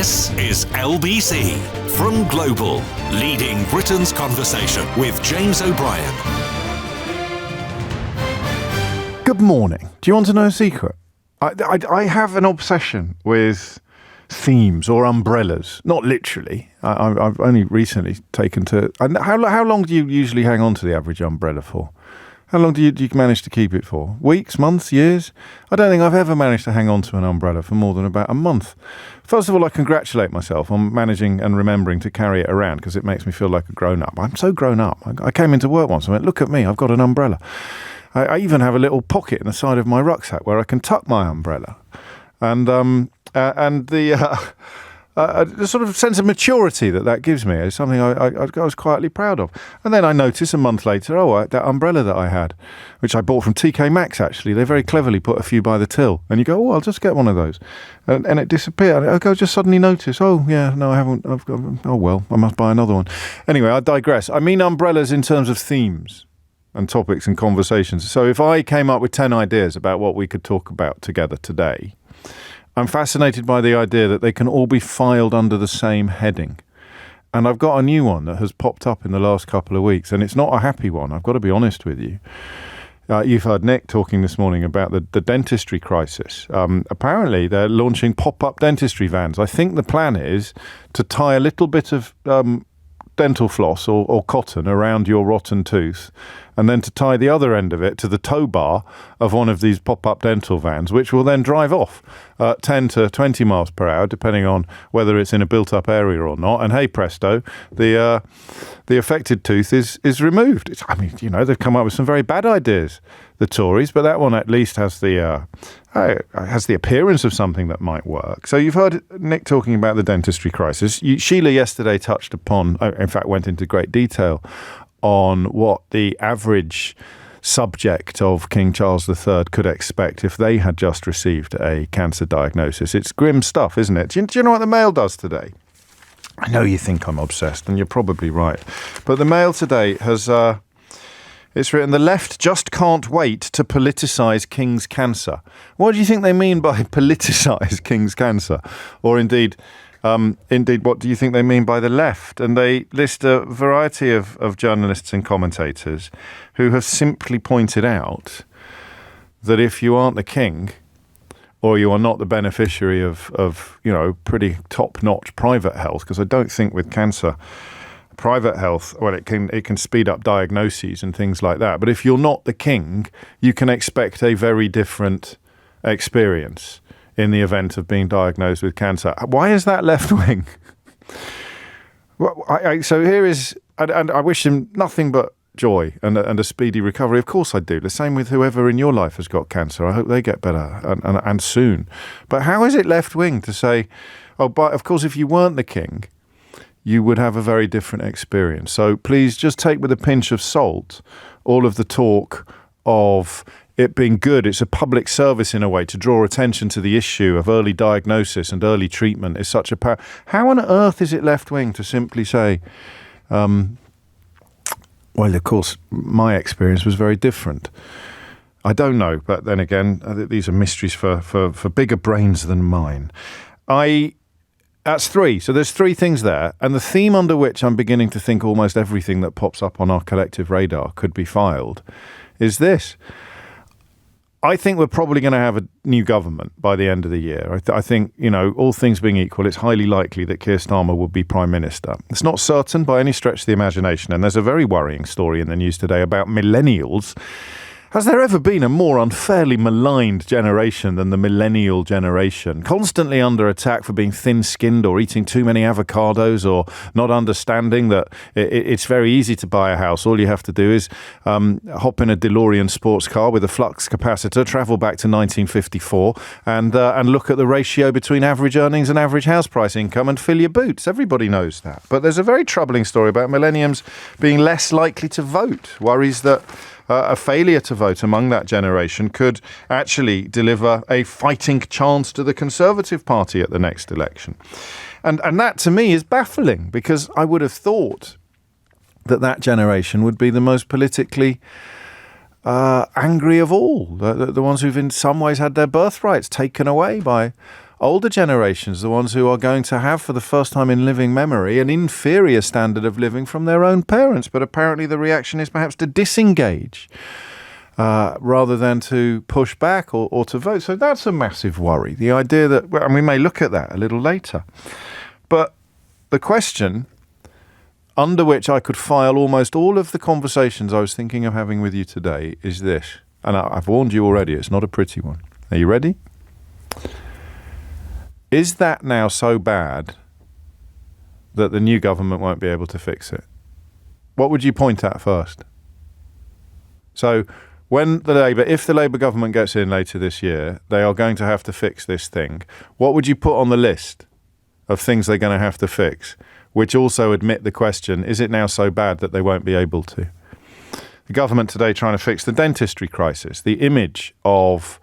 This is LBC from Global, leading Britain's conversation with James O'Brien. Good morning. Do you want to know a secret? I have an obsession with themes or umbrellas. Not literally. I've only recently taken to... How long do you usually hang on to the average umbrella for? How long do you manage to keep it for? Weeks, months, years? I don't think I've ever managed to hang on to an umbrella for more than about a month. First of all, I congratulate myself on managing and remembering to carry it around because it makes me feel like a grown-up. I'm so grown up. I came into work once and went, look at me, I've got an umbrella. I even have a little pocket in the side of my rucksack where I can tuck my umbrella. And the sort of sense of maturity that gives me is something I was quietly proud of. And then I noticed a month later, that umbrella that I had, which I bought from TK Maxx actually, they very cleverly put a few by the till. And you go, I'll just get one of those. And it disappeared. I just suddenly notice, I haven't, I must buy another one. Anyway, I digress. I mean umbrellas in terms of themes and topics and conversations. So if I came up with 10 ideas about what we could talk about together today, I'm fascinated by the idea that they can all be filed under the same heading. And I've got a new one that has popped up in the last couple of weeks, and it's not a happy one. I've got to be honest with you. You've heard Nick talking this morning about the dentistry crisis. Apparently, they're launching pop-up dentistry vans. I think the plan is to tie a little bit of dental floss or cotton around your rotten tooth, and then to tie the other end of it to the tow bar of one of these pop-up dental vans, which will then drive off 10 to 20 miles per hour, depending on whether it's in a built-up area or not. And hey, presto, the affected tooth is removed. They've come up with some very bad ideas, the Tories, but that one at least has the appearance of something that might work. So you've heard Nick talking about the dentistry crisis. Sheila yesterday touched upon, in fact, went into great detail on what the average subject of King Charles III could expect if they had just received a cancer diagnosis. It's grim stuff, isn't it? Do you know what the Mail does today? I know you think I'm obsessed, and you're probably right. But the Mail today has... it's written, the left just can't wait to politicise King's cancer. What do you think they mean by politicise King's cancer? Or indeed, what do you think they mean by the left? And they list a variety of journalists and commentators who have simply pointed out that if you aren't the king, or you are not the beneficiary of pretty top-notch private health, because I don't think with cancer... private health, well, it can speed up diagnoses and things like that. But if you're not the king, you can expect a very different experience in the event of being diagnosed with cancer. Why is that left wing? So here is, and I wish him nothing but joy and a speedy recovery. Of course I do. The same with whoever in your life has got cancer. I hope they get better and soon. But how is it left wing to say, but of course if you weren't the king, you would have a very different experience. So please just take with a pinch of salt all of the talk of it being good. It's a public service in a way to draw attention to the issue of early diagnosis and early treatment is such a power. How on earth is it left wing to simply say, well, of course, my experience was very different. I don't know, but then again, these are mysteries for bigger brains than mine. That's three. So there's three things there. And the theme under which I'm beginning to think almost everything that pops up on our collective radar could be filed is this. I think we're probably going to have a new government by the end of the year. I think, all things being equal, it's highly likely that Keir Starmer will be Prime Minister. It's not certain by any stretch of the imagination. And there's a very worrying story in the news today about millennials. Has there ever been a more unfairly maligned generation than the millennial generation? Constantly under attack for being thin-skinned or eating too many avocados or not understanding that it's very easy to buy a house. All you have to do is hop in a DeLorean sports car with a flux capacitor, travel back to 1954 and look at the ratio between average earnings and average house price income and fill your boots. Everybody knows that. But there's a very troubling story about millenniums being less likely to vote. Worries that a failure to vote among that generation could actually deliver a fighting chance to the Conservative Party at the next election. And that to me is baffling, because I would have thought that generation would be the most politically angry of all, the ones who've in some ways had their birthrights taken away by older generations, the ones who are going to have for the first time in living memory an inferior standard of living from their own parents. But apparently the reaction is perhaps to disengage rather than to push back or to vote. So that's a massive worry. The idea that, and we may look at that a little later. But the question under which I could file almost all of the conversations I was thinking of having with you today is this. And I've warned you already, it's not a pretty one. Are you ready? Is that now so bad that the new government won't be able to fix it? What would you point at first? So if the Labour government gets in later this year, they are going to have to fix this thing. What would you put on the list of things they're going to have to fix, which also admit the question, is it now so bad that they won't be able to? The government today trying to fix the dentistry crisis. The image of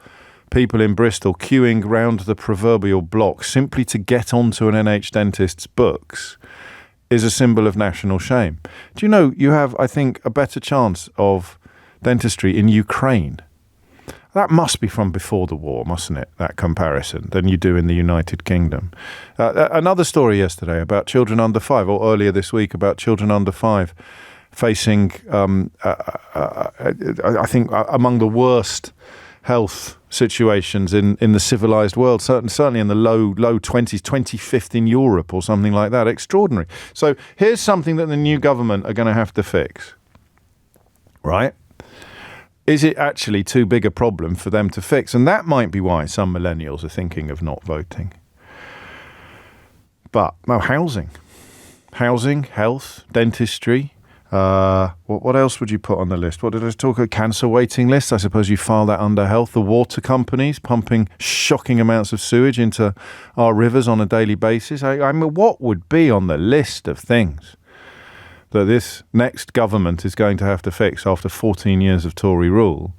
people in Bristol queuing round the proverbial block simply to get onto an NH dentist's books is a symbol of national shame. Do you know you have, I think, a better chance of dentistry in Ukraine? That must be from before the war, mustn't it, that comparison, than you do in the United Kingdom. Another story yesterday about children under 5, or earlier this week about children under 5 facing, I think, among the worst health situations in the civilized world, certainly in the low 20s, 25th in Europe or something like that. Extraordinary. So here's something that the new government are going to have to fix, right? Is it actually too big a problem for them to fix? And that might be why some millennials are thinking of not voting. But, housing, health, dentistry. What else would you put on the list? What did I talk about? Cancer waiting list. I suppose you file that under health. The water companies pumping shocking amounts of sewage into our rivers on a daily basis. I mean, what would be on the list of things that this next government is going to have to fix after 14 years of Tory rule?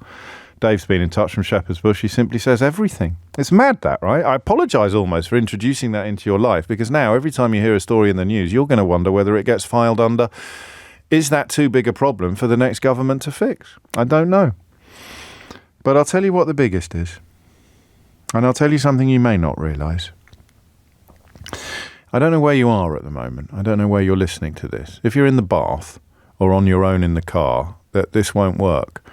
Dave's been in touch from Shepherd's Bush. He simply says everything. It's mad, that, right? I apologise almost for introducing that into your life, because now every time you hear a story in the news, you're going to wonder whether it gets filed under, is that too big a problem for the next government to fix? I don't know. But I'll tell you what the biggest is. And I'll tell you something you may not realise. I don't know where you are at the moment. I don't know where you're listening to this. If you're in the bath or on your own in the car, that this won't work.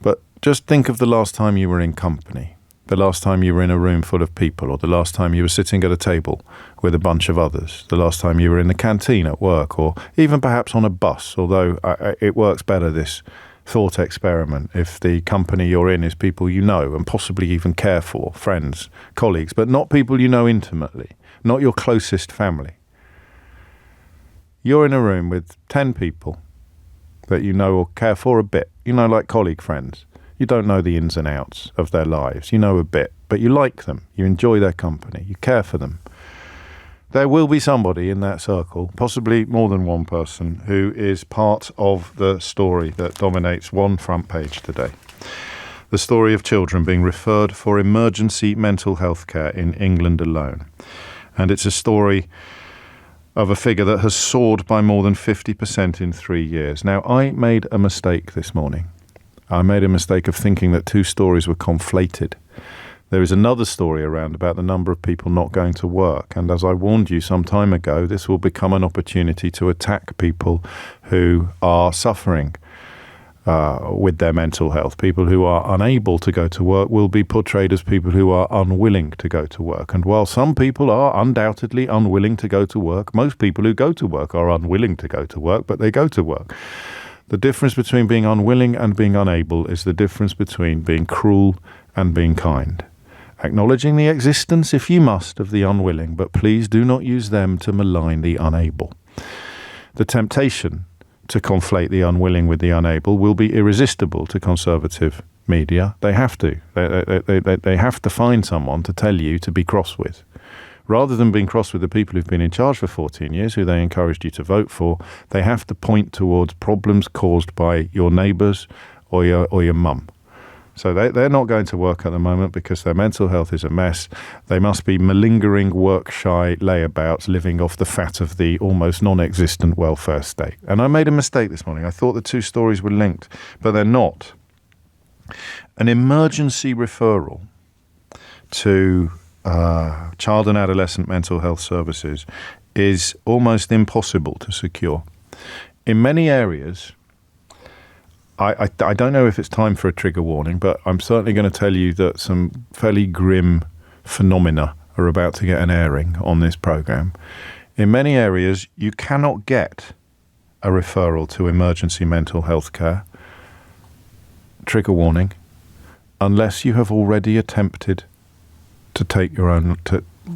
But just think of the last time you were in company, the last time you were in a room full of people, or the last time you were sitting at a table with a bunch of others, the last time you were in the canteen at work, or even perhaps on a bus, although it works better, this thought experiment, if the company you're in is people you know and possibly even care for, friends, colleagues, but not people you know intimately, not your closest family. You're in a room with 10 people that you know or care for a bit, you know, like colleague friends. You don't know the ins and outs of their lives. You know a bit, but you like them. You enjoy their company. You care for them. There will be somebody in that circle, possibly more than one person, who is part of the story that dominates one front page today. The story of children being referred for emergency mental health care in England alone. And it's a story of a figure that has soared by more than 50% in 3 years. Now, I made a mistake this morning. I made a mistake of thinking that two stories were conflated. There is another story around about the number of people not going to work. And as I warned you some time ago, this will become an opportunity to attack people who are suffering with their mental health. People who are unable to go to work will be portrayed as people who are unwilling to go to work. And while some people are undoubtedly unwilling to go to work, most people who go to work are unwilling to go to work, but they go to work. The difference between being unwilling and being unable is the difference between being cruel and being kind. Acknowledging the existence, if you must, of the unwilling, but please do not use them to malign the unable. The temptation to conflate the unwilling with the unable will be irresistible to conservative media. They have to. They have to find someone to tell you to be cross with. Rather than being cross with the people who've been in charge for 14 years, who they encouraged you to vote for, they have to point towards problems caused by your neighbours or your mum. So they're not going to work at the moment because their mental health is a mess. They must be malingering, work-shy layabouts living off the fat of the almost non-existent welfare state. And I made a mistake this morning. I thought the two stories were linked, but they're not. An emergency referral to child and adolescent mental health services is almost impossible to secure. In many areas, I don't know if it's time for a trigger warning, but I'm certainly going to tell you that some fairly grim phenomena are about to get an airing on this program. In many areas, you cannot get a referral to emergency mental health care, trigger warning, unless you have already attempted to take your own,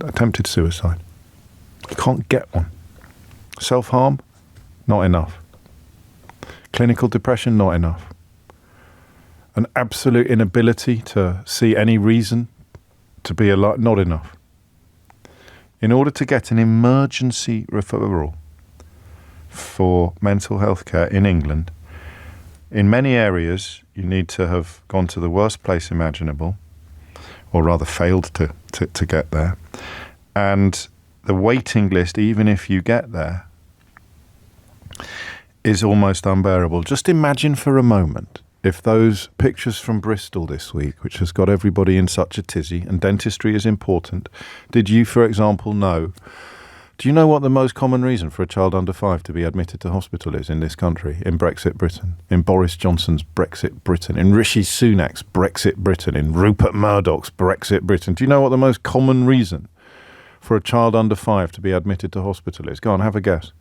attempted suicide. You can't get one. Self-harm, not enough. Clinical depression, not enough. An absolute inability to see any reason to be alive, not enough. In order to get an emergency referral for mental health care in England, in many areas, you need to have gone to the worst place imaginable, or rather failed to get there. And the waiting list, even if you get there, is almost unbearable. Just imagine for a moment if those pictures from Bristol this week, which has got everybody in such a tizzy, and dentistry is important. Did you, for example, do you know what the most common reason for a child under 5 to be admitted to hospital is in this country, in Brexit Britain, in Boris Johnson's Brexit Britain, in Rishi Sunak's Brexit Britain, in Rupert Murdoch's Brexit Britain? Do you know what the most common reason for a child under 5 to be admitted to hospital is? Go on, have a guess.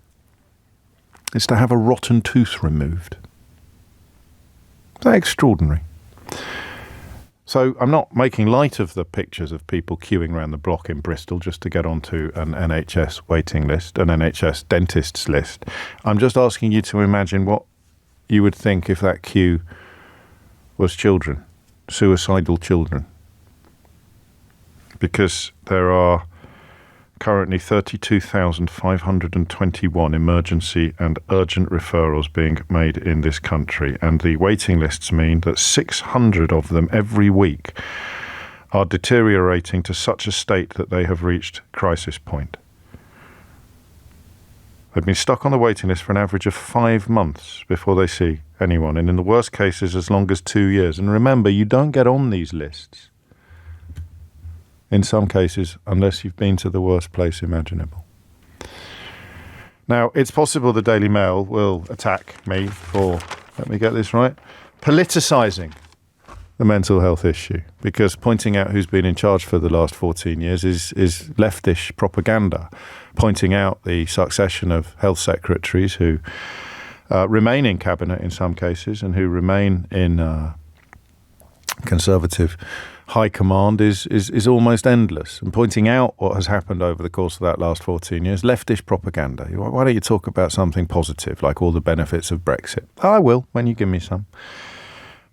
It's to have a rotten tooth removed. Is that extraordinary? So I'm not making light of the pictures of people queuing around the block in Bristol just to get onto an NHS waiting list, an NHS dentist's list. I'm just asking you to imagine what you would think if that queue was children, suicidal children. Because there are currently 32,521 emergency and urgent referrals being made in this country, and the waiting lists mean that 600 of them every week are deteriorating to such a state that they have reached crisis point. They've been stuck on the waiting list for an average of 5 months before they see anyone, and in the worst cases as long as 2 years. And remember, you don't get on these lists in some cases, unless you've been to the worst place imaginable. Now, it's possible the Daily Mail will attack me for, let me get this right, politicising the mental health issue, because pointing out who's been in charge for the last 14 years is leftish propaganda, pointing out the succession of health secretaries who remain in cabinet in some cases and who remain in Conservative high command is almost endless. And pointing out what has happened over the course of that last 14 years, leftish propaganda. Why don't you talk about something positive, like all the benefits of Brexit? I will, when you give me some.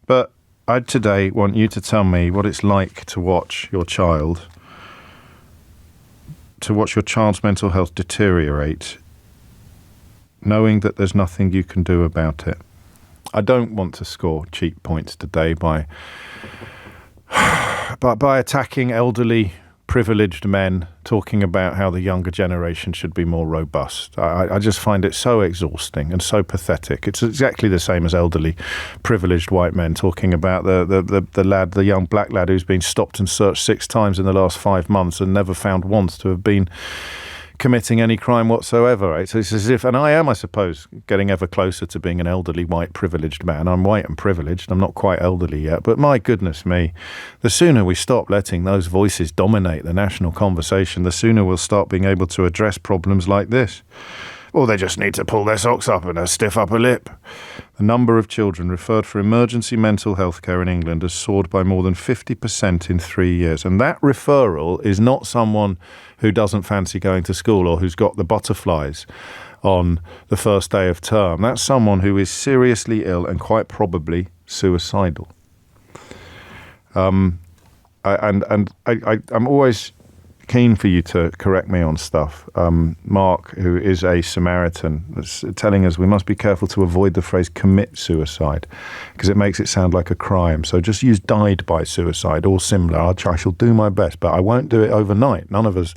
But I today want you to tell me what it's like to watch your child's mental health deteriorate, knowing that there's nothing you can do about it. I don't want to score cheap points today by attacking elderly, privileged men, talking about how the younger generation should be more robust. I just find it so exhausting and so pathetic. It's exactly the same as elderly, privileged white men talking about the young black lad who's been stopped and searched 6 times in the last 5 months and never found once to have been committing any crime whatsoever. Right? So it's as if, and I am, I suppose, getting ever closer to being an elderly, white, privileged man. I'm white and privileged. I'm not quite elderly yet, but my goodness me, the sooner we stop letting those voices dominate the national conversation, the sooner we'll start being able to address problems like this. Or they just need to pull their socks up and stiff upper lip. The number of children referred for emergency mental health care in England has soared by more than 50% in 3 years. And that referral is not someone who doesn't fancy going to school or who's got the butterflies on the first day of term. That's someone who is seriously ill and quite probably suicidal. I'm always keen for you to correct me on stuff. Mark, who is a Samaritan, is telling us we must be careful to avoid the phrase commit suicide because it makes it sound like a crime. So just use died by suicide or similar. I shall do my best, but I won't do it overnight. None of us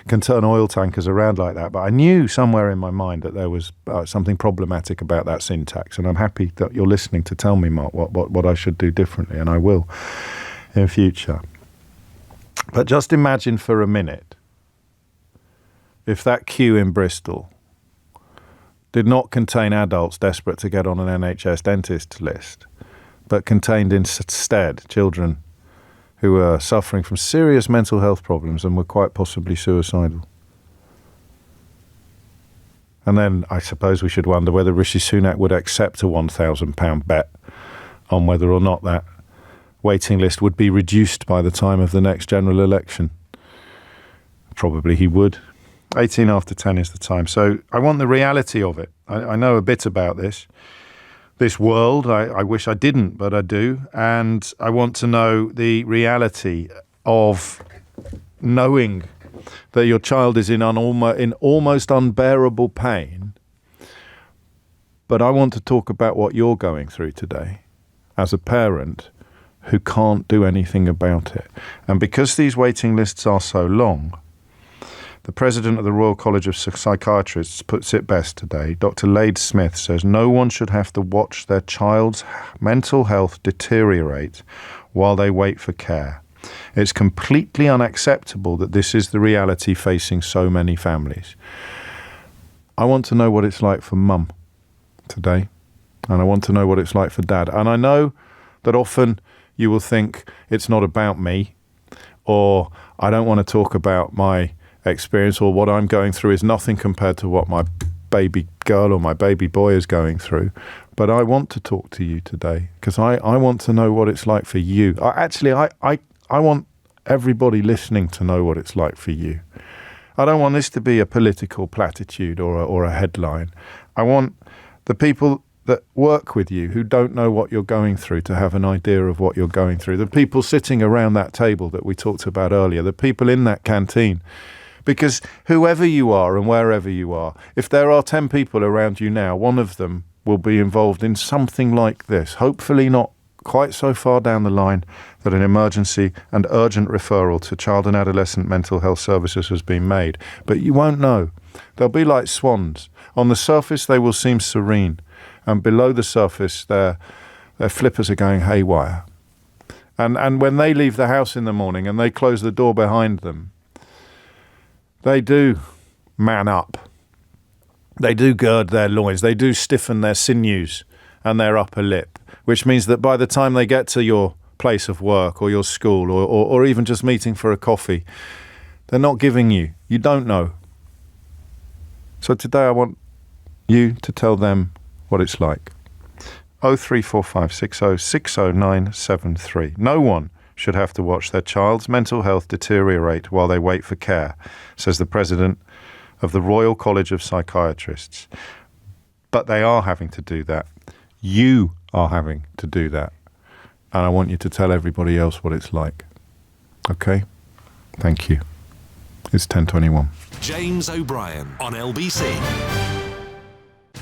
can turn oil tankers around like that. But I knew somewhere in my mind that there was something problematic about that syntax, and I'm happy that you're listening to tell me, Mark, what I should do differently, and I will in future. But just imagine for a minute if that queue in Bristol did not contain adults desperate to get on an NHS dentist list, but contained instead children who were suffering from serious mental health problems and were quite possibly suicidal. And then I suppose we should wonder whether Rishi Sunak would accept a £1,000 bet on whether or not that waiting list would be reduced by the time of the next general election. Probably he would. 18 after 10 is the time. So I want the reality of it. I know a bit about this world. I wish I didn't, but I do. And I want to know the reality of knowing that your child is in almost unbearable pain. But I want to talk about what you're going through today as a parent who can't do anything about it. And because these waiting lists are so long, the president of the Royal College of Psychiatrists puts it best today. Dr. Lade Smith says no one should have to watch their child's mental health deteriorate while they wait for care. It's completely unacceptable that this is the reality facing so many families. I want to know what it's like for mum today, and I want to know what it's like for dad. And I know that often you will think it's not about me, or I don't want to talk about my experience, or what I'm going through is nothing compared to what my baby girl or my baby boy is going through. But I want to talk to you today because I want to know what it's like for you. I want everybody listening to know what it's like for you. I don't want this to be a political platitude or a headline. I want the people that work with you who don't know what you're going through to have an idea of what you're going through. The people sitting around that table that we talked about earlier, the people in that canteen. Because whoever you are and wherever you are, if there are 10 people around you now, one of them will be involved in something like this. Hopefully not quite so far down the line that an emergency and urgent referral to child and adolescent mental health services has been made. But you won't know. They'll be like swans. On the surface, they will seem serene. And below the surface, their flippers are going haywire. And when they leave the house in the morning and they close the door behind them, they do man up. They do gird their loins. They do stiffen their sinews and their upper lip, which means that by the time they get to your place of work or your school or even just meeting for a coffee, they're not giving you. You don't know. So today I want you to tell them what it's like. 034560 60973. No one should have to watch their child's mental health deteriorate while they wait for care, says the president of the Royal College of Psychiatrists. But they are having to do that. You are having to do that. And I want you to tell everybody else what it's like. Okay? Thank you. It's 10:21. James O'Brien on LBC.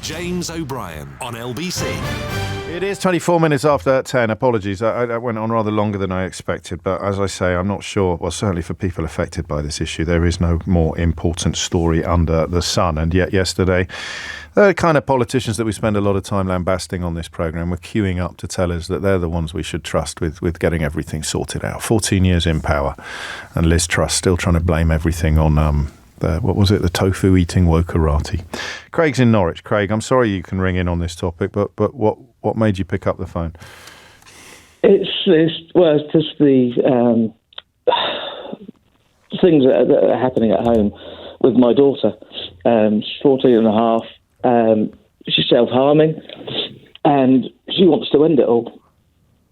James O'Brien on LBC. It is 24 minutes after 10. Apologies, I went on rather longer than I expected, but as I say, I'm not sure. Well, certainly for people affected by this issue, there is no more important story under the sun. And yet yesterday, the kind of politicians that we spend a lot of time lambasting on this programme were queuing up to tell us that they're the ones we should trust with getting everything sorted out. 14 years in power, and Liz Truss still trying to blame everything on the tofu-eating wokarati. Craig's in Norwich. Craig, I'm sorry you can ring in on this topic, but what made you pick up the phone? It's just the things that are happening at home with my daughter. She's 14 and a half. She's self-harming, and she wants to end it all.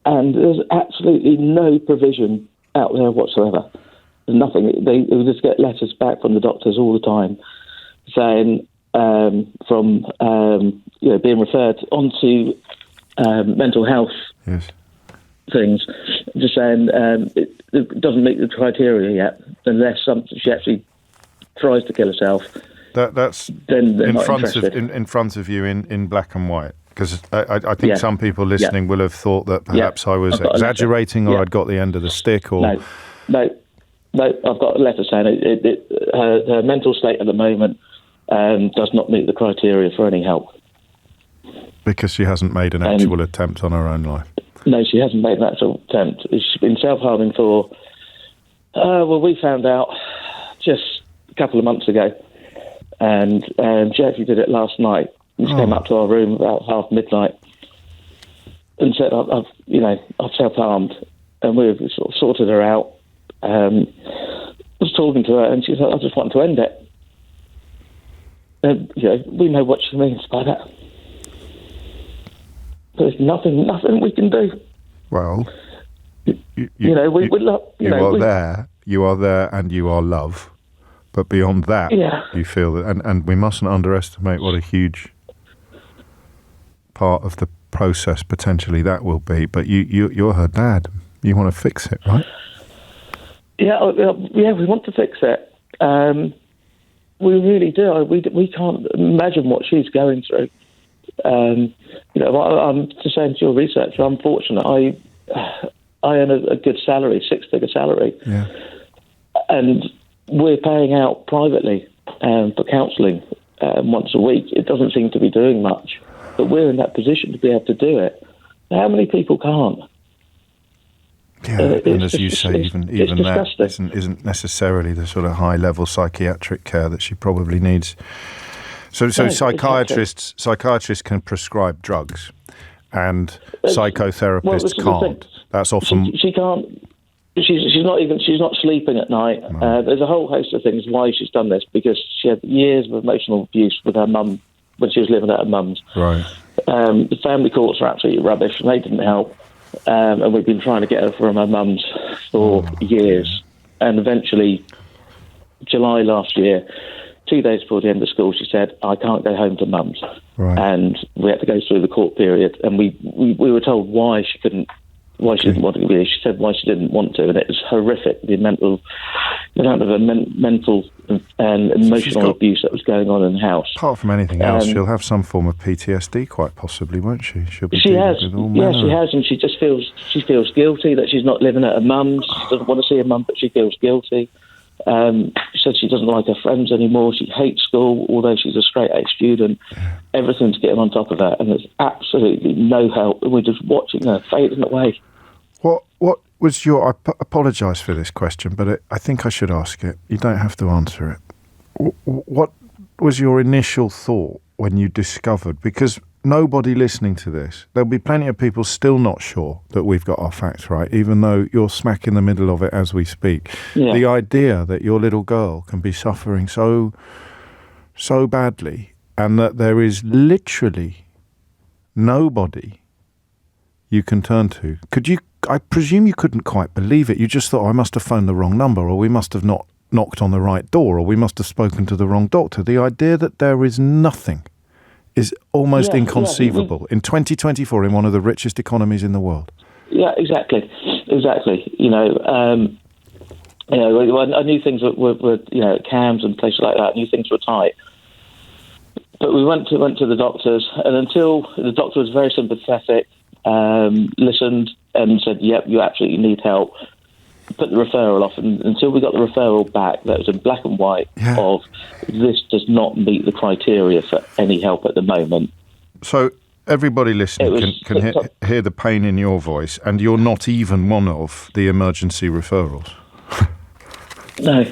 And there's absolutely no provision out there whatsoever. There's nothing. They just get letters back from the doctors all the time saying from being referred onto mental health things, just saying it doesn't meet the criteria yet unless she actually tries to kill herself. That's then in front of you in black and white. Because I think some people listening will have thought that perhaps I was exaggerating or I'd got the end of the stick. Or No, I've got a letter saying her mental state at the moment does not meet the criteria for any help. Because she hasn't made an actual attempt on her own life. No, she hasn't made an actual attempt. She's been self-harming for Well, we found out just a couple of months ago, and she actually did it last night. She came up to our room about midnight and said, I've self-harmed, and we've sort of sorted her out. I was talking to her, and she said, I just want to end it. And, we know what she means by that. There's nothing we can do. Well, we love. You are there, and you are love. But beyond that, you feel that, and we mustn't underestimate what a huge part of the process potentially that will be. But you're her dad. You want to fix it, right? Yeah, we want to fix it. We really do. We can't imagine what she's going through. I'm just saying to your researcher, I'm fortunate. I earn a good salary, 6-figure salary. Yeah. And we're paying out privately for counselling once a week. It doesn't seem to be doing much, but we're in that position to be able to do it. How many people can't? Yeah, and as you say, even that isn't necessarily the sort of high-level psychiatric care that she probably needs. So psychiatrists can prescribe drugs, and psychotherapists can't. That's often she can't. She's not sleeping at night. No. There's a whole host of things why she's done this, because she had years of emotional abuse with her mum when she was living at her mum's. Right. The family courts are absolutely rubbish, and they didn't help. And we've been trying to get her from her mum's for years. And eventually, July last year, 2 days before the end of school, she said, I can't go home to mum's. Right. And we had to go through the court period, and we were told why she didn't want to be there. She said why she didn't want to, and it was horrific, the amount of mental and emotional abuse that was going on in the house. Apart from anything else, she'll have some form of PTSD, quite possibly, won't she? She has, and she just feels guilty that she's not living at her mum's. She doesn't want to see her mum, but she feels guilty. She said she doesn't like her friends anymore. She hates school, although she's a straight-A student. Yeah. Everything's getting on top of her, and there's absolutely no help. And we're just watching her fading away. What was your... I apologise for this question, but I think I should ask it. You don't have to answer it. What was your initial thought when you discovered... Because nobody listening to this, there'll be plenty of people still not sure that we've got our facts right, even though you're smack in the middle of it as we speak. Yeah. The idea that your little girl can be suffering so badly, and that there is literally nobody you can turn to. I presume you couldn't quite believe it. You just thought, I must have phoned the wrong number, or we must have not knocked on the right door, or we must have spoken to the wrong doctor. The idea that there is nothing is almost inconceivable in 2024 in one of the richest economies in the world. Yeah, exactly. I knew things were CAMS and places like that. I knew things were tight. But we went to the doctors, and until the doctor was very sympathetic, listened and said, yep, you absolutely need help, put the referral off, and until we got the referral back, that was in black and white of this does not meet the criteria for any help at the moment. So everybody listening can hear the pain in your voice, and you're not even one of the emergency referrals. No.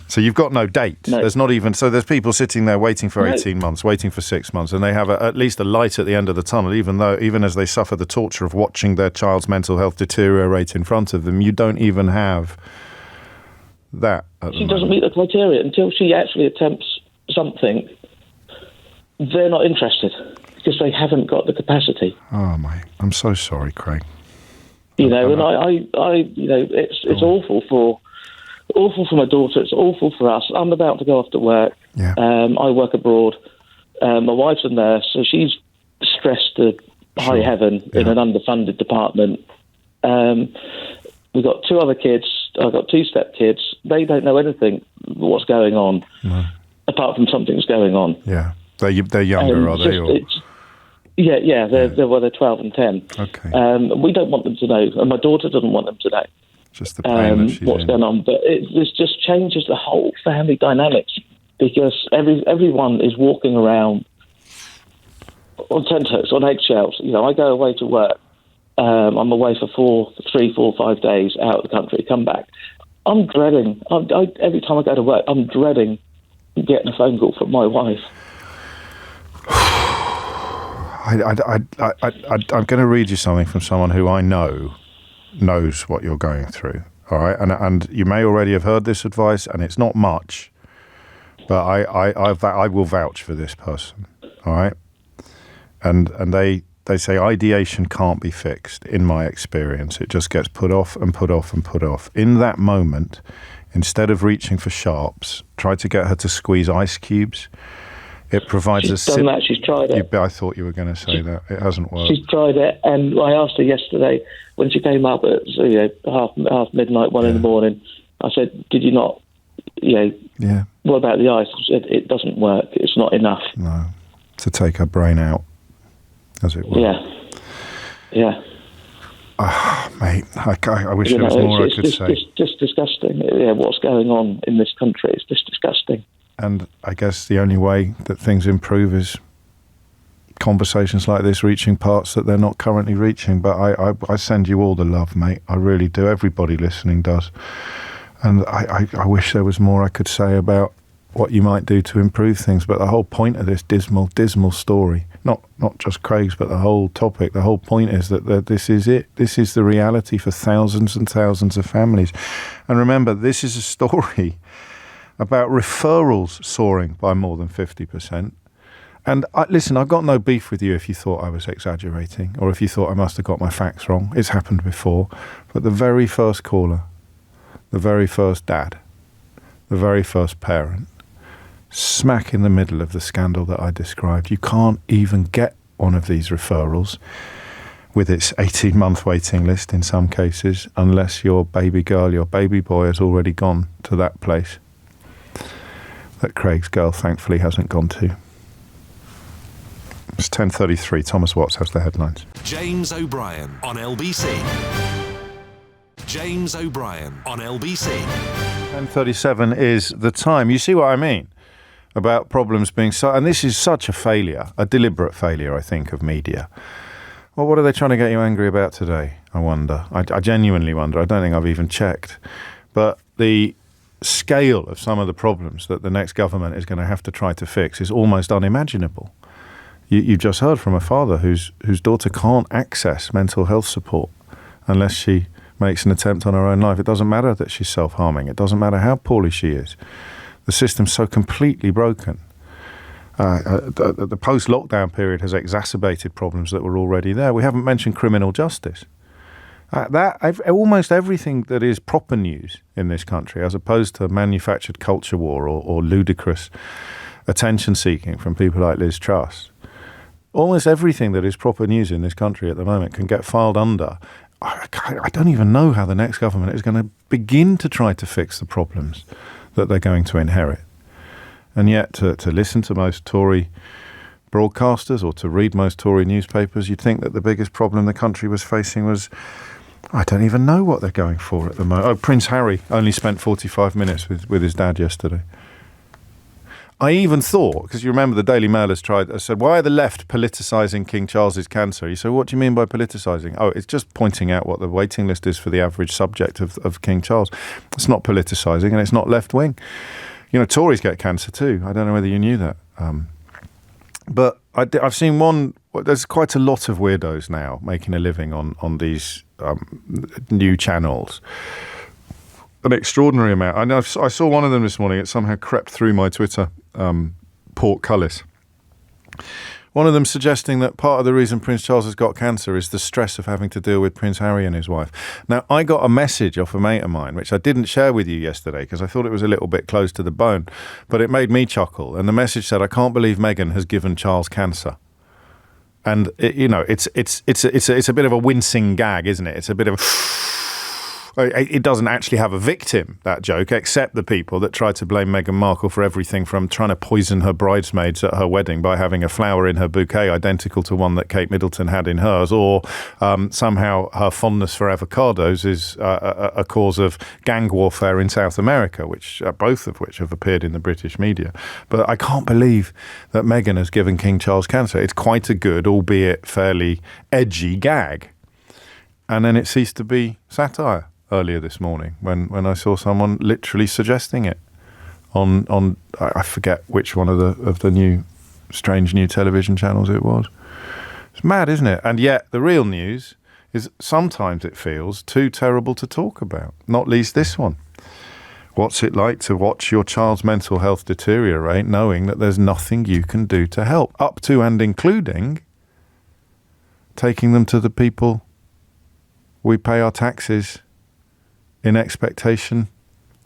So you've got no date. No. There's not even... So there's people sitting there waiting for 18 months, waiting for 6 months, and they have at least a light at the end of the tunnel, even as they suffer the torture of watching their child's mental health deteriorate in front of them. You don't even have that at the moment. She doesn't meet the criteria. Until she actually attempts something, they're not interested because they haven't got the capacity. Oh, mate. I'm so sorry, Craig. And it's awful for my daughter. It's awful for us. I'm about to go off to work. Yeah. I work abroad. My wife's a nurse, so she's stressed to high heaven in an underfunded department. We've got 2 other kids. I've got 2 stepkids. They don't know anything what's going on, apart from something's going on. Yeah. They're younger, are they? They're 12 and 10. Okay. We don't want them to know, and my daughter doesn't want them to know. Just the pain that she's what's going on, but this just changes the whole family dynamics because everyone is walking around on tenterhooks, on eggshells. I go away to work. I'm away for 3, 4, 5 days out of the country, come back. I'm dreading. Every time I go to work, I'm dreading getting a phone call from my wife. I'm going to read you something from someone who I know knows what you're going through. All right, and you may already have heard this advice, and it's not much, but I will vouch for this person. All right, and they say ideation can't be fixed. In my experience, it just gets put off and put off and put off. In that moment, instead of reaching for sharps, try to get her to squeeze ice cubes. It provides She's done that. She's tried it. I thought you were going to say that. It hasn't worked. She's tried it, and I asked her yesterday when she came up at half midnight, 1 in the morning. I said, "Did you not? What about the ice?" She said, "It doesn't work. It's not enough." No, to take her brain out, as it were. Yeah. Mate, I wish there was more I could say. It's just disgusting. Yeah, what's going on in this country? It's just disgusting. And I guess the only way that things improve is conversations like this reaching parts that they're not currently reaching. But I send you all the love, mate. I really do. Everybody listening does. And I wish there was more I could say about what you might do to improve things. But the whole point of this dismal story, not just Craig's, but the whole topic, the whole point is that this is it. This is the reality for thousands and thousands of families. And remember, this is a story about referrals soaring by more than 50%. And listen, I've got no beef with you if you thought I was exaggerating or if you thought I must have got my facts wrong. It's happened before. But the very first caller, the very first dad, the very first parent, smack in the middle of the scandal that I described. You can't even get one of these referrals with its 18-month waiting list in some cases unless your baby girl, your baby boy has already gone to that place that Craig's girl thankfully hasn't gone to. It's 10:33. Thomas Watts has the headlines. James O'Brien on LBC. James O'Brien on LBC. 10:37 is the time. You see what I mean about problems being so... And this is such a failure, a deliberate failure, I think, of media. Well, what are they trying to get you angry about today, I wonder? I genuinely wonder. I don't think I've even checked. But the scale of some of the problems that the next government is going to have to try to fix is almost unimaginable. You just heard from a father whose daughter can't access mental health support unless she makes an attempt on her own life. It doesn't matter that she's self-harming. It doesn't matter how poorly she is. The system's so completely broken. The post-lockdown period has exacerbated problems that were already there. We haven't mentioned criminal justice. Almost everything that is proper news in this country, as opposed to manufactured culture war or ludicrous attention-seeking from people like Liz Truss, almost everything that is proper news in this country at the moment can get filed under. I don't even know how the next government is going to begin to try to fix the problems that they're going to inherit. And yet, to listen to most Tory broadcasters or to read most Tory newspapers, you'd think that the biggest problem the country was facing was... I don't even know what they're going for at the moment. Oh, Prince Harry only spent 45 minutes with his dad yesterday. I even thought, because you remember the Daily Mail has said, why are the left politicising King Charles's cancer? You say, what do you mean by politicising? Oh, it's just pointing out what the waiting list is for the average subject of King Charles. It's not politicising and it's not left-wing. You know, Tories get cancer too. I don't know whether you knew that. But I've seen there's quite a lot of weirdos now making a living on these new channels. An extraordinary amount. I know I saw one of them this morning. It somehow crept through my Twitter portcullis. One of them suggesting that part of the reason Prince Charles has got cancer is the stress of having to deal with Prince Harry and his wife. Now, I got a message off a mate of mine, which I didn't share with you yesterday because I thought it was a little bit close to the bone, but it made me chuckle. And the message said, I can't believe Meghan has given Charles cancer. And, it's a bit of a wincing gag, isn't it? It's a bit of it doesn't actually have a victim, that joke, except the people that try to blame Meghan Markle for everything from trying to poison her bridesmaids at her wedding by having a flower in her bouquet identical to one that Kate Middleton had in hers, or somehow her fondness for avocados is a cause of gang warfare in South America, both of which have appeared in the British media. But I can't believe that Meghan has given King Charles cancer. It's quite a good, albeit fairly edgy gag. And then it ceased to be satire. earlier this morning when I saw someone literally suggesting it on I forget which one of the new strange new television channels it was. It's mad, isn't it? And yet the real news is sometimes it feels too terrible to talk about, not least this one. What's it like to watch your child's mental health deteriorate knowing that there's nothing you can do to help, up to and including taking them to the people we pay our taxes in expectation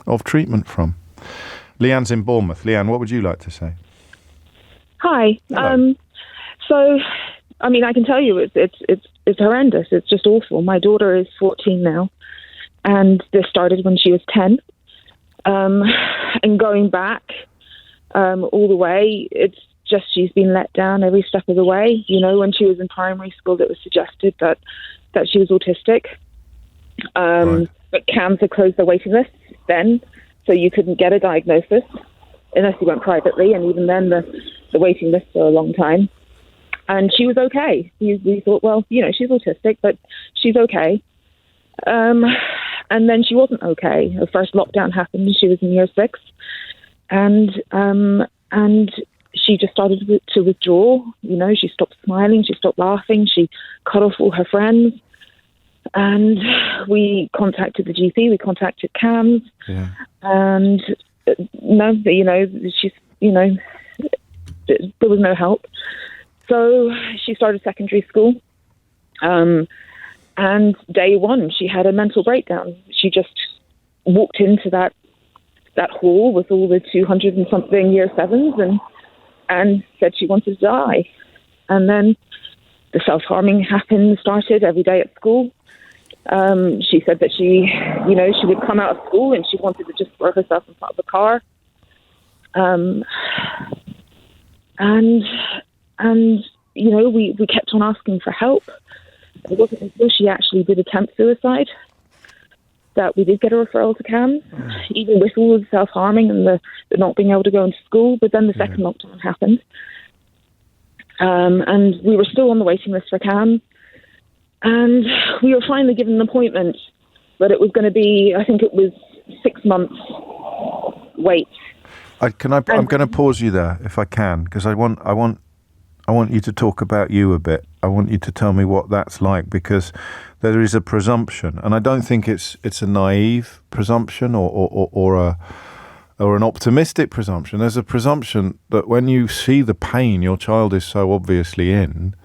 of treatment from? Leanne's in Bournemouth. Leanne, what would you like to say? Hi. Hello. So, I mean, I can tell you it's horrendous. It's just awful. My daughter is 14 now, and this started when she was 10. And going back all the way, it's just she's been let down every step of the way. You know, when she was in primary school, it was suggested that she was autistic. Right. But CAMS had closed their waiting lists then, so you couldn't get a diagnosis unless you went privately, and even then the waiting lists are a long time. And she was okay. We thought, well, you know, she's autistic, but she's okay. And then she wasn't okay. Her first lockdown happened and she was in year 6. And she just started to withdraw. You know, she stopped smiling, she stopped laughing, she cut off all her friends. And we contacted the GP, we contacted CAMS. Yeah. And no, you know, she's, you know, there was no help. So she started secondary school. And day one, she had a mental breakdown. She just walked into that hall with all the 200 and something year 7s and said she wanted to die. And then the self-harming started every day at school. She said that she would come out of school and she wanted to just throw herself in front of the car. And you know, we kept on asking for help. It wasn't until she actually did attempt suicide that we did get a referral to CAMS, even with all the self-harming and the not being able to go into school. But then the second lockdown happened. And we were still on the waiting list for CAMS. And we were finally given an appointment, but it was going to be, I think it was 6 months wait. I'm going to pause you there if I can, because I want you to talk about you a bit. I want you to tell me what that's like, because there is a presumption, and I don't think it's a naive presumption or an optimistic presumption. There's a presumption that when you see the pain your child is so obviously in,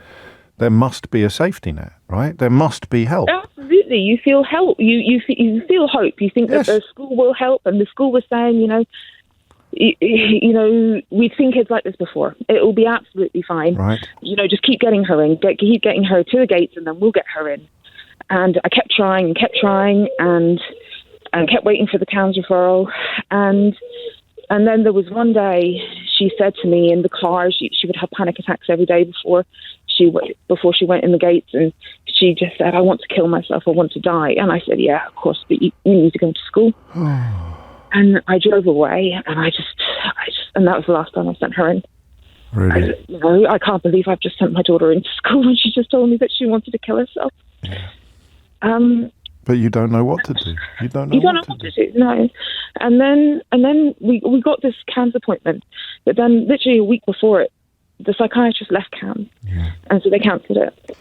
there must be a safety net, right? There must be help. Absolutely. You feel help. You feel hope. You think that the school will help, and the school was saying, you know, we've seen kids like this before. It will be absolutely fine. Right. You know, just keep getting her in. Keep getting her to the gates, and then we'll get her in. And I kept trying, and kept waiting for the CAMS referral. And then there was one day she said to me in the car, she would have panic attacks every day before she went in the gates, and she just said, "I want to kill myself. I want to die." And I said, "Yeah, of course, but you need to go to school." And I drove away, and and that was the last time I sent her in. Really? I can't believe I've just sent my daughter into school, and she just told me that she wanted to kill herself. Yeah. But you don't know what to do. You don't know what to do. No. And then we got this CAMS appointment, but then literally a week before it, the psychiatrist left CAMS, and so they cancelled it.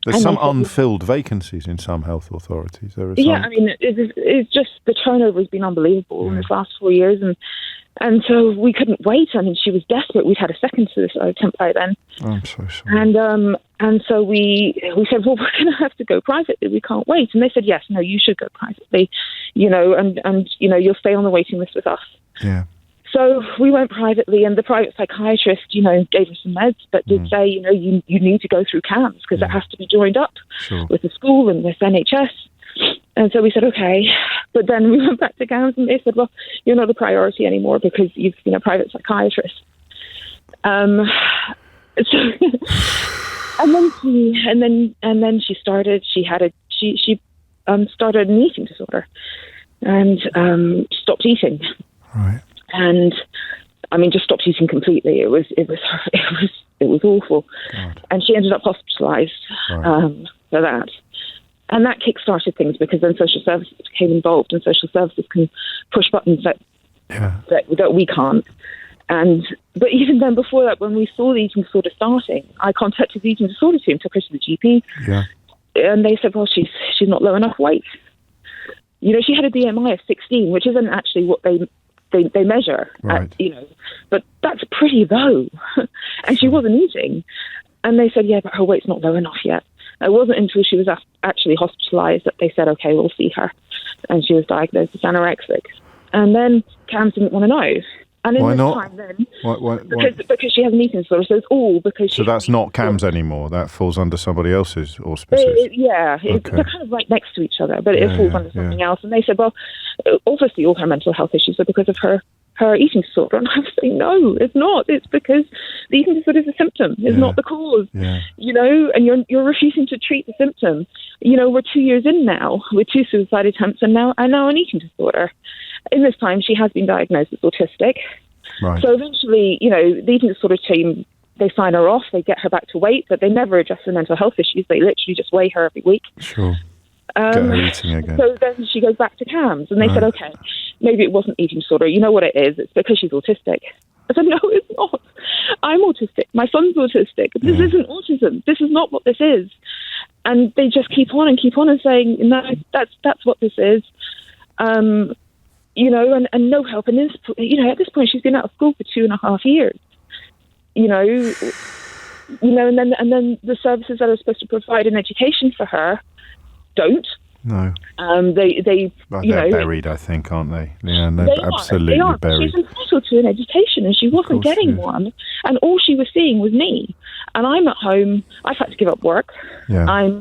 There's some unfilled vacancies in some health authorities. There are some. Yeah, I mean, it's just the turnover has been unbelievable in this last 4 years, and so we couldn't wait. I mean, she was desperate. We'd had a second suicide attempt by then. Oh, I'm so sorry. And so we said, well, we're going to have to go privately. We can't wait. And they said, yes, no, you should go privately, you know, and you know, you'll stay on the waiting list with us. Yeah. So we went privately, and the private psychiatrist, you know, gave us some meds, but did say, you know, you need to go through CAMS because it has to be joined up with the school and with NHS. And so we said, okay. But then we went back to CAMS, and they said, well, you're not a priority anymore because you've been a private psychiatrist. And then she started an eating disorder and stopped eating. Right. And I mean, just stopped eating completely. It was awful. God. And she ended up hospitalized for that. And that kick-started things, because then social services became involved, and social services can push buttons that we can't. But even then, before that, when we saw the eating disorder starting, I contacted the eating disorder team, took her to the GP, and they said, well, she's not low enough weight. You know, she had a BMI of 16, which isn't actually what they measure, right. But that's pretty low. And she wasn't eating. And they said, yeah, but her weight's not low enough yet. It wasn't until she was actually hospitalised that they said, okay, we'll see her. And she was diagnosed as anorexic. And then CAMS didn't want to know. And in Why this not? time then, Why? Because she has an eating disorder, so it's all because she... So that's not CAMS anymore. That falls under somebody else's auspices. They're kind of right next to each other, but it falls under something else. And they said, well, obviously all her mental health issues are because of her eating disorder. And I was saying, no, it's not. It's because the eating disorder is a symptom. It's not the cause. Yeah. You know, and you're refusing to treat the symptom. You know, we're 2 years in now with 2 suicide attempts and now an eating disorder. In this time, she has been diagnosed as autistic. Right. So eventually, you know, the eating disorder team, they sign her off, they get her back to weight, but they never address her mental health issues. They literally just weigh her every week. Sure. Get her eating again. So then she goes back to CAMS, and they said, okay, maybe it wasn't eating disorder. You know what it is? It's because she's autistic. I said, no, it's not. I'm autistic. My son's autistic. This isn't autism. This is not what this is. And they just keep on and saying, no, that's what this is. You know, and no help. And this, you know, at this point, she's been out of school for 2.5 years. You know, and then the services that are supposed to provide an education for her don't. No. They're buried, I think, aren't they? Yeah, they're absolutely buried. She's entitled to an education, and she wasn't getting one. And all she was seeing was me. And I'm at home. I've had to give up work. Yeah.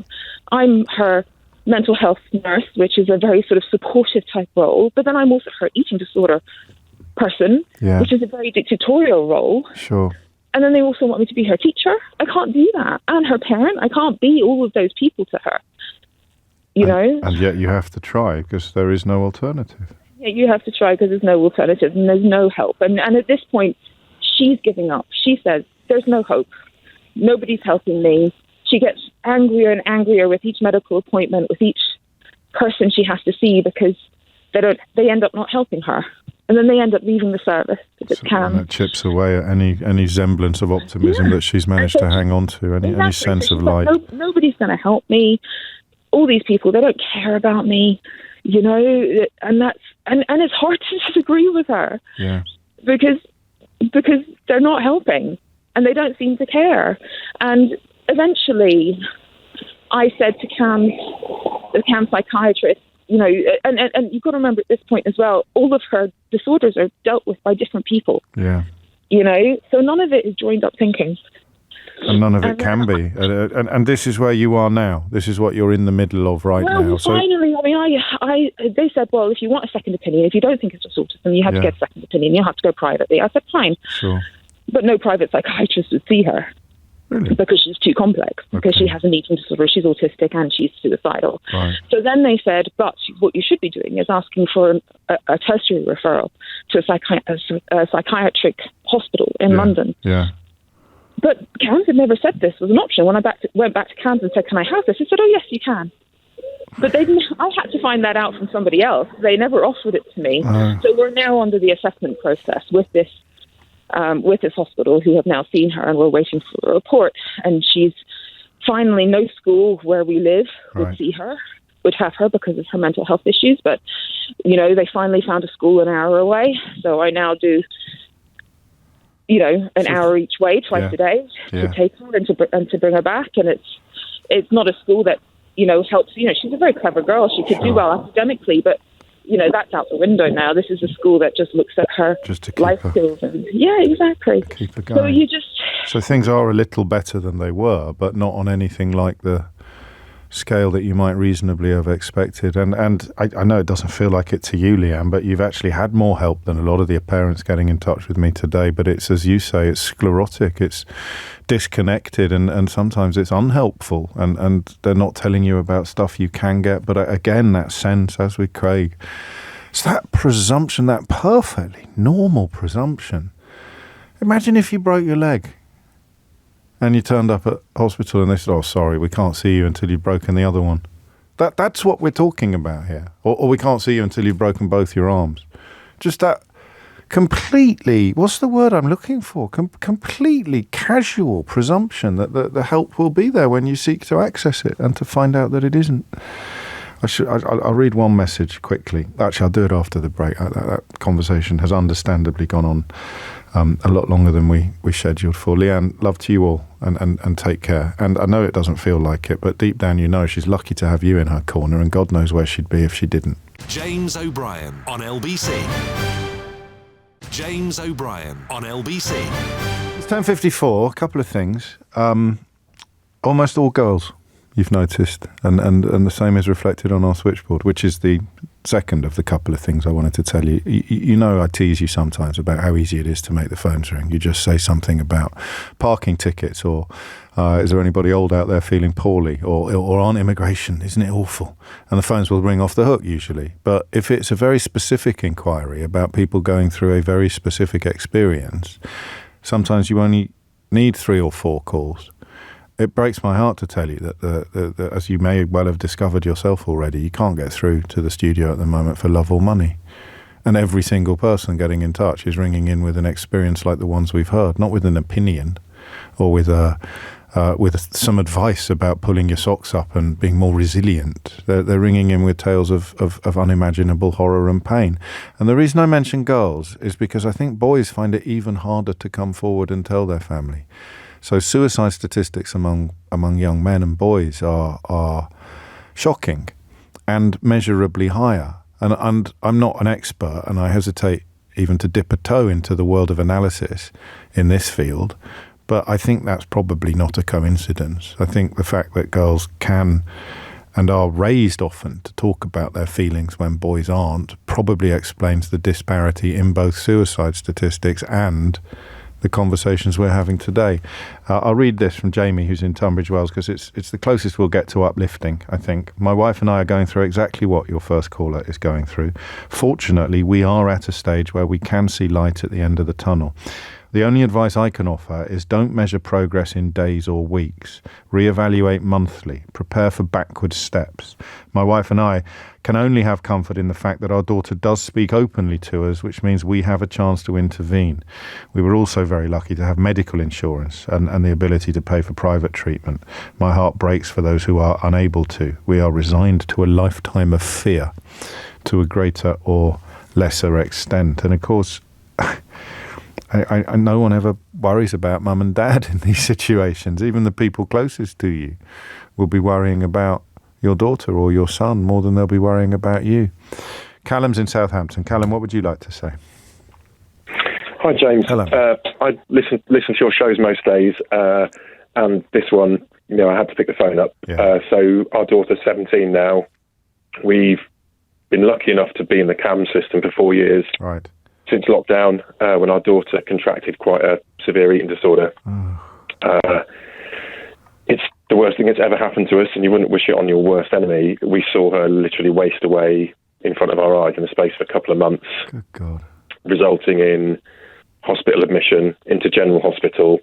I'm her mental health nurse, which is a very sort of supportive type role, but then I'm also her eating disorder person, which is a very dictatorial role. Sure. And then they also want me to be her teacher. I can't do that. And her parent. I can't be all of those people to her. You know? And yet you have to try, because there is no alternative. Yeah, you have to try because there's no alternative and there's no help. And at this point, she's giving up. She says, there's no hope. Nobody's helping me. She gets angrier and angrier with each medical appointment, with each person she has to see, because they end up not helping her. And then they end up leaving the service. And it chips away at any semblance of optimism that she's managed to hang on to, any sense of light. Nobody's going to help me. All these people, they don't care about me, you know, and it's hard to disagree with her. Yeah. Because they're not helping and they don't seem to care. And eventually I said to the CAMS psychiatrist, you know, and you've got to remember at this point as well, all of her disorders are dealt with by different people. Yeah. You know, so none of it is joined up thinking. And none of it can be. And this is where you are now. This is what you're in the middle of now. Well, finally, I mean, they said, well, if you want a second opinion, if you don't think it's just autism, you have to get a second opinion. You have to go privately. I said, fine. Sure. But no private psychiatrist would see her. Really? Because she's too complex. Because she has an eating disorder, she's autistic, and she's suicidal. Right. So then they said, but what you should be doing is asking for a tertiary referral to a psychiatric hospital in London. Yeah. But CAMS had never said this was an option. When I went back to CAMS and said, can I have this? They said, oh, yes, you can. But I had to find that out from somebody else. They never offered it to me. So we're now under the assessment process with this hospital, who have now seen her, and we're waiting for a report. And she's finally, no school where we live would see her, would have her because of her mental health issues. But, you know, they finally found a school an hour away. So I now do, you know, an hour each way, twice a day, to take her and to bring her back. And it's not a school that, you know, helps. You know, she's a very clever girl. She could do well academically, but, you know, that's out the window now. This is a school that just looks at her life skills. And, exactly. Keep her going. So things are a little better than they were, but not on anything like the scale that you might reasonably have expected. And I know it doesn't feel like it to you, Leanne, but you've actually had more help than a lot of the parents getting in touch with me today. But it's, as you say, it's sclerotic, it's disconnected, and sometimes it's unhelpful, and they're not telling you about stuff you can get. But again, that sense, as with Craig, it's that presumption, that perfectly normal presumption. Imagine if you broke your leg and you turned up at hospital and they said, oh, sorry, we can't see you until you've broken the other one. That's what we're talking about here. Or we can't see you until you've broken both your arms. Just that completely, what's the word I'm looking for? Completely casual presumption that the help will be there when you seek to access it, and to find out that it isn't. I'll read one message quickly. Actually, I'll do it after the break. That conversation has understandably gone on a lot longer than we scheduled for. Leanne, love to you all, and take care. And I know it doesn't feel like it, but deep down you know she's lucky to have you in her corner, and God knows where she'd be if she didn't. James O'Brien on LBC. James O'Brien on LBC. It's 10:54. A couple of things. Almost all girls, you've noticed, and the same is reflected on our switchboard, which is the second of the couple of things I wanted to tell you. You know, I tease you sometimes about how easy it is to make the phones ring. You just say something about parking tickets, or is there anybody old out there feeling poorly, or on immigration, isn't it awful? And the phones will ring off the hook usually. But if it's a very specific inquiry about people going through a very specific experience, sometimes you only need 3 or 4 calls. It breaks my heart to tell you that, as you may well have discovered yourself already, you can't get through to the studio at the moment for love or money. And every single person getting in touch is ringing in with an experience like the ones we've heard, not with an opinion or with some advice about pulling your socks up and being more resilient. They're ringing in with tales of unimaginable horror and pain. And the reason I mention girls is because I think boys find it even harder to come forward and tell their family. So suicide statistics among young men and boys are shocking and measurably higher. And I'm not an expert, and I hesitate even to dip a toe into the world of analysis in this field, but I think that's probably not a coincidence. I think the fact that girls can and are raised often to talk about their feelings when boys aren't probably explains the disparity in both suicide statistics and the conversations we're having today. I'll read this from Jamie, who's in Tunbridge Wells, because it's the closest we'll get to uplifting, I think. My wife and I are going through exactly what your first caller is going through. Fortunately, we are at a stage where we can see light at the end of the tunnel. The only advice I can offer is don't measure progress in days or weeks. Reevaluate monthly. Prepare for backward steps. My wife and I can only have comfort in the fact that our daughter does speak openly to us, which means we have a chance to intervene. We were also very lucky to have medical insurance and the ability to pay for private treatment. My heart breaks for those who are unable to. We are resigned to a lifetime of fear to a greater or lesser extent. And of course, I no one ever worries about mum and dad in these situations. Even the people closest to you will be worrying about your daughter or your son more than they'll be worrying about you. Callum's in Southampton. Callum, what would you like to say? Hi, James. Hello. I listen to your shows most days, and this one, I had to pick the phone up. Yeah. So our daughter's 17 now. We've been lucky enough to be in the CAM system for 4 years. Right. Since lockdown, when our daughter contracted quite a severe eating disorder. It's the worst thing that's ever happened to us, and you wouldn't wish it on your worst enemy. We saw her literally waste away in front of our eyes in the space of a couple of months. Good God. Resulting in hospital admission into general hospital,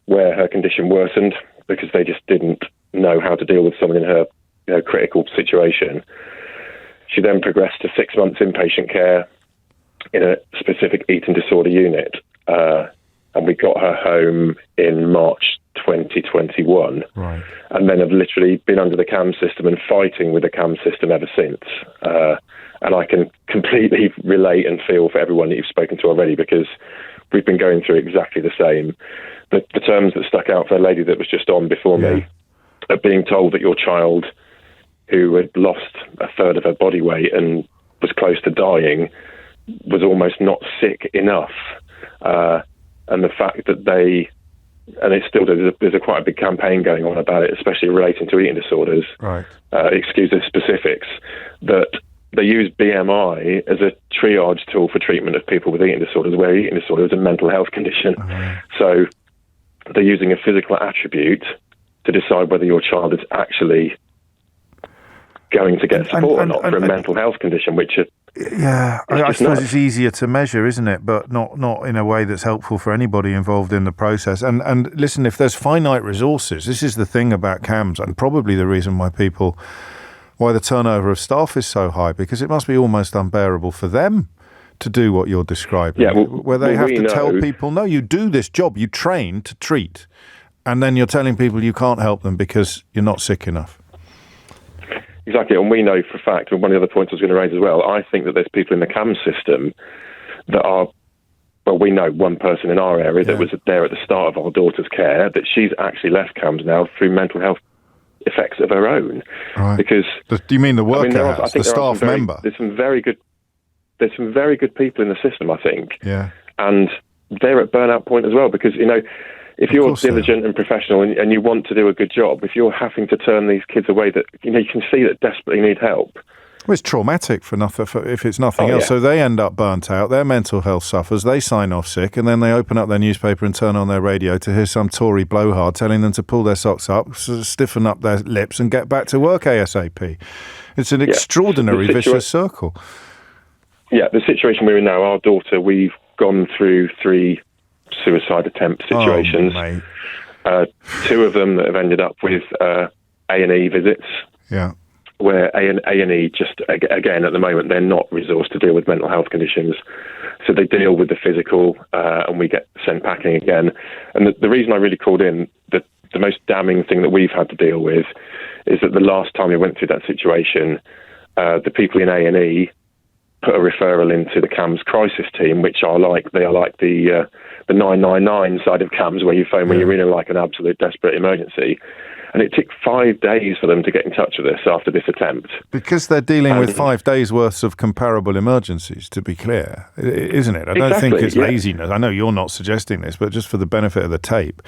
where her condition worsened because they just didn't know how to deal with someone in her critical situation. She then progressed to 6 months inpatient care in a specific eating disorder unit, and we got her home in March 2021, right. And then have literally been under the CAM system and fighting with the CAM system ever since. And I can completely relate and feel for everyone that you've spoken to already, because we've been going through exactly the same. The terms that stuck out for a lady that was just on before me, are being told that your child, who had lost a third of her body weight and was close to dying, was almost not sick enough. And the fact that it's still, there's quite a big campaign going on about it, especially relating to eating disorders. Right. Excuse the specifics, that they use BMI as a triage tool for treatment of people with eating disorders, where eating disorder is a mental health condition. So they're using a physical attribute to decide whether your child is actually going to get support or not for a mental health condition, which is... Yeah, I suppose it's easier to measure, isn't it? But not in a way that's helpful for anybody involved in the process. And listen, if there's finite resources, this is the thing about CAMS, and probably the reason why people why the turnover of staff is so high, because it must be almost unbearable for them to do what you're describing, where they have to tell people, no, you do this job, you train to treat, and then you're telling people you can't help them because you're not sick enough. Exactly, and we know for a fact, and one of the other points I was going to raise as well, I think that there's people in the CAMS system that are, well, we know one person in our area that was there at the start of our daughter's care, that she's actually left CAMS now through mental health effects of her own. Right. Because do you mean the worker house, the staff member? There's some very good people in the system, I think. Yeah. And they're at burnout point as well, because, if you're diligent and professional and you want to do a good job, if you're having to turn these kids away that, you can see that desperately need help. Well, it's traumatic if it's nothing else. Yeah. So they end up burnt out, their mental health suffers, they sign off sick, and then they open up their newspaper and turn on their radio to hear some Tory blowhard telling them to pull their socks up, stiffen up their lips and get back to work ASAP. It's an extraordinary vicious circle. Yeah, the situation we're in now, our daughter, we've gone through 3 suicide attempt situations. Two of them that have ended up with A&E visits. Yeah. Where A&E just, again, at the moment, they're not resourced to deal with mental health conditions. So they deal with the physical, and we get sent packing again. And the reason I really called in, the most damning thing that we've had to deal with is that the last time we went through that situation, the people in A&E put a referral into the CAMS crisis team, which are like the 999 side of CAMS, where you phone when you're in like an absolute desperate emergency. And it took 5 days for them to get in touch with us after this attempt. Because they're dealing with 5 days' worth of comparable emergencies, to be clear, isn't it? I don't think it's laziness. I know you're not suggesting this, but just for the benefit of the tape,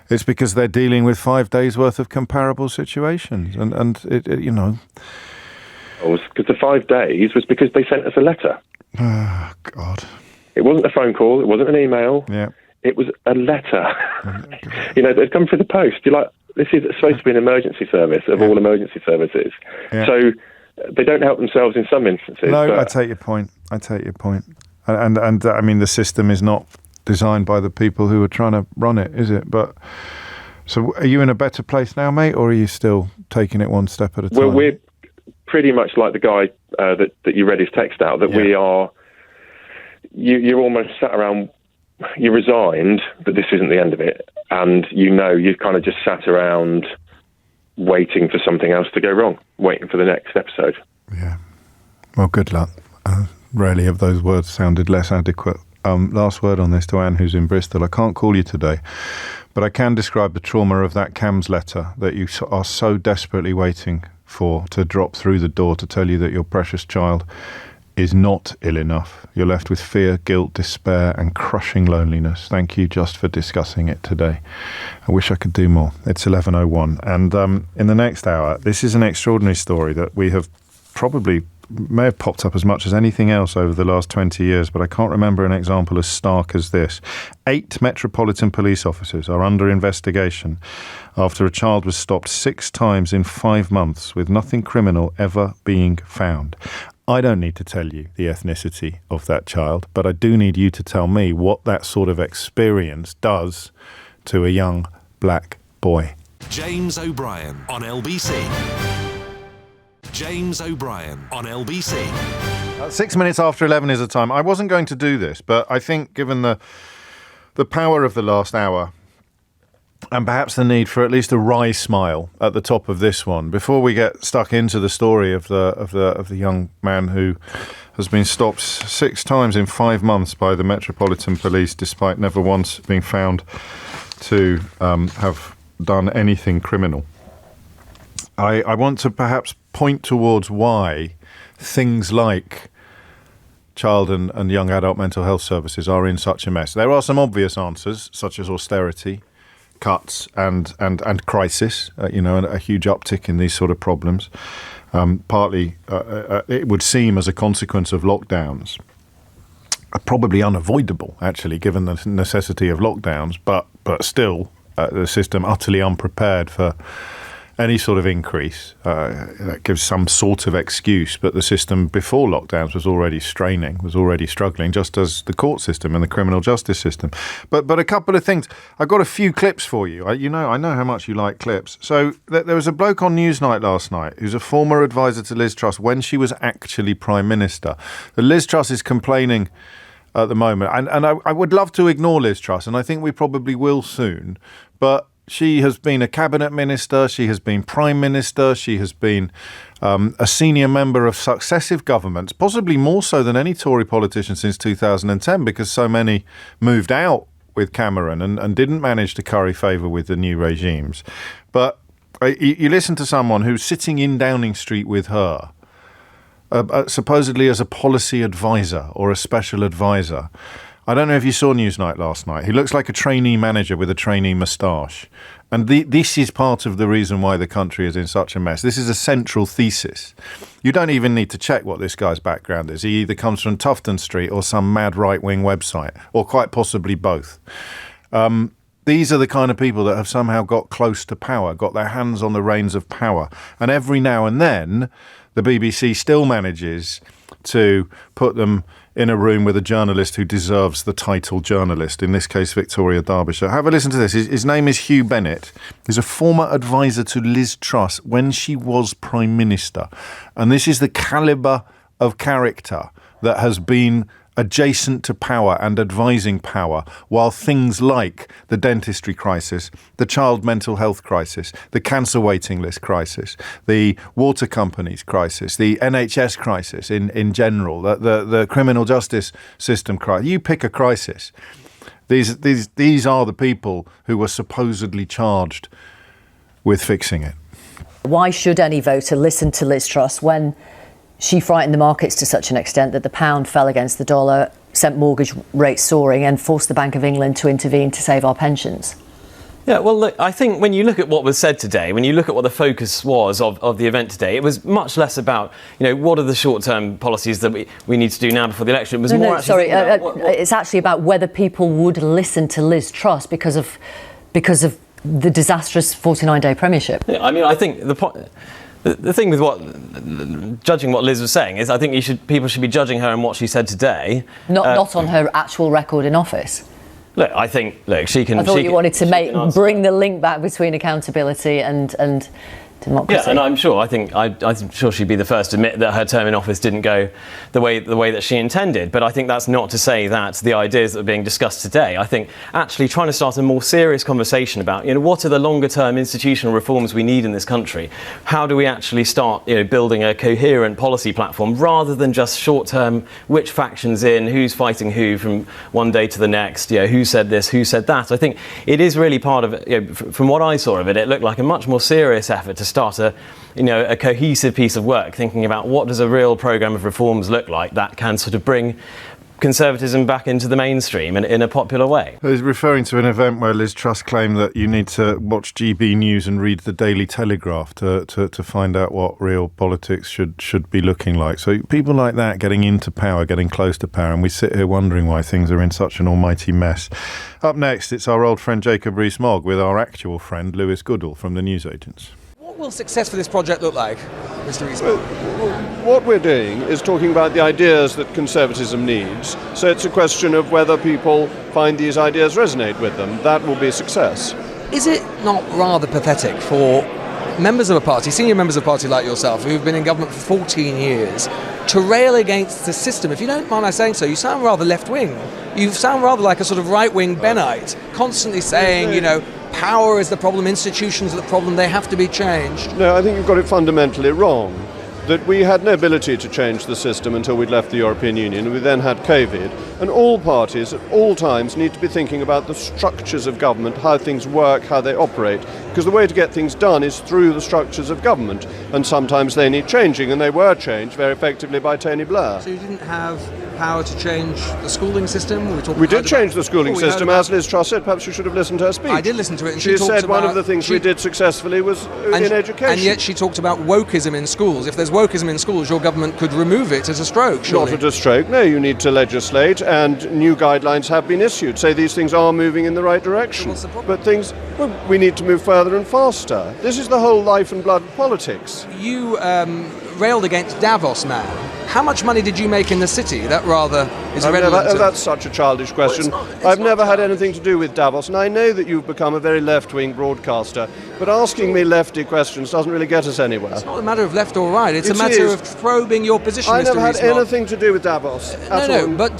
it's because they're dealing with 5 days' worth of comparable situations. And because the 5 days was because they sent us a letter. Oh, God. It wasn't a phone call. It wasn't an email. Yeah. It was a letter. They'd come through the post. You're like, this is supposed to be an emergency service of all emergency services. Yeah. So they don't help themselves in some instances. No, I take your point. And I mean, the system is not designed by the people who are trying to run it, is it? But so are you in a better place now, mate, or are you still taking it one step at a time? Well, we're pretty much like the guy that you read his text out, that we are... You're almost sat around... You're resigned that this isn't the end of it, and you've kind of just sat around waiting for something else to go wrong, waiting for the next episode. Yeah. Well, good luck. Rarely have those words sounded less adequate. Last word on this to Anne, who's in Bristol. I can't call you today, but I can describe the trauma of that CAMS letter that you are so desperately waiting for to drop through the door to tell you that your precious child is not ill enough. You're left with fear, guilt, despair, and crushing loneliness. Thank you just for discussing it today. I wish I could do more. It's 11:01. And in the next hour, this is an extraordinary story that we have may have popped up as much as anything else over the last 20 years, but I can't remember an example as stark as this. 8 Metropolitan Police officers are under investigation after a child was stopped 6 times in 5 months with nothing criminal ever being found. I don't need to tell you the ethnicity of that child, but I do need you to tell me what that sort of experience does to a young black boy. James O'Brien on LBC. James O'Brien on LBC. 6 minutes after 11 is the time. I wasn't going to do this, but I think given the power of the last hour, and perhaps the need for at least a wry smile at the top of this one, before we get stuck into the story of the young man who has been stopped 6 times in 5 months by the Metropolitan Police, despite never once being found to have done anything criminal. I want to perhaps point towards why things like child and young adult mental health services are in such a mess. There are some obvious answers, such as austerity, cuts and crisis, a huge uptick in these sort of problems. Partly, it would seem as a consequence of lockdowns, probably unavoidable, actually, given the necessity of lockdowns, but still the system utterly unprepared for any sort of increase. That gives some sort of excuse, but the system before lockdowns was already straining, was already struggling, just as the court system and the criminal justice system. But a couple of things. I've got a few clips for you. I know how much you like clips. So there was a bloke on Newsnight last night who's a former advisor to Liz Truss when she was actually Prime Minister. Liz Truss is complaining at the moment, and I would love to ignore Liz Truss, and I think we probably will soon, but she has been a cabinet minister, she has been prime minister, she has been a senior member of successive governments, possibly more so than any Tory politician since 2010, because so many moved out with Cameron and didn't manage to curry favour with the new regimes. But you listen to someone who's sitting in Downing Street with her, supposedly as a policy advisor or a special advisor. I don't know if you saw Newsnight last night. He looks like a trainee manager with a trainee moustache. And this is part of the reason why the country is in such a mess. This is a central thesis. You don't even need to check what this guy's background is. He either comes from Tufton Street or some mad right-wing website, or quite possibly both. These are the kind of people that have somehow got close to power, got their hands on the reins of power. And every now and then, the BBC still manages to put them in a room with a journalist who deserves the title journalist, in this case Victoria Derbyshire. Have a listen to this. His name is Hugh Bennett. He's a former advisor to Liz Truss when she was Prime Minister. And this is the calibre of character that has been adjacent to power and advising power, while things like the dentistry crisis, the child mental health crisis, the cancer waiting list crisis, the water companies crisis, the NHS crisis in general, the criminal justice system crisis. You pick a crisis. These are the people who were supposedly charged with fixing it. Why should any voter listen to Liz Truss when she frightened the markets to such an extent that the pound fell against the dollar, sent mortgage rates soaring and forced the Bank of England to intervene to save our pensions? Yeah, well, look, I think when you look at what was said today, when you look at what the focus was of the event today, it was much less about, what are the short-term policies that we need to do now before the election. It was it's actually about whether people would listen to Liz Truss because of the disastrous 49-day premiership. Yeah, I mean, I think the thing with judging what Liz was saying is I think people should be judging her on what she said today. Not on her actual record in office. Look, I think she can... I thought you wanted to bring the link back between accountability and democracy. Yeah, and I'm sure she'd be the first to admit that her term in office didn't go the way that she intended. But I think that's not to say that the ideas that are being discussed today. I think actually trying to start a more serious conversation about what are the longer term institutional reforms we need in this country. How do we actually start building a coherent policy platform rather than just short term which factions in, who's fighting who from one day to the next, who said this, who said that. I think it is really part of it. From what I saw of it, it looked like a much more serious effort to start a cohesive piece of work, thinking about what does a real programme of reforms look like that can sort of bring conservatism back into the mainstream in a popular way. He's referring to an event where Liz Truss claimed that you need to watch GB News and read the Daily Telegraph to find out what real politics should be looking like. So people like that getting into power, getting close to power, and we sit here wondering why things are in such an almighty mess. Up next, it's our old friend Jacob Rees-Mogg with our actual friend Lewis Goodall from the newsagents. What will success for this project look like, Mr. Rees-Mogg? What we're doing is talking about the ideas that conservatism needs. So it's a question of whether people find these ideas resonate with them. That will be a success. Is it not rather pathetic for members of a party, senior members of a party like yourself, who've been in government for 14 years, to rail against the system? If you don't mind my saying so, you sound rather left-wing. You sound rather like a sort of right-wing Bennite, constantly saying, power is the problem, institutions are the problem, they have to be changed. No, I think you've got it fundamentally wrong. That we had no ability to change the system until we'd left the European Union. We then had COVID. And all parties at all times need to be thinking about the structures of government, how things work, how they operate. Because the way to get things done is through the structures of government. And sometimes they need changing, and they were changed very effectively by Tony Blair. So you didn't have power to change the schooling system? We did change the schooling system, as Liz Truss said. Perhaps you should have listened to her speech. I did listen to it, and she said one of the things we did successfully was in education. And yet she talked about wokeism in schools. If there's wokeism in schools, your government could remove it as a stroke, surely. Not at a stroke, no. You need to legislate, and new guidelines have been issued. Say these things are moving in the right direction. What's the problem? But we need to move further and faster. This is the whole life and blood of politics. You railed against Davos now. How much money did you make in the city? That rather is irrelevant. That's such a childish question. I've never had anything to do with Davos, and I know that you've become a very left-wing broadcaster, but asking me lefty questions doesn't really get us anywhere. It's not a matter of left or right. It's a matter of probing your position, I Mr. never had Rees-Mogg. anything to do with Davos. But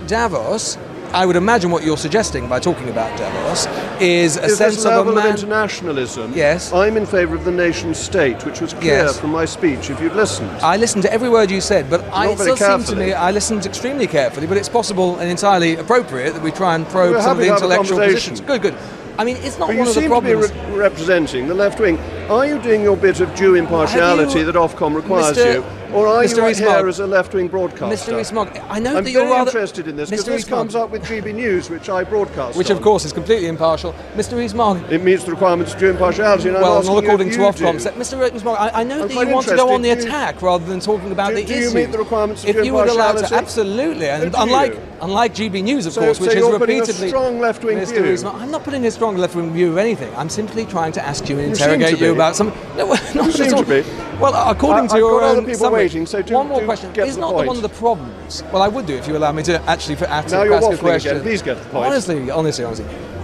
Davos, I would imagine what you're suggesting by talking about Davos is a sense of a man... of internationalism. Yes. I'm in favour of the nation state, which was clear from my speech, if you'd listened. I listened to every word you said, but it still seemed to me I listened extremely carefully, but it's possible and entirely appropriate that we try and probe some of the intellectual positions. Good. I mean, it's not one of the problems... You seem to be representing the left wing. Are you doing your bit of due impartiality that Ofcom requires you? Or are you here as a left-wing broadcaster? Mr. Rees-Mogg, I know I'm that you're very interested in this, because this comes up with GB News, which I broadcast Which, of course, is completely impartial. Mr. Rees-Mogg... It meets the requirements of due impartiality, and well, I'm asking not according to you Ofcom. Mr. Rees-Mogg, I know that you want to go on the attack rather than talking about the issue. Do you meet the requirements of due impartiality? If you were allowed to, absolutely. And unlike GB News, of course, which is repeatedly... a strong left-wing view. Rees-Mogg, I'm not putting a strong left-wing view of anything. I'm simply trying to ask you and interrogate you about some... No, you seem to be. Well, according to your own people summary, waiting, so one more question. Is not one of the problems... Well, I would do if you allow me to actually ask a question. Again. Please get the point. Honestly.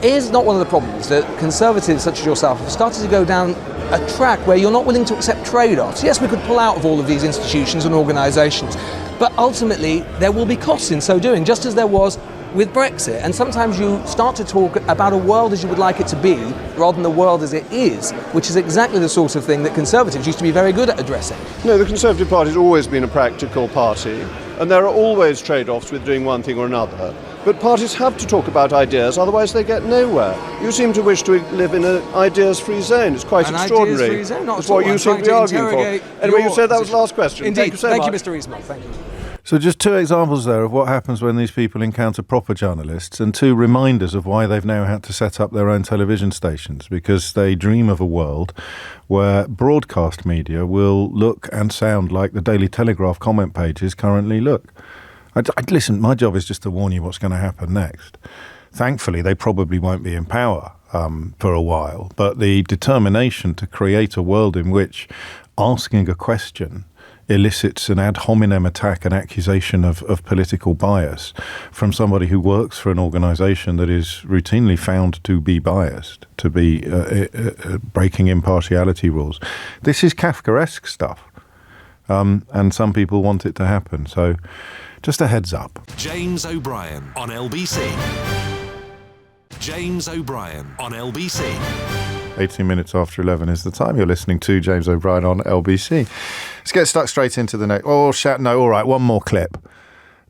Is not one of the problems that Conservatives such as yourself have started to go down a track where you're not willing to accept trade-offs? Yes, we could pull out of all of these institutions and organisations, but ultimately there will be costs in so doing, just as there was with Brexit. And sometimes you start to talk about a world as you would like it to be rather than the world as it is, which is exactly the sort of thing that Conservatives used to be very good at addressing. No, the Conservative Party has always been a practical party, and there are always trade-offs with doing one thing or another. But parties have to talk about ideas, otherwise they get nowhere. You seem to wish to live in an ideas-free zone. It's quite extraordinary. Ideas-free zone? Not That's what you seem to be arguing for. Anyway, you said that was the last question. Indeed. Thank you so much. Thank you, Mr. Rees-Mogg. Thank you. So just two examples there of what happens when these people encounter proper journalists, and two reminders of why they've now had to set up their own television stations, because they dream of a world where broadcast media will look and sound like the Daily Telegraph comment pages currently look. Listen, my job is just to warn you what's going to happen next. Thankfully, they probably won't be in power for a while, but the determination to create a world in which asking a question elicits an ad hominem attack, an accusation of political bias from somebody who works for an organisation that is routinely found to be biased, to be breaking impartiality rules. This is Kafkaesque stuff, and some people want it to happen. So just a heads up. James O'Brien on LBC. James O'Brien on LBC. 18 minutes after 11 is the time. You're listening to James O'Brien on LBC. Let's get stuck straight into the next. All right, one more clip.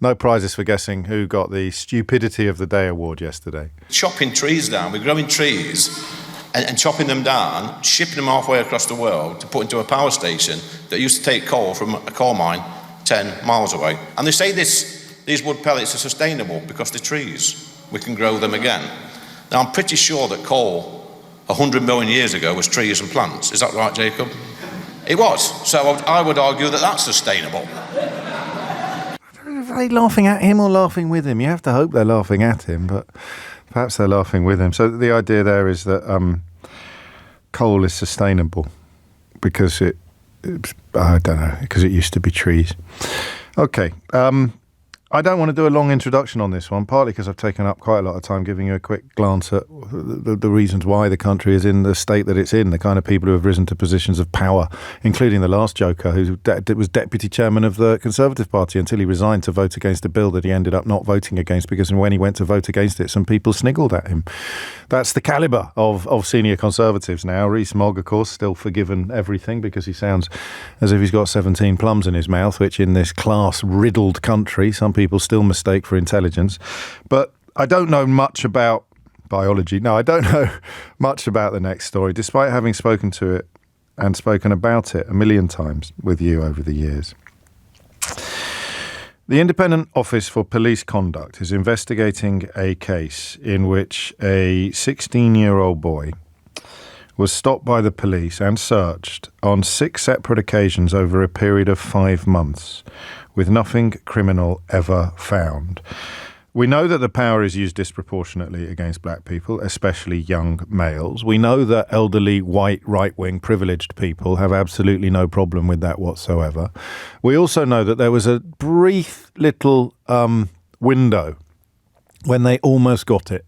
No prizes for guessing who got the Stupidity of the Day award yesterday. Chopping trees down, we're growing trees and chopping them down, shipping them halfway across the world to put into a power station that used to take coal from a coal mine 10 miles away. And they say these wood pellets are sustainable because they're trees. We can grow them again. Now, I'm pretty sure that coal 100 million years ago was trees and plants. Is that right, Jacob? It was. So I would argue that that's sustainable. Are they laughing at him or laughing with him? You have to hope they're laughing at him, but perhaps they're laughing with him. So the idea there is that coal is sustainable because because it used to be trees. Okay. I don't want to do a long introduction on this one, partly because I've taken up quite a lot of time giving you a quick glance at the reasons why the country is in the state that it's in, the kind of people who have risen to positions of power, including the last joker who was deputy chairman of the Conservative Party until he resigned to vote against a bill that he ended up not voting against, because when he went to vote against it, some people sniggled at him. That's the calibre of senior Conservatives now. Rees-Mogg, of course, still forgiven everything because he sounds as if he's got 17 plums in his mouth, which in this class-riddled country, some people still mistake for intelligence. But I don't know much about biology. No, I don't know much about the next story, despite having spoken to it and spoken about it a million times with you over the years. The Independent Office for Police Conduct is investigating a case in which a 16-year-old boy was stopped by the police and searched on 6 separate occasions over a period of 5 months, with nothing criminal ever found. We know that the power is used disproportionately against black people, especially young males. We know that elderly, white, right-wing, privileged people have absolutely no problem with that whatsoever. We also know that there was a brief little window when they almost got it.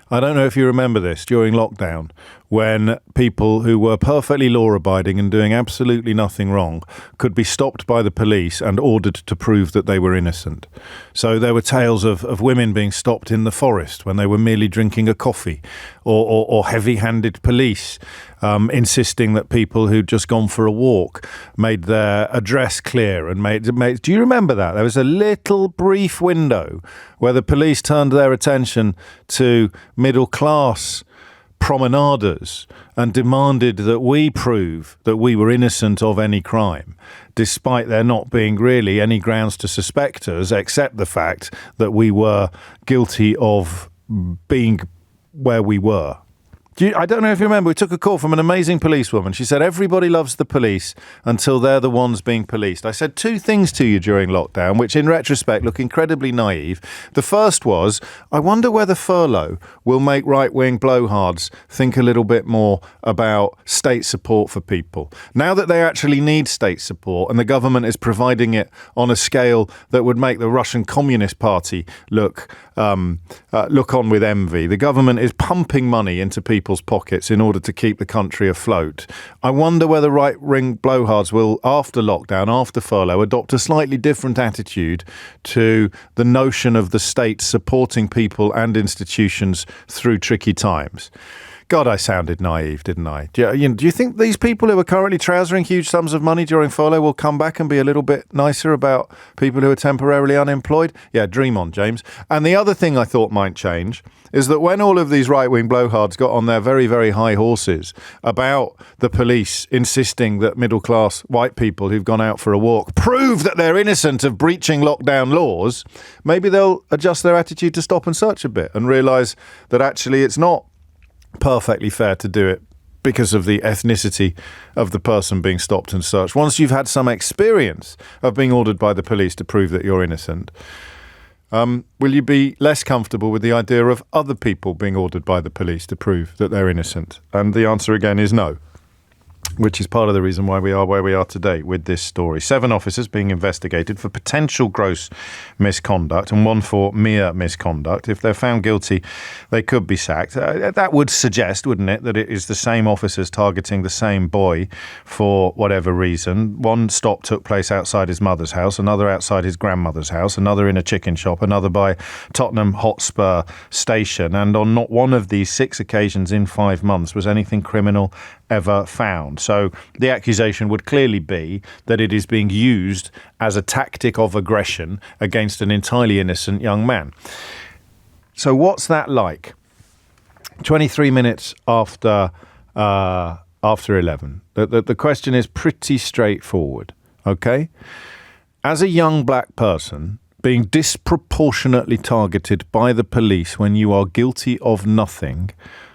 I don't know if you remember this during lockdown, when people who were perfectly law-abiding and doing absolutely nothing wrong could be stopped by the police and ordered to prove that they were innocent. So there were tales of women being stopped in the forest when they were merely drinking a coffee, or heavy-handed police insisting that people who'd just gone for a walk made their address clear and made. Do you remember that? There was a little brief window where the police turned their attention to middle-class promenaders and demanded that we prove that we were innocent of any crime, despite there not being really any grounds to suspect us, except the fact that we were guilty of being where we were. I don't know if you remember, we took a call from an amazing policewoman. She said, everybody loves the police until they're the ones being policed. I said 2 things to you during lockdown, which in retrospect look incredibly naive. The first was, I wonder whether furlough will make right-wing blowhards think a little bit more about state support for people. Now that they actually need state support and the government is providing it on a scale that would make the Russian Communist Party look on with envy, the government is pumping money into people's pockets in order to keep the country afloat. I wonder whether right-wing blowhards will, after lockdown, after furlough, adopt a slightly different attitude to the notion of the state supporting people and institutions through tricky times. God, I sounded naive, didn't I? Do you think these people who are currently trousering huge sums of money during furlough will come back and be a little bit nicer about people who are temporarily unemployed? Yeah, dream on, James. And the other thing I thought might change is that when all of these right-wing blowhards got on their very, very high horses about the police insisting that middle-class white people who've gone out for a walk prove that they're innocent of breaching lockdown laws, maybe they'll adjust their attitude to stop and search a bit and realise that actually it's not perfectly fair to do it because of the ethnicity of the person being stopped and searched. Once you've had some experience of being ordered by the police to prove that you're innocent, will you be less comfortable with the idea of other people being ordered by the police to prove that they're innocent? And the answer again is no, which is part of the reason why we are where we are today with this story. 7 officers being investigated for potential gross misconduct and 1 for mere misconduct. If they're found guilty, they could be sacked. That would suggest, wouldn't it, that it is the same officers targeting the same boy for whatever reason. One stop took place outside his mother's house, another outside his grandmother's house, another in a chicken shop, another by Tottenham Hotspur Station. And on not one of these 6 occasions in 5 months was anything criminal ever found. So the accusation would clearly be that it is being used as a tactic of aggression against an entirely innocent young man. So what's that like? 23 minutes after 11. The question is pretty straightforward, okay? As a young black person being disproportionately targeted by the police when you are guilty of nothing,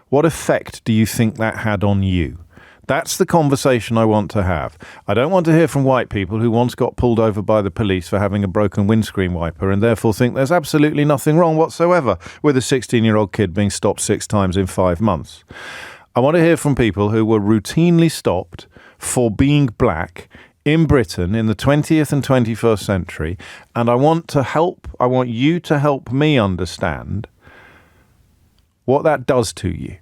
what effect do you think that had on you? That's the conversation I want to have. I don't want to hear from white people who once got pulled over by the police for having a broken windscreen wiper and therefore think there's absolutely nothing wrong whatsoever with a 16-year-old kid being stopped 6 times in 5 months. I want to hear from people who were routinely stopped for being black in Britain in the 20th and 21st century, and I want you to help me understand what that does to you.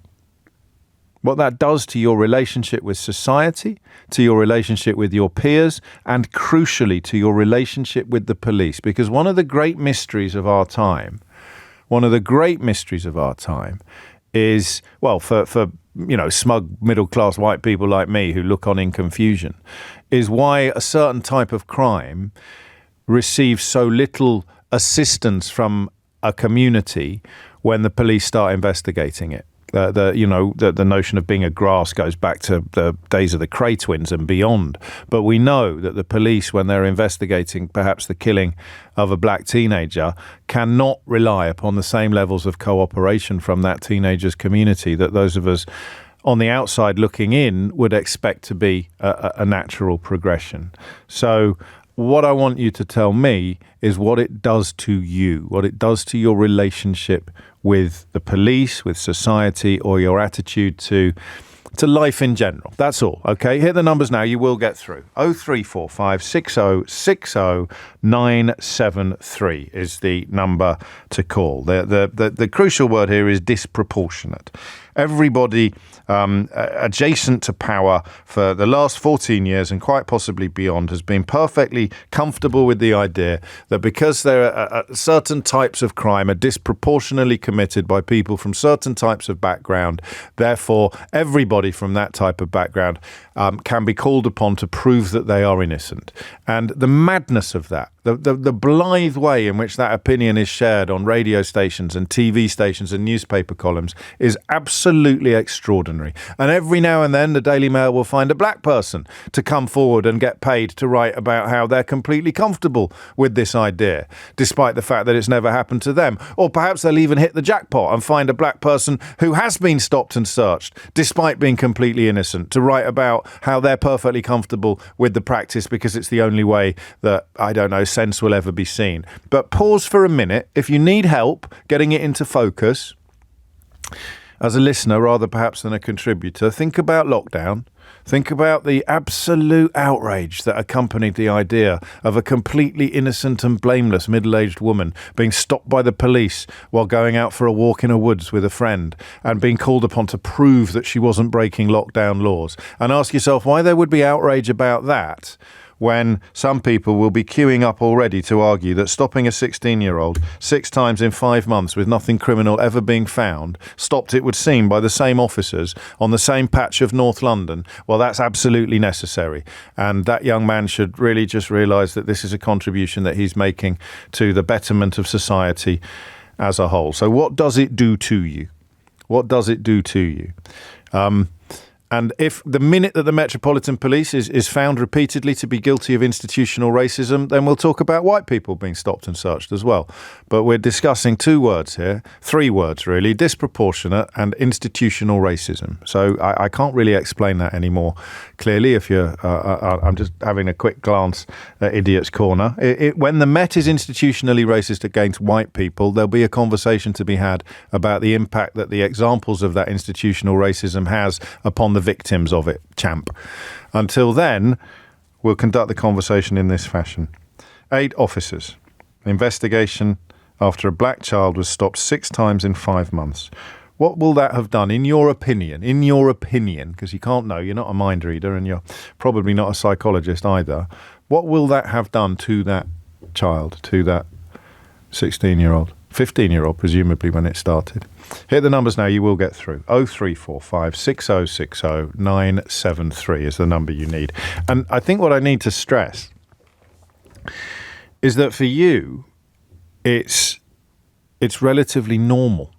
What that does to your relationship with society, to your relationship with your peers, and crucially to your relationship with the police. Because one of the great mysteries of our time is, well, for smug middle-class white people like me who look on in confusion, is why a certain type of crime receives so little assistance from a community when the police start investigating it. The notion of being a grass goes back to the days of the Cray twins and beyond. But we know that the police, when they're investigating perhaps the killing of a black teenager, cannot rely upon the same levels of cooperation from that teenager's community that those of us on the outside looking in would expect to be a natural progression. So what I want you to tell me is what it does to you, what it does to your relationship with the police, with society, or your attitude to life in general. That's all, okay? Hit the numbers now, you will get through. 0345 6060 973 is the number to call. The crucial word here is disproportionate. Everybody adjacent to power for the last 14 years and quite possibly beyond has been perfectly comfortable with the idea that because there are certain types of crime are disproportionately committed by people from certain types of background, therefore everybody from that type of background can be called upon to prove that they are innocent. And the madness of that, the blithe way in which that opinion is shared on radio stations and TV stations and newspaper columns is absolutely extraordinary. And every now and then the Daily Mail will find a black person to come forward and get paid to write about how they're completely comfortable with this idea, despite the fact that it's never happened to them. Or perhaps they'll even hit the jackpot and find a black person who has been stopped and searched, despite being completely innocent, to write about how they're perfectly comfortable with the practice because it's the only way that, I don't know, sense will ever be seen. But pause for a minute. If you need help getting it into focus, as a listener rather perhaps than a contributor, think about lockdown. Think about the absolute outrage that accompanied the idea of a completely innocent and blameless middle-aged woman being stopped by the police while going out for a walk in a woods with a friend and being called upon to prove that she wasn't breaking lockdown laws. And ask yourself why there would be outrage about that when some people will be queuing up already to argue that stopping a 16-year-old 6 times in 5 months with nothing criminal ever being found, stopped, it would seem, by the same officers on the same patch of North London, well, that's absolutely necessary. And that young man should really just realise that this is a contribution that he's making to the betterment of society as a whole. So what does it do to you? What does it do to you? And if the minute that the Metropolitan Police is found repeatedly to be guilty of institutional racism, then we'll talk about white people being stopped and searched as well. But we're discussing 2 words here, 3 words really, disproportionate and institutional racism. So I can't really explain that anymore clearly if you're, I'm just having a quick glance at Idiot's Corner. When the Met is institutionally racist against white people, there'll be a conversation to be had about the impact that the examples of that institutional racism has upon the victims of it, champ. Until then, we'll conduct the conversation in this fashion. 8 officers. Investigation after a black child was stopped 6 times in 5 months. What will that have done, in your opinion, because you can't know, you're not a mind reader and you're probably not a psychologist either. What will that have done to that child, to that 16-year-old? 15-year-old, presumably, when it started. Hit the numbers now, you will get through. 0345 6060 973 is the number you need. And I think what I need to stress is that for you, it's relatively normal.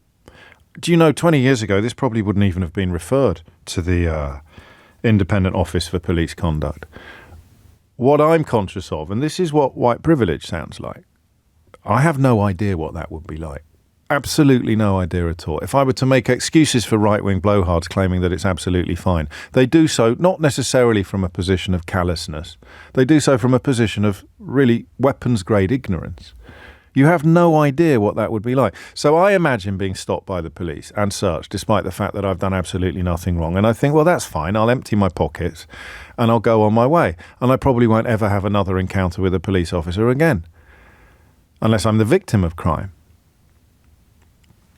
Do you know, 20 years ago, this probably wouldn't even have been referred to the Independent Office for Police Conduct. What I'm conscious of, and this is what white privilege sounds like, I have no idea what that would be like. Absolutely no idea at all. If I were to make excuses for right-wing blowhards claiming that it's absolutely fine, they do so not necessarily from a position of callousness. They do so from a position of really weapons-grade ignorance. You have no idea what that would be like. So I imagine being stopped by the police and searched, despite the fact that I've done absolutely nothing wrong. And I think, well, that's fine. I'll empty my pockets and I'll go on my way. And I probably won't ever have another encounter with a police officer again, unless I'm the victim of crime.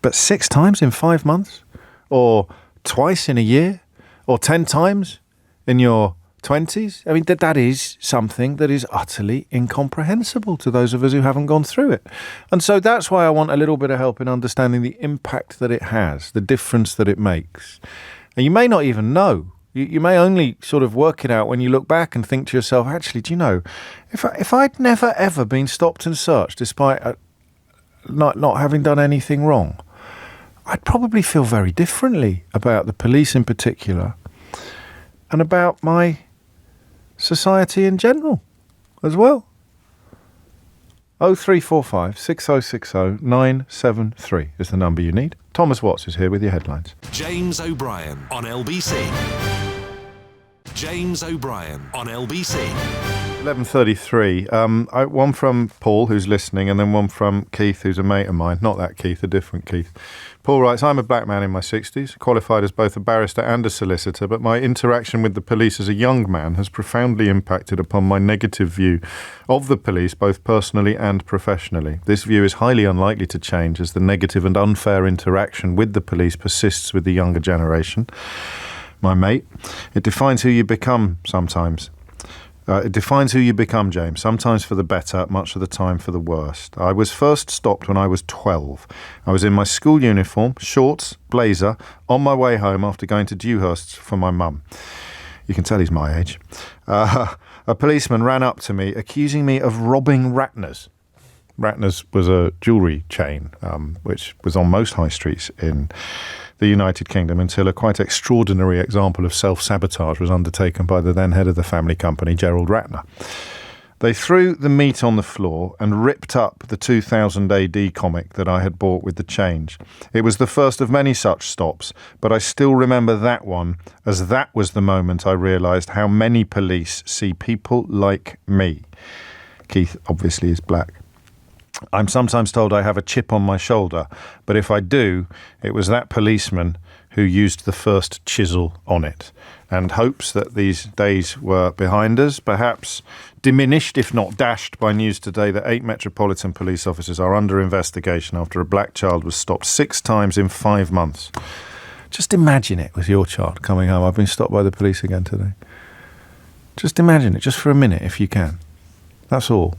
But 6 times in 5 months? Or twice in a year? Or 10 times in your 20s? I mean, that is something that is utterly incomprehensible to those of us who haven't gone through it. And so that's why I want a little bit of help in understanding the impact that it has, the difference that it makes. And you may not even know. You may only sort of work it out when you look back and think to yourself, actually, do you know, if I'd never ever been stopped and searched despite not having done anything wrong, I'd probably feel very differently about the police in particular and about my society in general as well. 0345 6060 973 is the number you need. Thomas Watts is here with your headlines. James O'Brien on LBC. James O'Brien on LBC. 11:33. One from Paul, who's listening, and then one from Keith, who's a mate of mine. Not that Keith, a different Keith. Paul writes, I'm a black man in my 60s, qualified as both a barrister and a solicitor, but my interaction with the police as a young man has profoundly impacted upon my negative view of the police, both personally and professionally. This view is highly unlikely to change as the negative and unfair interaction with the police persists with the younger generation. My mate, it defines who you become sometimes. It defines who you become, James, sometimes for the better, much of the time for the worst. I was first stopped when I was 12. I was in my school uniform, shorts, blazer, on my way home after going to Dewhurst for my mum. You can tell he's my age. A policeman ran up to me, accusing me of robbing Ratner's. Ratner's was a jewellery chain, which was on most high streets in the United Kingdom until a quite extraordinary example of self-sabotage was undertaken by the then head of the family company, Gerald Ratner. They threw the meat on the floor and ripped up the 2000 AD comic that I had bought with the change. It was the first of many such stops, but I still remember that one, as that was the moment I realised how many police see people like me. Keith obviously is black. I'm sometimes told I have a chip on my shoulder, but if I do, it was that policeman who used the first chisel on it, and hopes that these days were behind us, perhaps diminished, if not dashed, by news today that 8 Metropolitan Police officers are under investigation after a black child was stopped 6 times in 5 months. Just imagine it with your child coming home. I've been stopped by the police again today. Just imagine it, just for a minute, if you can. That's all.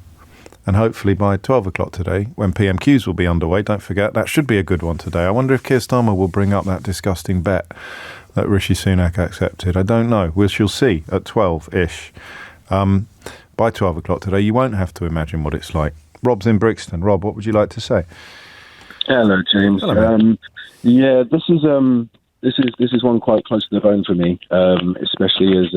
And hopefully by 12 o'clock today, when PMQs will be underway, don't forget, that should be a good one today. I wonder if Keir Starmer will bring up that disgusting bet that Rishi Sunak accepted. I don't know. We shall see at 12-ish. By 12 o'clock today, you won't have to imagine what it's like. Rob's in Brixton. Rob, what would you like to say? Hello, James. Hello, yeah, this is one quite close to the bone for me, especially as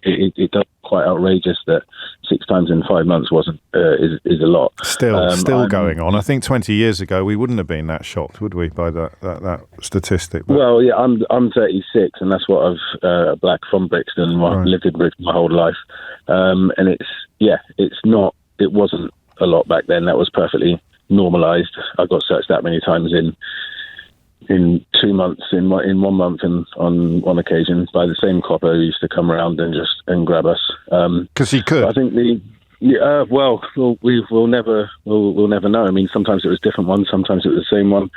it does quite outrageous that 6 times in 5 months is a lot. Still going on. I think 20 years ago we wouldn't have been that shocked, would we, by that statistic? But... Well, yeah, I'm 36, and that's what I've black from Brixton. I've lived in Brixton my whole life, and it wasn't a lot back then. That was perfectly normalised. I got searched that many times in 2 months, in 1 month, and on one occasion by the same copper who used to come around and grab us. Because he could. I think we'll never know. I mean, sometimes it was different ones, sometimes it was the same one.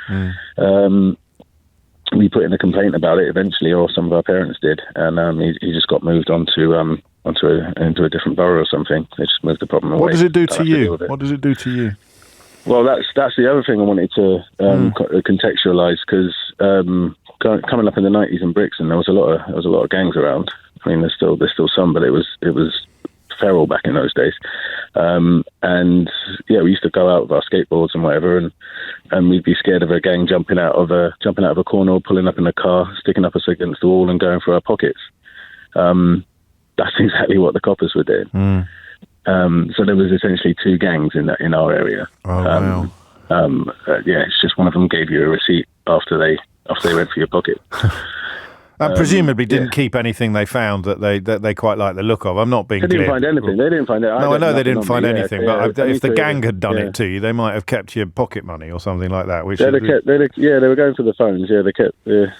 We put in a complaint about it eventually, or some of our parents did, and he just got moved into a different borough or something. They just moved the problem away. What does it do to you? What does it do to you? Well, that's the other thing I wanted to contextualise, because coming up in the 90s in Brixton, there was a lot of gangs around. I mean, there's still some, but it was feral back in those days. And yeah, we used to go out with our skateboards and whatever, and we'd be scared of a gang jumping out of a corner, or pulling up in a car, sticking up us against the wall, and going for our pockets. That's exactly what the coppers were doing. So there was essentially 2 gangs in our area. Oh, wow. Yeah, it's just one of them gave you a receipt after they went for your pocket. And presumably didn't keep anything they found that they quite like the look of. I'm not being They didn't find anything. They didn't find it. No, I know they didn't find anything, but yeah, if the gang had done it to you, they might have kept your pocket money or something like that. Which they were going for the phones. Yeah, they kept the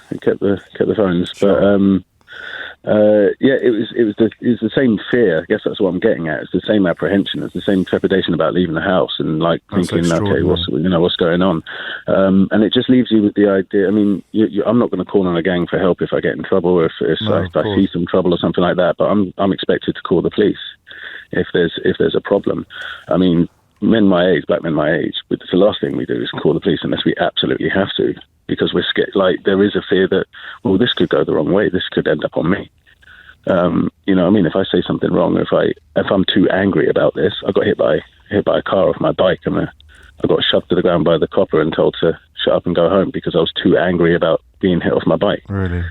phones. Sure. But it was the same fear. I guess that's what I'm getting at. It's the same apprehension. It's the same trepidation about leaving the house and thinking, okay, what's going on? And it just leaves you with the idea. I mean, I'm not going to call on a gang for help if I get in trouble, or if I see some trouble or something like that. But I'm expected to call the police if there's a problem. I mean, black men my age, it's the last thing we do is call the police unless we absolutely have to. Because we're scared, there is a fear that, well, this could go the wrong way. This could end up on me. You know what I mean? If I say something wrong, if I'm too angry about this, I got hit by a car off my bike. I'm I got shoved to the ground by the copper and told to shut up and go home because I was too angry about being hit off my bike. Really?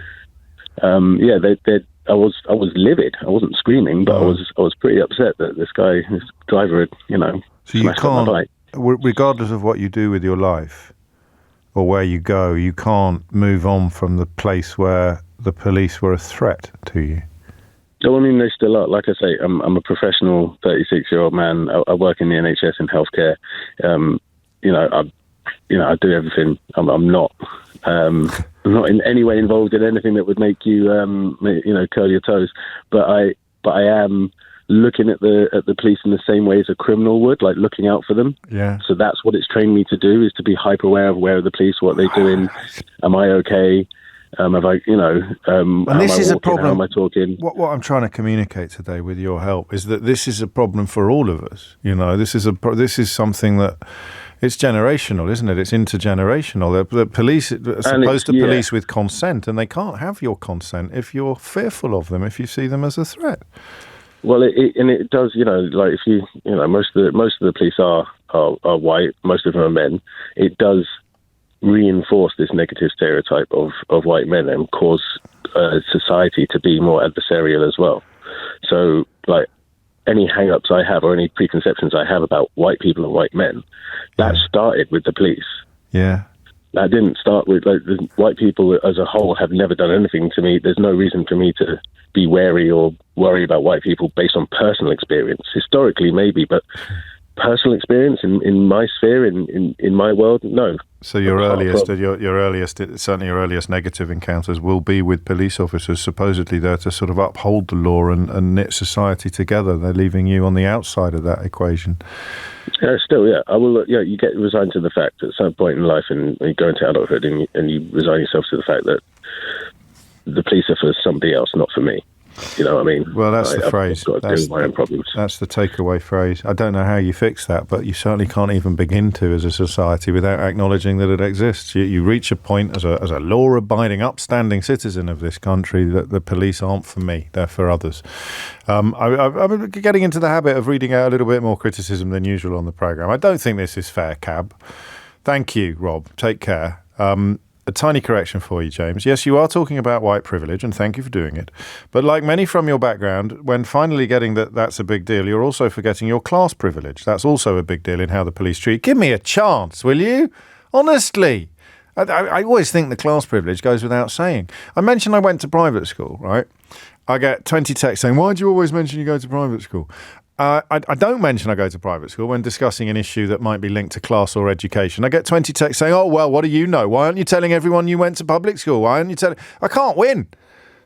I was livid. I wasn't screaming, but I was pretty upset that this driver had, So you smashed up my bike. Regardless of what you do with your life or where you go, you can't move on from the place where the police were a threat to you. No, I mean, they still are. Like I say, I'm a professional 36-year-old man. I work in the NHS in healthcare. I do everything. I'm not in any way involved in anything that would make you, curl your toes. But I am looking at the police in the same way as a criminal would, like looking out for them. Yeah. So that's what it's trained me to do, is to be hyper aware of where are the police, what they're doing, am I okay? Have I, and this is a problem. How am I talking? What I'm trying to communicate today with your help is that this is a problem for all of us. This is something that it's generational, isn't it? It's intergenerational. The police are supposed to police with consent, and they can't have your consent if you're fearful of them, if you see them as a threat. Well, it does. Like if most of the police are white, most of them are men. It does reinforce this negative stereotype of white men and cause society to be more adversarial as well. So, like, any hang-ups I have or any preconceptions I have about white people and white men, that started with the police. Yeah. That didn't start with, the white people as a whole have never done anything to me. There's no reason for me to be wary or worry about white people based on personal experience. Historically, maybe, but personal experience in my sphere, in my world, no. So your earliest negative encounters will be with police officers supposedly there to sort of uphold the law and knit society together. They're leaving you on the outside of that equation. I will. You get resigned to the fact at some point in life, and you go into adulthood, and you resign yourself to the fact that the police are for somebody else, not for me. You know what I mean? Well, that's the phrase. I've got to deal with my own problems. That's the takeaway phrase. I don't know how you fix that, but you certainly can't even begin to as a society without acknowledging that it exists. You reach a point as a law-abiding, upstanding citizen of this country that the police aren't for me, they're for others. I'm getting into the habit of reading out a little bit more criticism than usual on the programme. I don't think this is fair, Cab. Thank you, Rob. Take care. A tiny correction for you, James. Yes, you are talking about white privilege, and thank you for doing it. But like many from your background, when finally getting that that's a big deal, you're also forgetting your class privilege. That's also a big deal in how the police treat. Give me a chance, will you? Honestly. I always think the class privilege goes without saying. I mentioned I went to private school, right? I get 20 texts saying, why do you always mention you go to private school? I don't mention I go to private school when discussing an issue that might be linked to class or education. I get 20 texts saying, oh, well, what do you know? Why aren't you telling everyone you went to public school? Why aren't you telling... I can't win.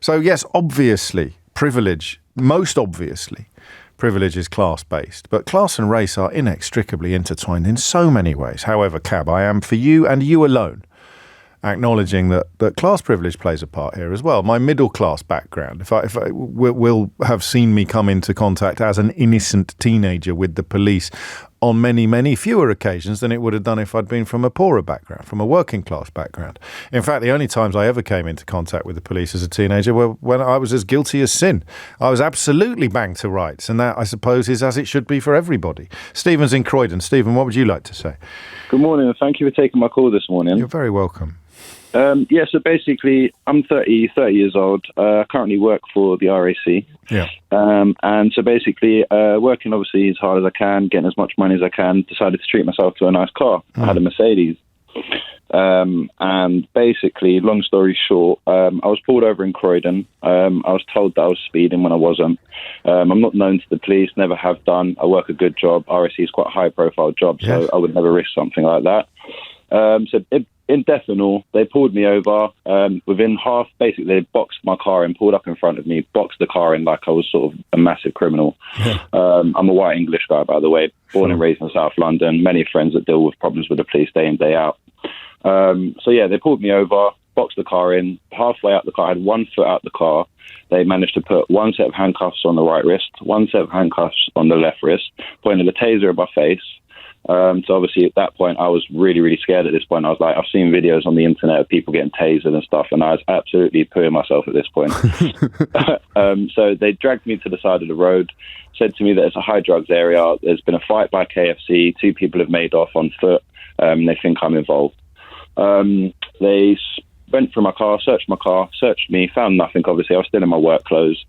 So, yes, obviously, privilege, most obviously, privilege is class-based. But class and race are inextricably intertwined in so many ways. However, Cab, I am for you and you alone acknowledging that class privilege plays a part here as well. My middle-class background, if I will have seen me come into contact as an innocent teenager with the police on many, many fewer occasions than it would have done if I'd been from a poorer background, from a working-class background. In fact, the only times I ever came into contact with the police as a teenager were when I was as guilty as sin. I was absolutely banged to rights, and that, I suppose, is as it should be for everybody. Stephen's in Croydon. Stephen, what would you like to say? Good morning, and thank you for taking my call this morning. You're very welcome. So basically, I'm 30 years old. I currently work for the RAC. Yeah. And so basically, working obviously as hard as I can, getting as much money as I can, decided to treat myself to a nice car. I had a Mercedes. And basically, long story short, I was pulled over in Croydon. I was told that I was speeding when I wasn't. I'm not known to the police, never have done. I work a good job. RAC is quite a high-profile job, so I would never risk something like that. Indefinite, they pulled me over. Within half, basically, they boxed my car in, pulled up in front of me, boxed the car in like I was sort of a massive criminal. I'm a white English guy, by the way, born and raised in South London. Many friends that deal with problems with the police day in, day out. They pulled me over, boxed the car in. Halfway out the car, I had 1 foot out the car. They managed to put 1 set of handcuffs on the right wrist, 1 set of handcuffs on the left wrist, pointed a taser at my face. So obviously at that point, I was really, really scared at this point. I was like, I've seen videos on the internet of people getting tasered and stuff, and I was absolutely pooing myself at this point. So they dragged me to the side of the road, said to me that it's a high drugs area. There's been a fight by KFC. 2 people have made off on foot. They think I'm involved. They went through my car, searched me, found nothing, obviously. I was still in my work clothes.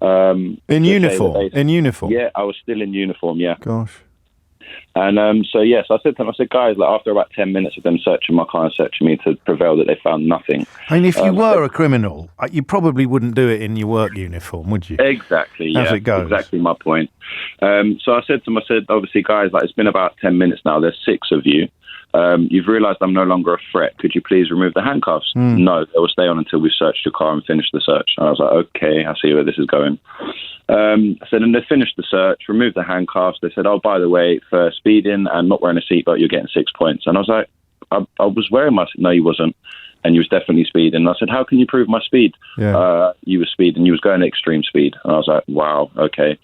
In uniform? In uniform? Yeah, I was still in uniform, yeah. Gosh. And so I said to them, guys, like after about 10 minutes of them searching my car and searching me to prevail that they found nothing. I mean, if you were a criminal, you probably wouldn't do it in your work uniform, would you? Exactly, yeah. As it goes. Exactly my point. So I said to them, obviously, guys, like it's been about 10 minutes now. There's 6 of you. You've realised I'm no longer a threat. Could you please remove the handcuffs? No, they will stay on until we searched your car and finished the search. And I was like, okay, I see where this is going. I said, and they finished the search, removed the handcuffs. They said, oh, by the way, for speeding and not wearing a seatbelt, you're getting 6 points. And I was like, I was wearing my... No, you wasn't. And you was definitely speeding. And I said, how can you prove my speed? Yeah. You were speeding. You was going at extreme speed. And I was like, wow, okay.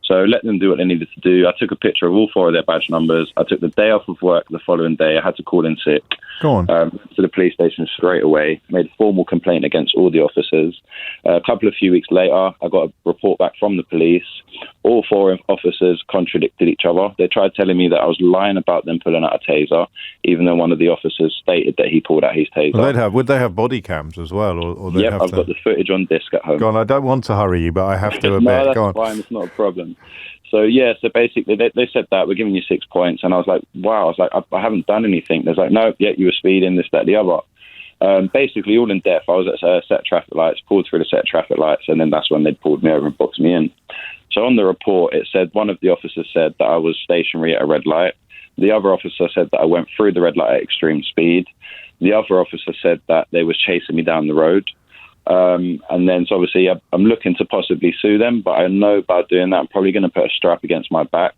So let them do what they needed to do. I took a picture of all 4 of their badge numbers. I took the day off of work the following day. I had to call in sick. Go on. To the police station straight away. Made a formal complaint against all the officers. A few weeks later, I got a report back from the police. All 4 officers contradicted each other. They tried telling me that I was lying about them pulling out a taser, even though one of the officers stated that he pulled out his taser. Well, would they have body cams as well? Or yep, I've got the footage on disc at home. Go on, I don't want to hurry you, but I have to a no, bit. Go on. Fine, it's not a problem. So basically they said that, we're giving you 6 points. And I was like, wow, I was like, I haven't done anything. They're like, no, yeah, you were speeding, this, that, the other. Basically all in depth. I was at a set of traffic lights, pulled through the set of traffic lights, and then that's when they pulled me over and boxed me in. So on the report, it said one of the officers said that I was stationary at a red light. The other officer said that I went through the red light at extreme speed. The other officer said that they was chasing me down the road. And then, so obviously, I'm looking to possibly sue them, but I know by doing that, I'm probably going to put a strap against my back.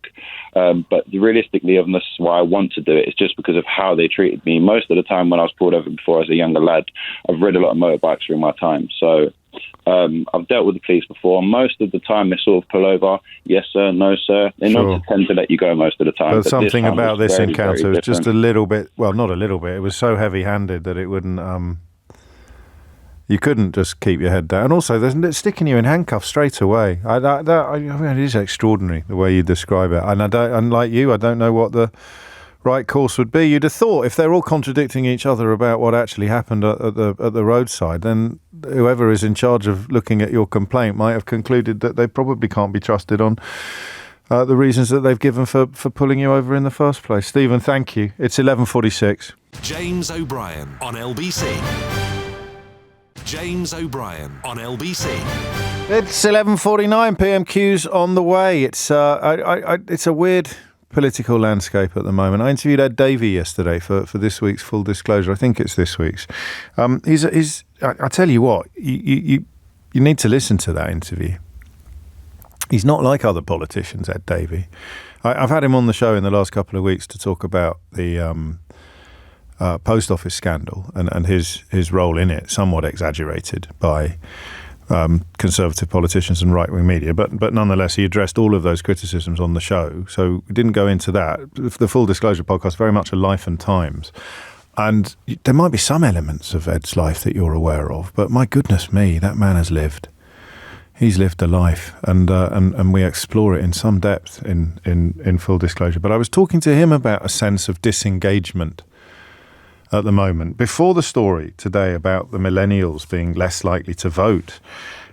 But realistically, and this is why I want to do it, it's just because of how they treated me. Most of the time when I was pulled over before as a younger lad, I've ridden a lot of motorbikes through my time. So I've dealt with the police before. Most of the time, they sort of pull over, yes, sir, no, sir. They don't tend to let you go most of the time. But something about this encounter was just a little bit, well, not a little bit, it was so heavy-handed that it wouldn't... You couldn't just keep your head down. And also, there's sticking you in handcuffs straight away. I mean, it is extraordinary the way you describe it. And like you, I don't know what the right course would be. You'd have thought if they're all contradicting each other about what actually happened at the roadside, then whoever is in charge of looking at your complaint might have concluded that they probably can't be trusted on the reasons that they've given for pulling you over in the first place. Stephen, thank you. It's 11:46. James O'Brien on LBC. James O'Brien on LBC. It's 11:49. PMQ's on the way. It's it's a weird political landscape at the moment. I interviewed Ed Davey yesterday for this week's Full Disclosure. I think it's this week's. I tell you what, you need to listen to that interview. He's not like other politicians, Ed Davey. I've had him on the show in the last couple of weeks to talk about the post office scandal and his role in it, somewhat exaggerated by conservative politicians and right-wing media, but nonetheless he addressed all of those criticisms on the show, so we didn't go into that. The Full Disclosure podcast, very much a life and times, and there might be some elements of Ed's life that you're aware of, but my goodness me, that man has lived. He's lived a life, and we explore it in some depth in Full Disclosure. But I was talking to him about a sense of disengagement at the moment. Before the story today about the millennials being less likely to vote,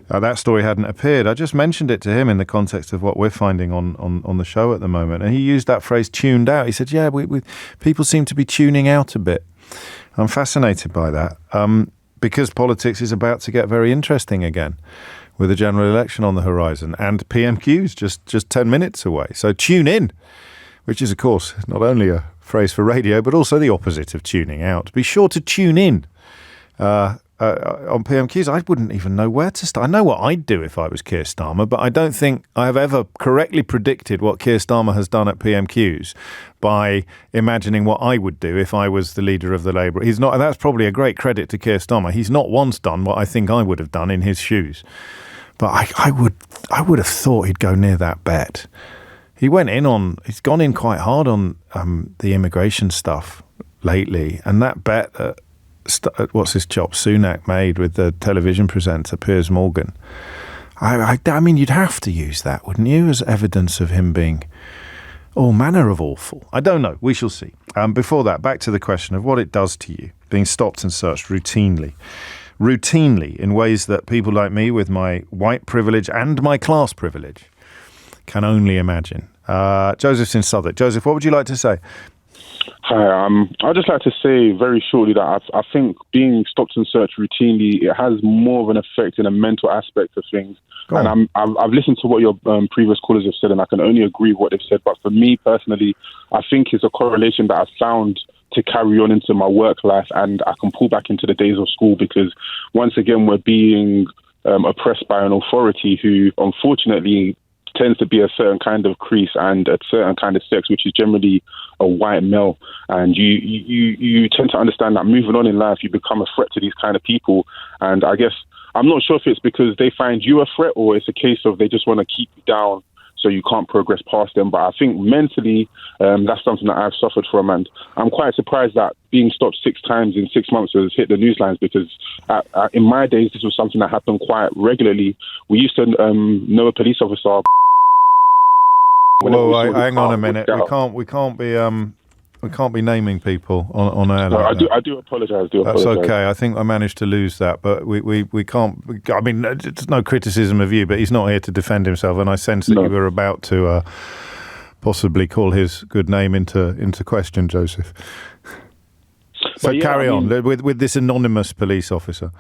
that story hadn't appeared. I just mentioned it to him in the context of what we're finding on the show at the moment. And he used that phrase, tuned out. He said, yeah, we people seem to be tuning out a bit. I'm fascinated by that because politics is about to get very interesting again with a general election on the horizon and PMQ's just 10 minutes away. So tune in, which is, of course, not only a phrase for radio, but also the opposite of tuning out. Be sure to tune in on PMQs. I wouldn't even know where to start. I know what I'd do if I was Keir Starmer, but I don't think I have ever correctly predicted what Keir Starmer has done at PMQs by imagining what I would do if I was the leader of the Labour. He's not, and that's probably a great credit to Keir Starmer. He's not once done what I think I would have done in his shoes. But I would have thought he'd go near that bet. he's gone in quite hard on the immigration stuff lately, and that bet that what's his chop Sunak made with the television presenter Piers Morgan. I mean, you'd have to use that, wouldn't you, as evidence of him being all manner of awful. I don't know. We shall see. Before that, back to the question of what it does to you, being stopped and searched routinely in ways that people like me with my white privilege and my class privilege can only imagine. Joseph's in Southwark. Joseph, what would you like to say? Hi, I'd just like to say very shortly that I think being stopped and searched routinely, it has more of an effect in a mental aspect of things. And I've listened to what your previous callers have said, and I can only agree with what they've said. But for me personally, I think it's a correlation that I've found to carry on into my work life, and I can pull back into the days of school, because once again, we're being oppressed by an authority who, unfortunately, tends to be a certain kind of crease and a certain kind of sex, which is generally a white male. And you tend to understand that moving on in life, you become a threat to these kind of people. And I guess I'm not sure if it's because they find you a threat, or it's a case of they just want to keep you down so you can't progress past them. But I think mentally, that's something that I've suffered from. And I'm quite surprised that being stopped 6 times in 6 months has hit the news lines, because in my days, this was something that happened quite regularly. We used to know a police officer. Whoa, hang on a minute. We can't be naming people on air. No, I do apologise. That's okay. I think I managed to lose that, but we can't. I mean, it's no criticism of you, but he's not here to defend himself, and I sense that you were about to possibly call his good name into question, Joseph. So carry on with this anonymous police officer.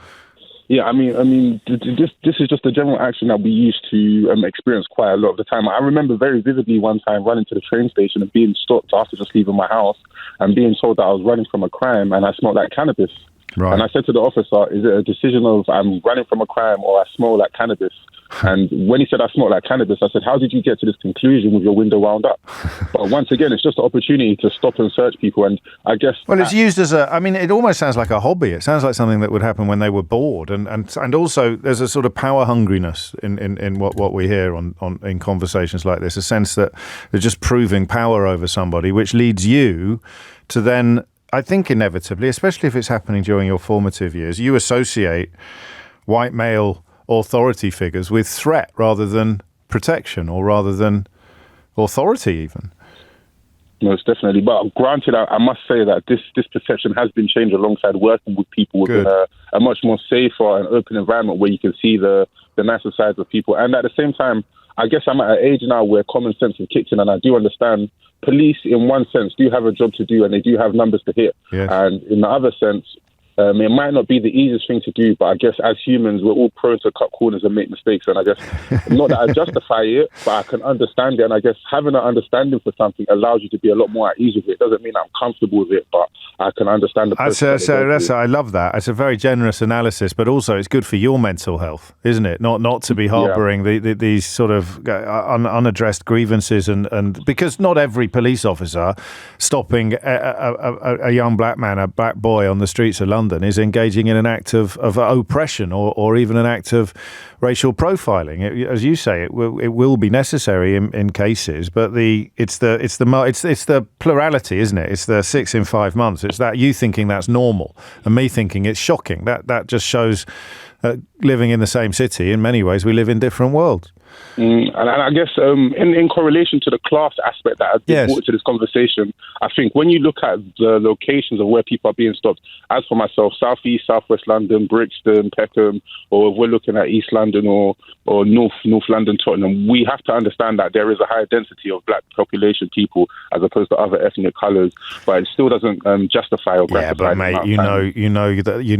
Yeah, I mean, this is just a general action that we used to experience quite a lot of the time. I remember very vividly one time running to the train station and being stopped after just leaving my house and being told that I was running from a crime and I smelled like cannabis. Right. And I said to the officer, is it a decision of I'm running from a crime or I smell like cannabis? And when he said I smelled like cannabis, I said, how did you get to this conclusion with your window wound up? But once again, it's just an opportunity to stop and search people. And I guess... Well, it's used as it almost sounds like a hobby. It sounds like something that would happen when they were bored. And also there's a sort of power hungriness in what we hear in conversations like this, a sense that they're just proving power over somebody, which leads you to then, I think inevitably, especially if it's happening during your formative years, you associate white male authority figures with threat rather than protection, or rather than authority even. Most definitely. But granted, I must say that this perception has been changed alongside working with people within a much more safer and open environment where you can see the nicer sides of people. And at the same time, I guess I'm at an age now where common sense has kicked in, and I do understand police in one sense do have a job to do and they do have numbers to hit. Yes. And in the other sense, it might not be the easiest thing to do, but I guess as humans, we're all prone to cut corners and make mistakes. And I guess, not that I justify it, but I can understand it. And I guess having an understanding for something allows you to be a lot more at ease with it. It doesn't mean I'm comfortable with it, but I can understand the process. I love that. It's a very generous analysis, but also it's good for your mental health, isn't it? Not to be harbouring these sort of unaddressed grievances, and because not every police officer stopping a young black man, a black boy on the streets of London is engaging in an act of oppression or even an act of racial profiling. As you say, it will be necessary in cases, but it's the plurality, isn't it? It's the 6 in 5 months. It's that you thinking that's normal and me thinking it's shocking. That just shows living in the same city. In many ways, we live in different worlds. And I guess in correlation to the class aspect that has been brought to this conversation, I think when you look at the locations of where people are being stopped, as for myself, South East, South West London, Brixton, Peckham, or if we're looking at East London or North London, Tottenham, we have to understand that there is a higher density of black population people as opposed to other ethnic colours, but it still doesn't justify or gratify. Yeah, but mate, you know that you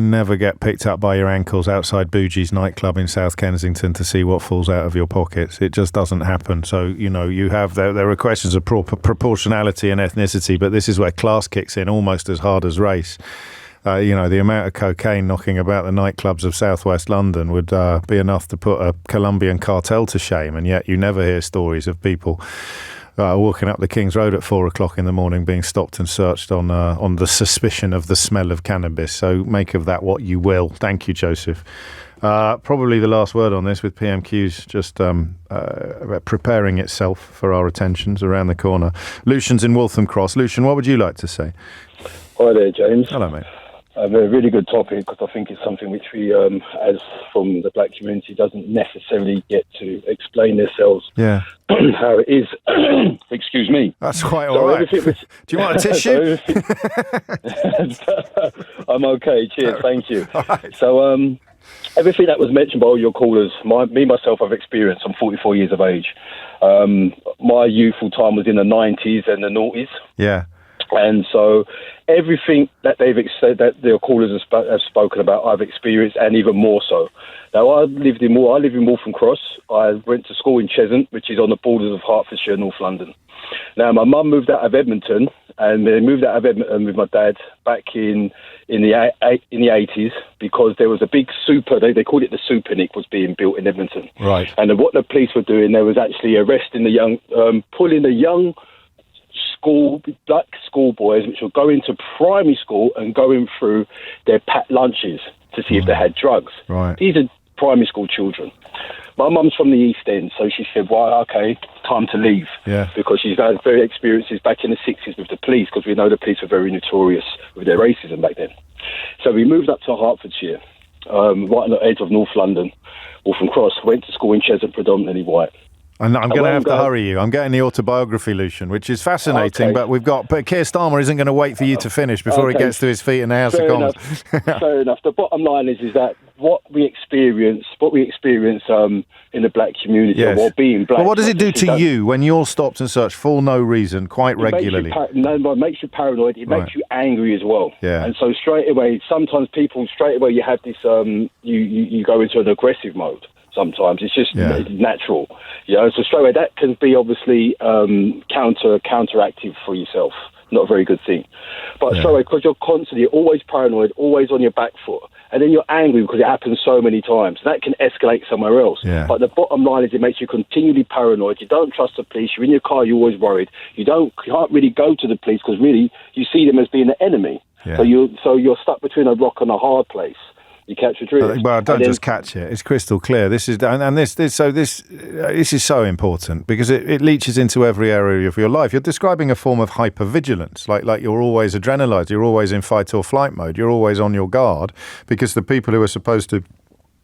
never get picked up by your ankles outside Bougie's nightclub in South Kensington to see what falls out of your pockets. It just doesn't happen. So, you have there are questions of proportionality and ethnicity, but this is where class kicks in almost as hard as race. The amount of cocaine knocking about the nightclubs of southwest London would be enough to put a Colombian cartel to shame, and yet you never hear stories of people walking up the King's Road at 4 o'clock in the morning being stopped and searched on the suspicion of the smell of cannabis. So make of that what you will. Thank you, Joseph. Probably the last word on this, with PMQ's just preparing itself for our attentions around the corner. Lucian's in Waltham Cross. Lucian, what would you like to say? Hi there, James. Hello, mate. A really good topic, because I think it's something which we, as from the black community, doesn't necessarily get to explain themselves. Yeah. How it is. Excuse me. That's quite all right. Do you want a tissue? I'm okay. Cheers. Thank you. Right. So, everything that was mentioned by all your callers, myself, I've experienced. I'm 44 years of age. My youthful time was in the 90s and the noughties. Yeah. And so everything that said that their callers have spoken about, I've experienced, and even more so. Now, I live in Waltham Cross. I went to school in Cheshunt, which is on the borders of Hertfordshire, North London. Now, my mum moved out of Edmonton, and they moved out of Edmonton with my dad back in the 80s, because there was a big they called it the Supernick, was being built in Edmonton. Right. And what the police were doing, they was actually arresting pulling the young black schoolboys, which were going to primary school and going through their packed lunches to see if they had drugs. Right. These are primary school children. My mum's from the East End, so she said, well, okay, time to leave. Yeah. Because she's had very experiences back in the 60s with the police, because we know the police were very notorious with their racism back then. So we moved up to Hertfordshire, right on the edge of North London, Waltham Cross, went to school in Cheshunt, predominantly white. And I'm going to have to hurry you. I'm getting the autobiography, Lucian, which is fascinating, but Keir Starmer isn't going to wait for you to finish before he gets to his feet in the House of Commons. Fair enough. The bottom line is that what we experience in the black community, yes. or being black. Well, what does it do to you when you're stopped and searched for no reason, quite regularly? It makes you paranoid. It makes you angry as well. Yeah. And so straight away, sometimes people, you have this, you go into an aggressive mode. Sometimes it's just natural, So straight away that can be obviously counteractive for yourself. Not a very good thing. But straight away, because you're constantly always paranoid, always on your back foot, and then you're angry because it happens so many times. That can escalate somewhere else. Yeah. But the bottom line is it makes you continually paranoid. You don't trust the police. You're in your car. You're always worried. You can't really go to the police because really you see them as being the enemy. Yeah. So you're stuck between a rock and a hard place. You catch a drift. Well, don't just catch it. It's crystal clear. This is so important because it leaches into every area of your life. You're describing a form of hypervigilance, like you're always adrenalised. You're always in fight or flight mode. You're always on your guard because the people who are supposed to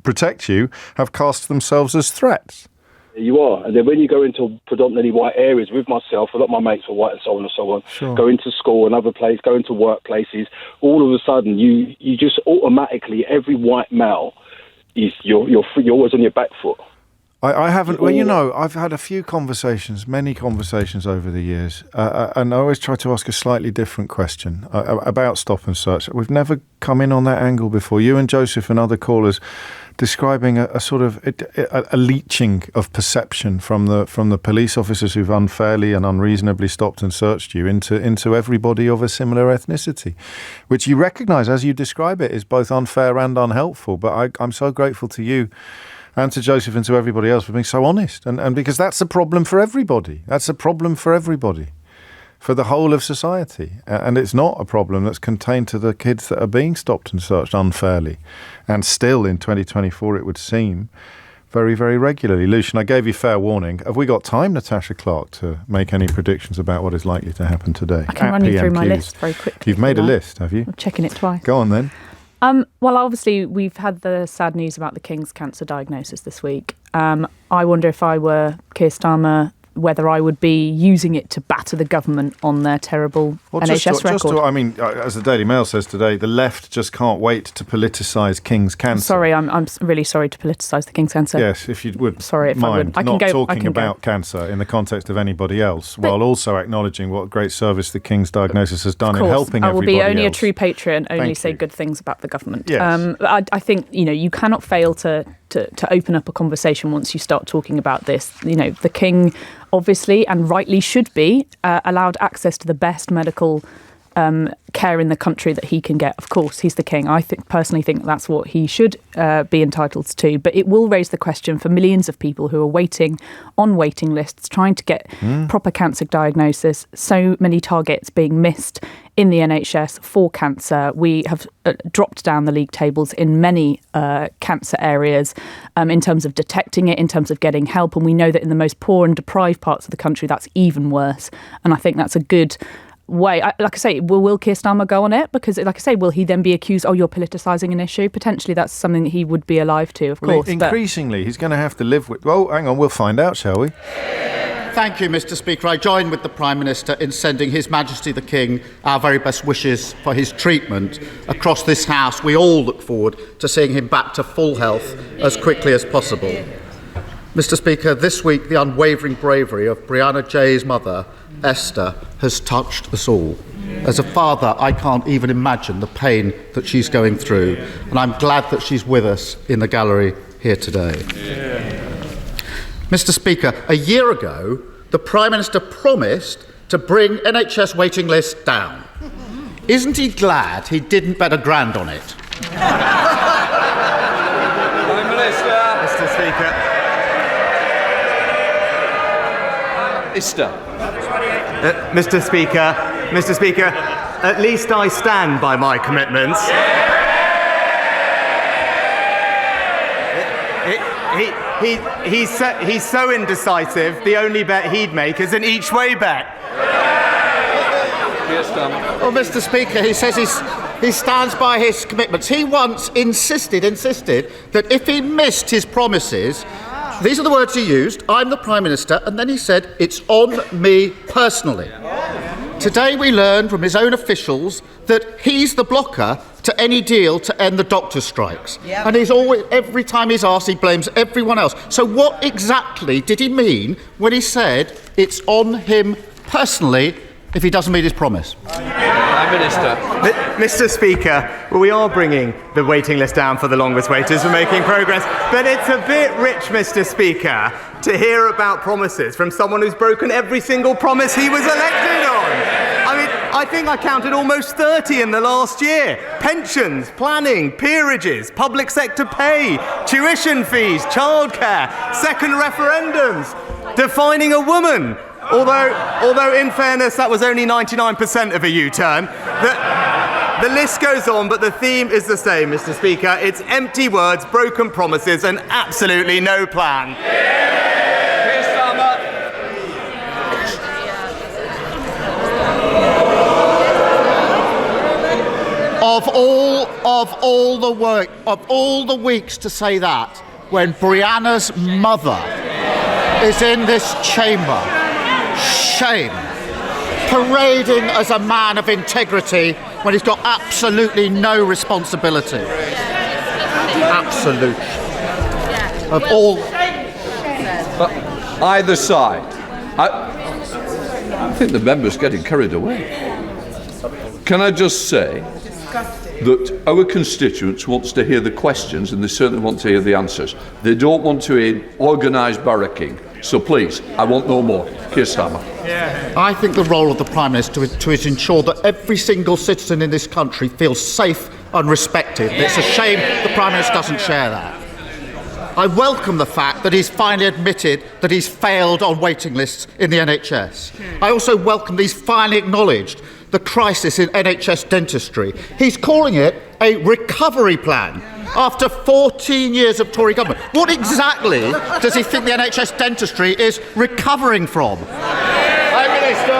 protect you have cast themselves as threats. You are. And then when you go into predominantly white areas with myself, a lot of my mates are white and so on and so on, sure. Go into school, another place, go into workplaces, all of a sudden you just automatically, every white male, you're always on your back foot. I haven't, well, I've had many conversations over the years, and I always try to ask a slightly different question about stop and search. We've never come in on that angle before. You and Joseph and other callers describing a sort of a leaching of perception from the police officers who've unfairly and unreasonably stopped and searched you into everybody of a similar ethnicity, which you recognise as you describe it is both unfair and unhelpful. But I'm so grateful to you and to Joseph and to everybody else for being so honest. And because that's a problem for everybody. That's a problem for everybody, for the whole of society. And it's not a problem that's contained to the kids that are being stopped and searched unfairly. And still in 2024, it would seem, very, very regularly. Lucian, I gave you fair warning. Have we got time, Natasha Clark, to make any predictions about what is likely to happen today? I can run you through my list very quickly. You've made a list, have you? I'm checking it twice. Go on then. Well, obviously, we've had the sad news about the King's cancer diagnosis this week. I wonder if I were Keir Starmer, whether I would be using it to batter the government on their terrible NHS record. As the Daily Mail says today, the left just can't wait to politicise King's cancer. Sorry, I'm really sorry to politicise the King's cancer. Yes, if you would sorry, if mind I would. not talking about cancer in the context of anybody else, while also acknowledging what great service the King's diagnosis has done in helping everybody else. I will be only a true patriot and only say good things about the government. Yes. I think, you cannot fail to open up a conversation once you start talking about this. The King obviously and rightly should be allowed access to the best medical care in the country that he can get. Of course, he's the king. I personally think that's what he should be entitled to. But it will raise the question for millions of people who are waiting on waiting lists, trying to get proper cancer diagnosis. So many targets being missed in the NHS for cancer. We have dropped down the league tables in many cancer areas in terms of detecting it, in terms of getting help. And we know that in the most poor and deprived parts of the country, that's even worse. And I think that's a good way. Like I say, will Keir Starmer go on it? Because, like I say, will he then be accused, you're politicising an issue? Potentially that's something that he would be alive to, of course. Increasingly, he's going to have to live with... Well, hang on, we'll find out, shall we? Thank you, Mr. Speaker. I join with the Prime Minister in sending His Majesty the King our very best wishes for his treatment. Across this House, we all look forward to seeing him back to full health as quickly as possible. Mr. Speaker, this week the unwavering bravery of Brianna Jay's mother, Esther, has touched us all. As a father, I can't even imagine the pain that she's going through, and I'm glad that she's with us in the gallery here today. Mr. Speaker, a year ago, the Prime Minister promised to bring NHS waiting lists down. Isn't he glad he didn't bet $1,000 on it? Prime Minister. Mr. Speaker. Mr. Speaker, at least I stand by my commitments. He's so indecisive, the only bet he'd make is an each-way bet. Well, Mr. Speaker, he says he stands by his commitments. He once insisted that if he missed his promises, these are the words he used, I'm the Prime Minister, and then he said, it's on me personally. Today we learned from his own officials that he's the blocker to any deal to end the doctor strikes. Yep. And he's always, every time he's asked, he blames everyone else. So what exactly did he mean when he said it's on him personally if he doesn't meet his promise? Prime Minister. Mr. Speaker, we are bringing the waiting list down for the longest waiters. We're making progress. But it's a bit rich, Mr. Speaker, to hear about promises from someone who's broken every single promise he was elected on. I mean, I think I counted almost 30 in the last year. Pensions, planning, peerages, public sector pay, tuition fees, childcare, second referendums, defining a woman. Although, in fairness, that was only 99% of a U-turn. The list goes on, but the theme is the same, Mr. Speaker. It's empty words, broken promises, and absolutely no plan. Keir Starmer. Of all the weeks to say that, when Brianna's mother is in this chamber, shame, parading as a man of integrity when he's got absolutely no responsibility. Absolute. Of all. Either side. I think the member's getting carried away. Can I just say that our constituents want to hear the questions and they certainly want to hear the answers. They don't want to hear organised barracking. So please, I want no more. Keir Starmer. I think the role of the Prime Minister is to ensure that every single citizen in this country feels safe and respected. It's a shame the Prime Minister doesn't share that. I welcome the fact that he's finally admitted that he's failed on waiting lists in the NHS. I also welcome that he's finally acknowledged the crisis in NHS dentistry. He's calling it a recovery plan after 14 years of Tory government. What exactly does he think the NHS dentistry is recovering from? Prime Minister.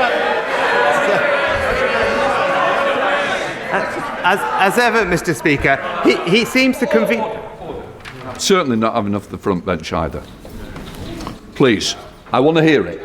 As ever, Mr. Speaker, he seems to convene... Certainly not having enough of the front bench either. Please, I want to hear it.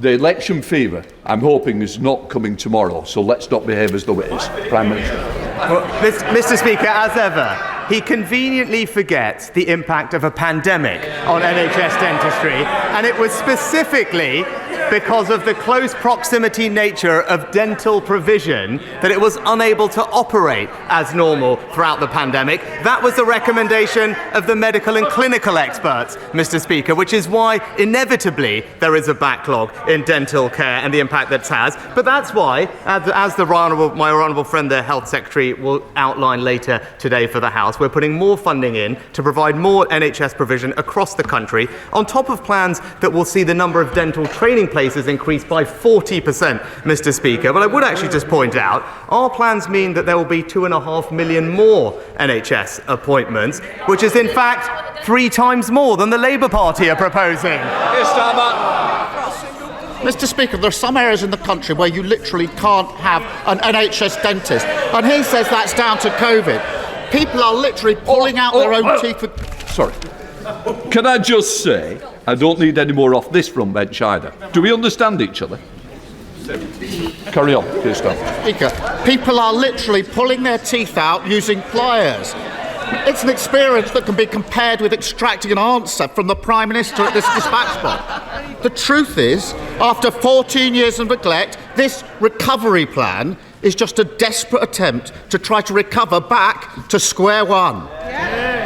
The election fever, I'm hoping, is not coming tomorrow, so let's not behave as though it is. Prime Minister. Well, Mr. Speaker, as ever, he conveniently forgets the impact of a pandemic on NHS dentistry, and it was specifically because of the close proximity nature of dental provision that it was unable to operate as normal throughout the pandemic. That was the recommendation of the medical and clinical experts, Mr. Speaker, which is why inevitably there is a backlog in dental care and the impact that has. But that's why, as my honourable friend, the Health Secretary, will outline later today for the House, we're putting more funding in to provide more NHS provision across the country, on top of plans that will see the number of dental training places increase by 40%, Mr. Speaker. But I would actually just point out, our plans mean that there will be 2.5 million more NHS appointments, which is in fact 3 times more than the Labour Party are proposing. Mr. Speaker, there are some areas in the country where you literally can't have an NHS dentist, and he says that's down to COVID. People are literally pulling out their own teeth. Sorry. Can I just say, I don't need any more off this front bench either. Do we understand each other? Carry on, please, Speaker, people are literally pulling their teeth out using pliers. It's an experience that can be compared with extracting an answer from the Prime Minister at this dispatch box. The truth is, after 14 years of neglect, this recovery plan is just a desperate attempt to try to recover back to square one.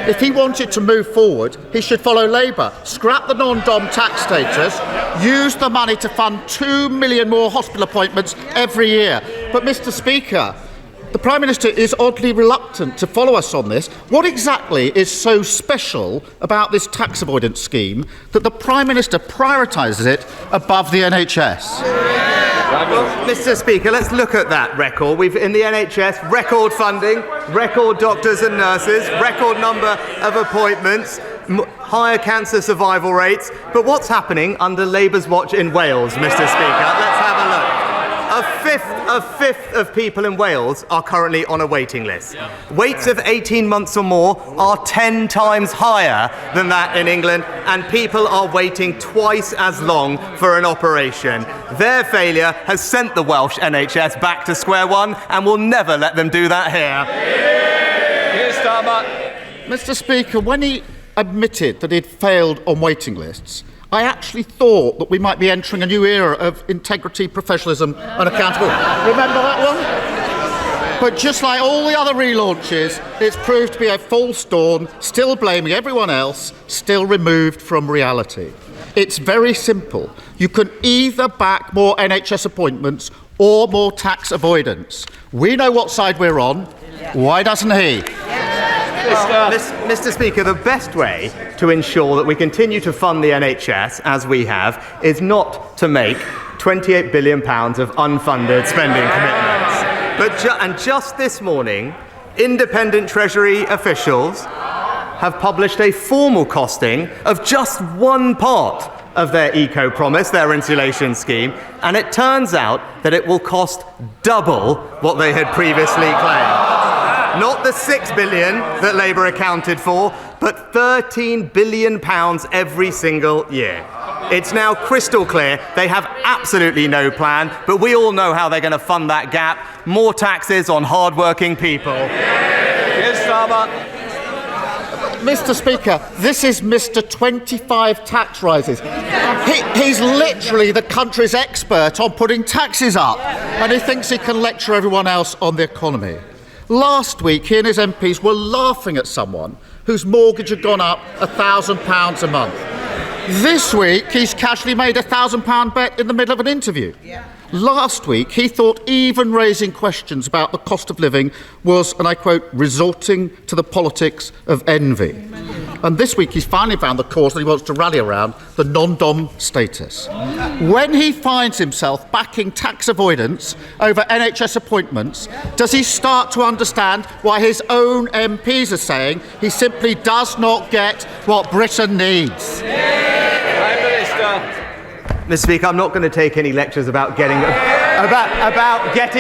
If he wanted to move forward, he should follow Labour, scrap the non-dom tax status, use the money to fund 2 million more hospital appointments every year. But, Mr. Speaker, the Prime Minister is oddly reluctant to follow us on this. What exactly is so special about this tax avoidance scheme that the Prime Minister prioritises it above the NHS? Well, Mr. Speaker, let's look at that record. We've, in the NHS, record funding, record doctors and nurses, record number of appointments, higher cancer survival rates. But what's happening under Labour's watch in Wales, Mr. Speaker? Let's have a look. A fifth of people in Wales are currently on a waiting list. Waits of 18 months or more are 10 times higher than that in England, and people are waiting twice as long for an operation. Their failure has sent the Welsh NHS back to square one, and will never let them do that here. Mr. Speaker, when he admitted that he'd failed on waiting lists, I actually thought that we might be entering a new era of integrity, professionalism and accountability. Remember that one? But just like all the other relaunches, it's proved to be a false dawn, still blaming everyone else, still removed from reality. It's very simple. You can either back more NHS appointments or more tax avoidance. We know what side we're on. Why doesn't he? Well, Mr. Speaker, the best way to ensure that we continue to fund the NHS, as we have, is not to make £28 billion of unfunded spending commitments. And just this morning, independent Treasury officials have published a formal costing of just one part of their eco-promise, their insulation scheme, and it turns out that it will cost double what they had previously claimed. Not the £6 billion that Labour accounted for, but £13 billion every single year. It's now crystal clear they have absolutely no plan, but we all know how they're going to fund that gap. More taxes on hard-working people. Yes, Mr. Speaker, this is Mr. 25 tax rises. He's literally the country's expert on putting taxes up, and he thinks he can lecture everyone else on the economy. Last week, he and his MPs were laughing at someone whose mortgage had gone up £1,000 a month. This week, he's casually made a £1,000 bet in the middle of an interview. Last week, he thought even raising questions about the cost of living was, and I quote, resorting to the politics of envy. And this week, he's finally found the cause that he wants to rally around, the non-dom status. When he finds himself backing tax avoidance over NHS appointments, does he start to understand why his own MPs are saying he simply does not get what Britain needs? Prime Minister. Mr. Speaker, I'm not going to take any lectures about getting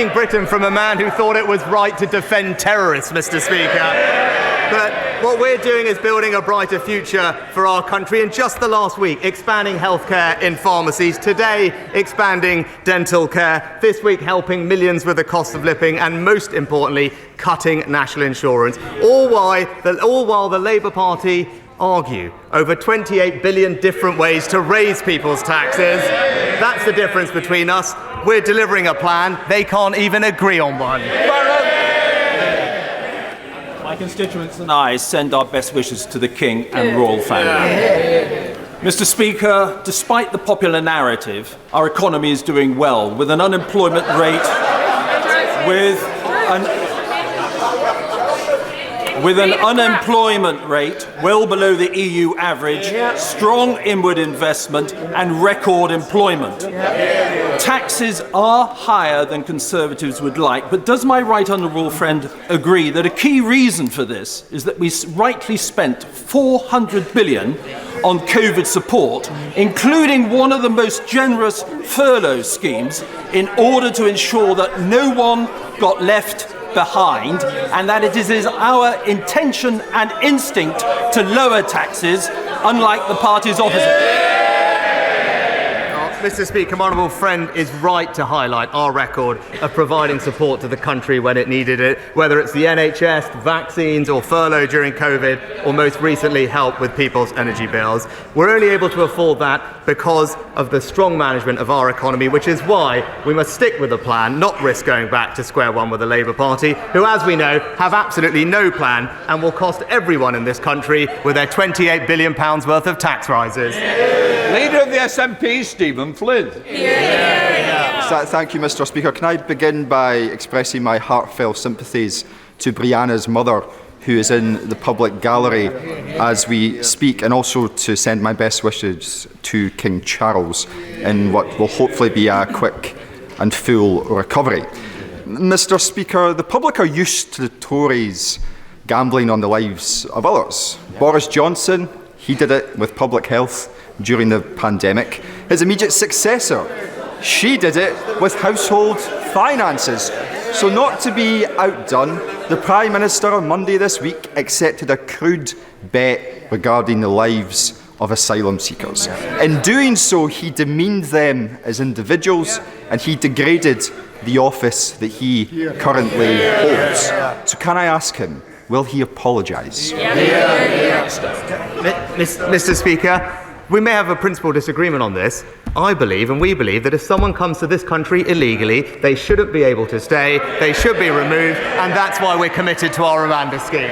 Britain from a man who thought it was right to defend terrorists, Mr. Speaker. But what we're doing is building a brighter future for our country. In just the last week, expanding healthcare in pharmacies. Today, expanding dental care. This week, helping millions with the cost of living. And most importantly, cutting national insurance. All while the Labour Party argue over 28 billion different ways to raise people's taxes. That's the difference between us. We're delivering a plan. They can't even agree on one. My constituents and I send our best wishes to the King and royal family. Mr. Speaker, despite the popular narrative, our economy is doing well with an unemployment rate with an unemployment rate well below the EU average, strong inward investment and record employment. Taxes are higher than Conservatives would like, but does my right honourable friend agree that a key reason for this is that we rightly spent $400 billion on COVID support, including one of the most generous furlough schemes, in order to ensure that no one got left behind, and that it is our intention and instinct to lower taxes, unlike the parties opposite. Mr. Speaker, my honourable friend is right to highlight our record of providing support to the country when it needed it, whether it's the NHS, vaccines or furlough during COVID, or most recently help with people's energy bills. We're only able to afford that because of the strong management of our economy, which is why we must stick with the plan, not risk going back to square one with the Labour Party, who, as we know, have absolutely no plan and will cost everyone in this country with their £28 billion worth of tax rises. Leader of the SNP, Stephen Flynn. Thank you, Mr. Speaker. Can I begin by expressing my heartfelt sympathies to Brianna's mother, who is in the public gallery as we speak, and also to send my best wishes to King Charles in what will hopefully be a quick and full recovery. Mr. Speaker, the public are used to the Tories gambling on the lives of others. Boris Johnson, he did it with public health during the pandemic. His immediate successor, she did it with household finances. So, not to be outdone, the Prime Minister on Monday this week accepted a crude bet regarding the lives of asylum seekers. In doing so, he demeaned them as individuals and he degraded the office that he currently holds. So can I ask him, will he apologise? Mr. Speaker, we may have a principal disagreement on this. I believe, and we believe, that if someone comes to this country illegally, they shouldn't be able to stay, they should be removed, and that's why we're committed to our Rwanda scheme.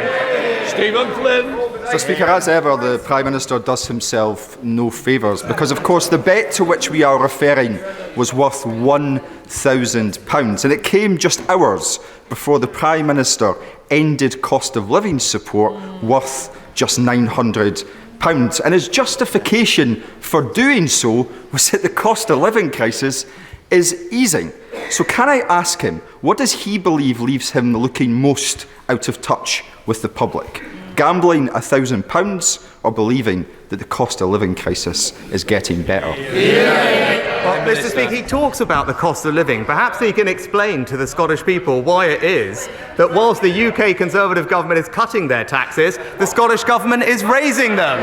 Stephen Flynn. Mr. Speaker, as ever, the Prime Minister does himself no favours, because, of course, the bet to which we are referring was worth £1,000, and it came just hours before the Prime Minister ended cost of living support worth just £900. And his justification for doing so was that the cost of living crisis is easing. So can I ask him, what does he believe leaves him looking most out of touch with the public? Gambling £1,000 or believing that the cost of living crisis is getting better? Well, Mr. Speaker, he talks about the cost of living. Perhaps he can explain to the Scottish people why it is that whilst the UK Conservative government is cutting their taxes, the Scottish government is raising them.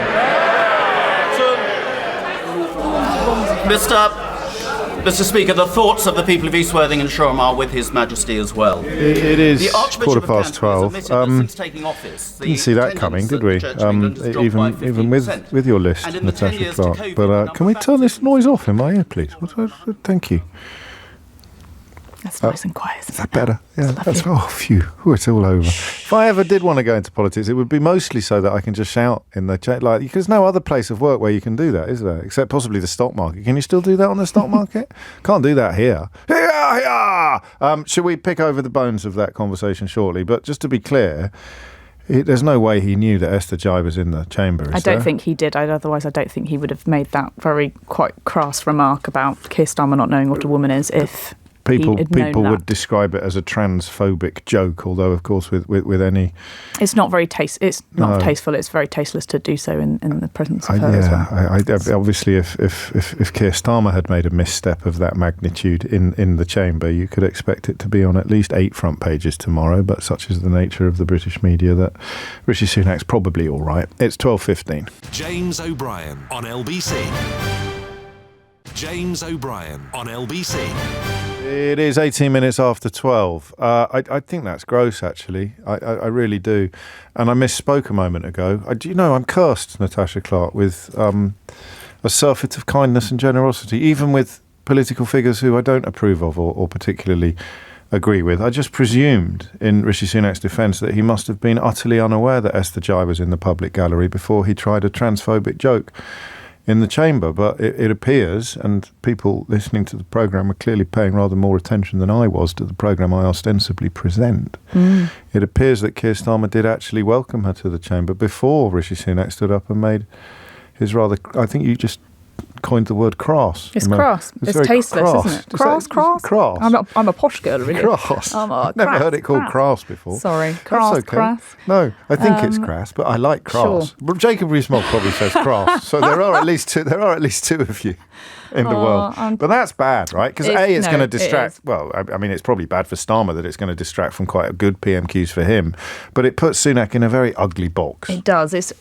Mr. Speaker, the thoughts of the people of East Worthing and Shoreham are with His Majesty as well. It is 12:15. Didn't see that coming, did we? Even with your list, Natasha Clark. But can we turn this noise off in my ear, please? Thank you. That's nice and quiet. Is that better? Yeah, that's phew. It's all over. If I ever did want to go into politics, it would be mostly so that I can just shout in the chat. Like, there's no other place of work where you can do that, is there? Except possibly the stock market. Can you still do that on the stock market? Can't do that here. Should we pick over the bones of that conversation shortly? But just to be clear, there's no way he knew that Esther Jai was in the chamber, I don't think he did. Otherwise, I don't think he would have made that quite crass remark about Keir Starmer not knowing what a woman is if... People would describe it as a transphobic joke, although of course with any, it's not very tasteful. It's very tasteless to do so in the presence of her as well. Obviously, if Keir Starmer had made a misstep of that magnitude in the chamber, you could expect it to be on at least 8 front pages tomorrow. But such is the nature of the British media that Rishi Sunak's probably all right. It's 12:15. James O'Brien on LBC. James O'Brien on LBC. It is 18 minutes after 12. I think that's gross, actually. I really do. And I misspoke a moment ago. I'm cursed, Natasha Clark, with a surfeit of kindness and generosity, even with political figures who I don't approve of or particularly agree with. I just presumed, in Rishi Sunak's defence, that he must have been utterly unaware that Esther Jai was in the public gallery before he tried a transphobic joke in the chamber. But it appears, and people listening to the programme are clearly paying rather more attention than I was to the programme I ostensibly present. It appears that Keir Starmer did actually welcome her to the chamber before Rishi Sunak stood up and made his rather, I think you just coined the word crass. It's crass. It's tasteless, crass. isn't it? Crass. Crass. I'm a posh girl, really. Crass. I've never heard it called crass before. Sorry, crass, That's okay. crass. No, I think it's crass, but I like crass. Sure. But Jacob Rees-Mogg probably says crass. So there are at least two of you in the world. But that's bad, right? Because it's going to distract. Well, I mean, it's probably bad for Starmer that it's going to distract from quite a good PMQs for him. But it puts Sunak in a very ugly box. It does. It's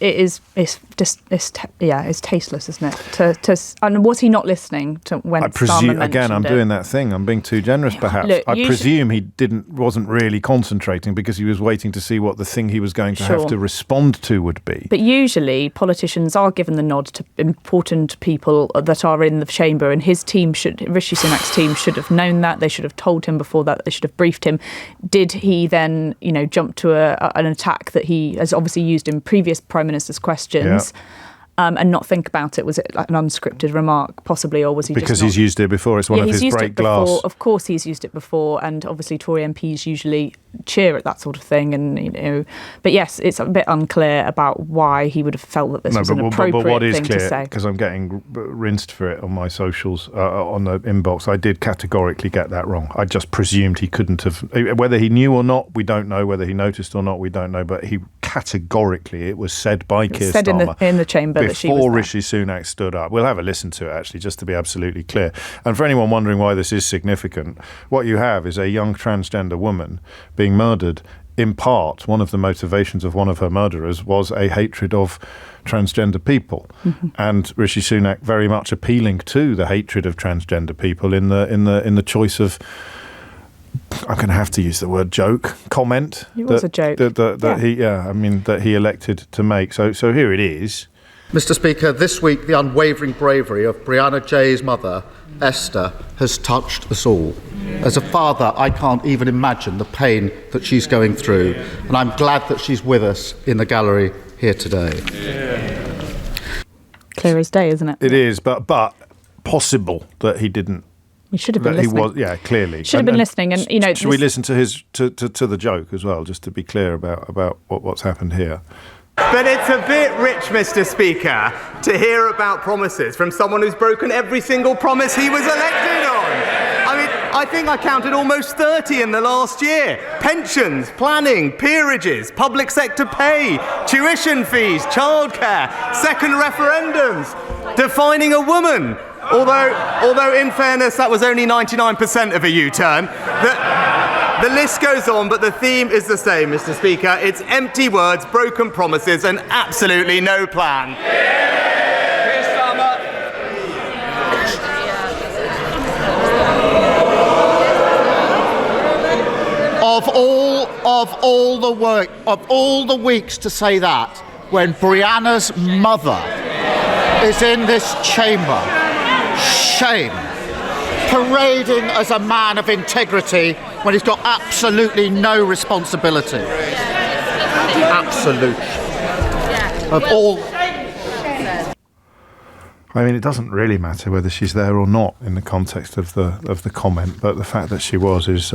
tasteless, isn't it? And was he not listening to when Starmer mentioned I'm doing that thing. I'm being too generous, perhaps. Look, I presume he wasn't really concentrating because he was waiting to see what the thing he was going to have to respond to would be. But usually politicians are given the nod to important people that are in the chamber, and Rishi Sunak's team should have known that. They should have told him before that. They should have briefed him. Did he then, jump to an attack that he has obviously used in previous Prime Minister's questions? Yeah. And not think about it? Was it like an unscripted remark, possibly, or was he because just he's used it before? It's one of his break glass. Of course, he's used it before, and obviously Tory MPs usually cheer at that sort of thing. And but yes, it's a bit unclear about why he would have felt that this was an appropriate thing to say. Because I'm getting rinsed for it on my socials, on the inbox. I did categorically get that wrong. I just presumed he couldn't have. Whether he knew or not, we don't know. Whether he noticed or not, we don't know. But he categorically, it was said by Keir Starmer in the chamber before Rishi Sunak stood up. We'll have a listen to it, actually, just to be absolutely clear. And for anyone wondering why this is significant, what you have is a young transgender woman being murdered. In part, one of the motivations of one of her murderers was a hatred of transgender people, and Rishi Sunak very much appealing to the hatred of transgender people in the choice of, I'm going to have to use the word joke, comment. It was a joke. That he elected to make. So here it is. Mr. Speaker, this week the unwavering bravery of Brianna Jay's mother, Esther, has touched us all. As a father, I can't even imagine the pain that she's going through, and I'm glad that she's with us in the gallery here today. Clear as day, isn't it? It is, but possible that he didn't. He should have been listening. Clearly. Should have been listening, and should we listen to his to the joke as well, just to be clear about what's happened here? But it's a bit rich, Mr. Speaker, to hear about promises from someone who's broken every single promise he was elected on. I mean, I think I counted almost 30 in the last year. Pensions, planning, peerages, public sector pay, tuition fees, childcare, second referendums, defining a woman. Although in fairness, that was only 99% of a U-turn. The list goes on, but the theme is the same, Mr. Speaker. It's empty words, broken promises, and absolutely no plan. Of all the weeks to say that, when Brianna's mother is in this chamber, shame. Parading as a man of integrity when he's got absolutely no responsibility. Absolute. Of all. I mean, it doesn't really matter whether she's there or not in the context of the comment, but the fact that she was is.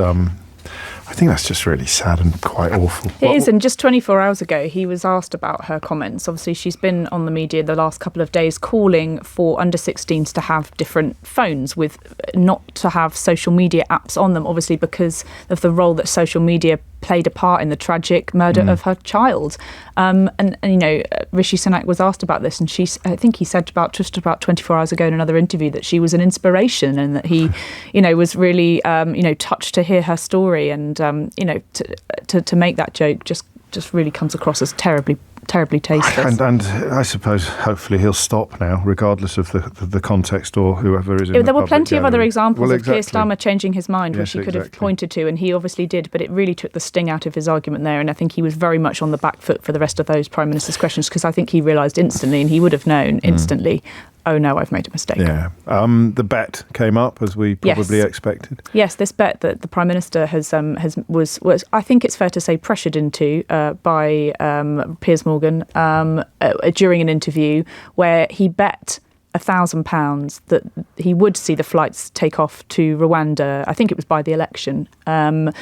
I think that's just really sad and quite awful. It is, and just 24 hours ago, he was asked about her comments. Obviously, she's been on the media the last couple of days calling for under-16s to have different phones with not to have social media apps on them, obviously because of the role that social media played a part in the tragic murder of her child. And Rishi Sunak was asked about this, and I think he said just about 24 hours ago in another interview that she was an inspiration and that he, was really, touched to hear her story, and to make that joke just really comes across as terribly terribly tasteless. And I suppose hopefully he'll stop now, regardless of the context or whoever is in the There were public plenty of other gallery. examples Well, of Keir exactly. Starmer changing his mind, Yes, which he could have exactly. pointed to, and he obviously did, but it really took the sting out of his argument there, and I think he was very much on the back foot for the rest of those Prime Minister's questions, because I think he realised instantly, and he would have known instantly, oh no, I've made a mistake. Yeah. The bet came up, as we probably expected. Yes, this bet that the Prime Minister was I think it's fair to say pressured into by Piers Morgan during an interview where he bet £1,000 that he would see the flights take off to Rwanda. I think it was by the election. And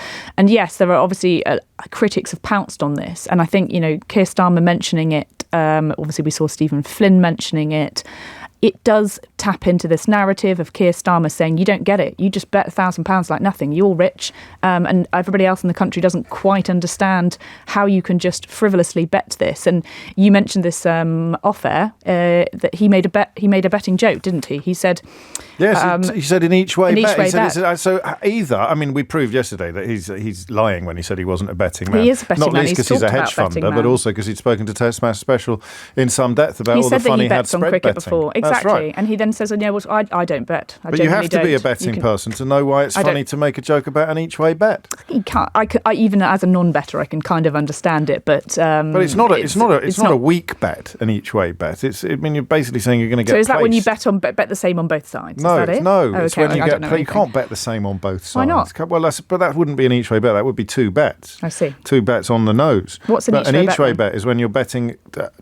yes, there are obviously critics have pounced on this, and I think Keir Starmer mentioning it. Obviously, we saw Stephen Flynn mentioning it. It does tap into this narrative of Keir Starmer saying, you don't get it. You just bet £1,000 like nothing. You're rich. And everybody else in the country doesn't quite understand how you can just frivolously bet this. And you mentioned this off-air, that he made a betting joke, didn't he? He said... Yes, he said in each way bet. Way he said, so either, I mean, we proved yesterday that he's lying when he said he wasn't a betting man. He is a betting man. Not least because he's a hedge funder, but also because he'd spoken to Toastmaster Special in some depth about all the fun he had spread betting. Before. Exactly. That's right. And he then says, I don't bet. But you have to be a betting person to know why it's funny to make a joke about an each way bet. You can't. I even as a non-better, I can kind of understand it, but it's not a weak bet, an each way bet. You're basically saying you're going to get. So is that placed. when you bet the same on both sides? No, is that it? no. Oh, It's okay. when you get. You can't bet the same on both sides. Why not? Well, but that wouldn't be an each way bet. That would be two bets. I see. Two bets on the nose. What's an each way bet is when you're betting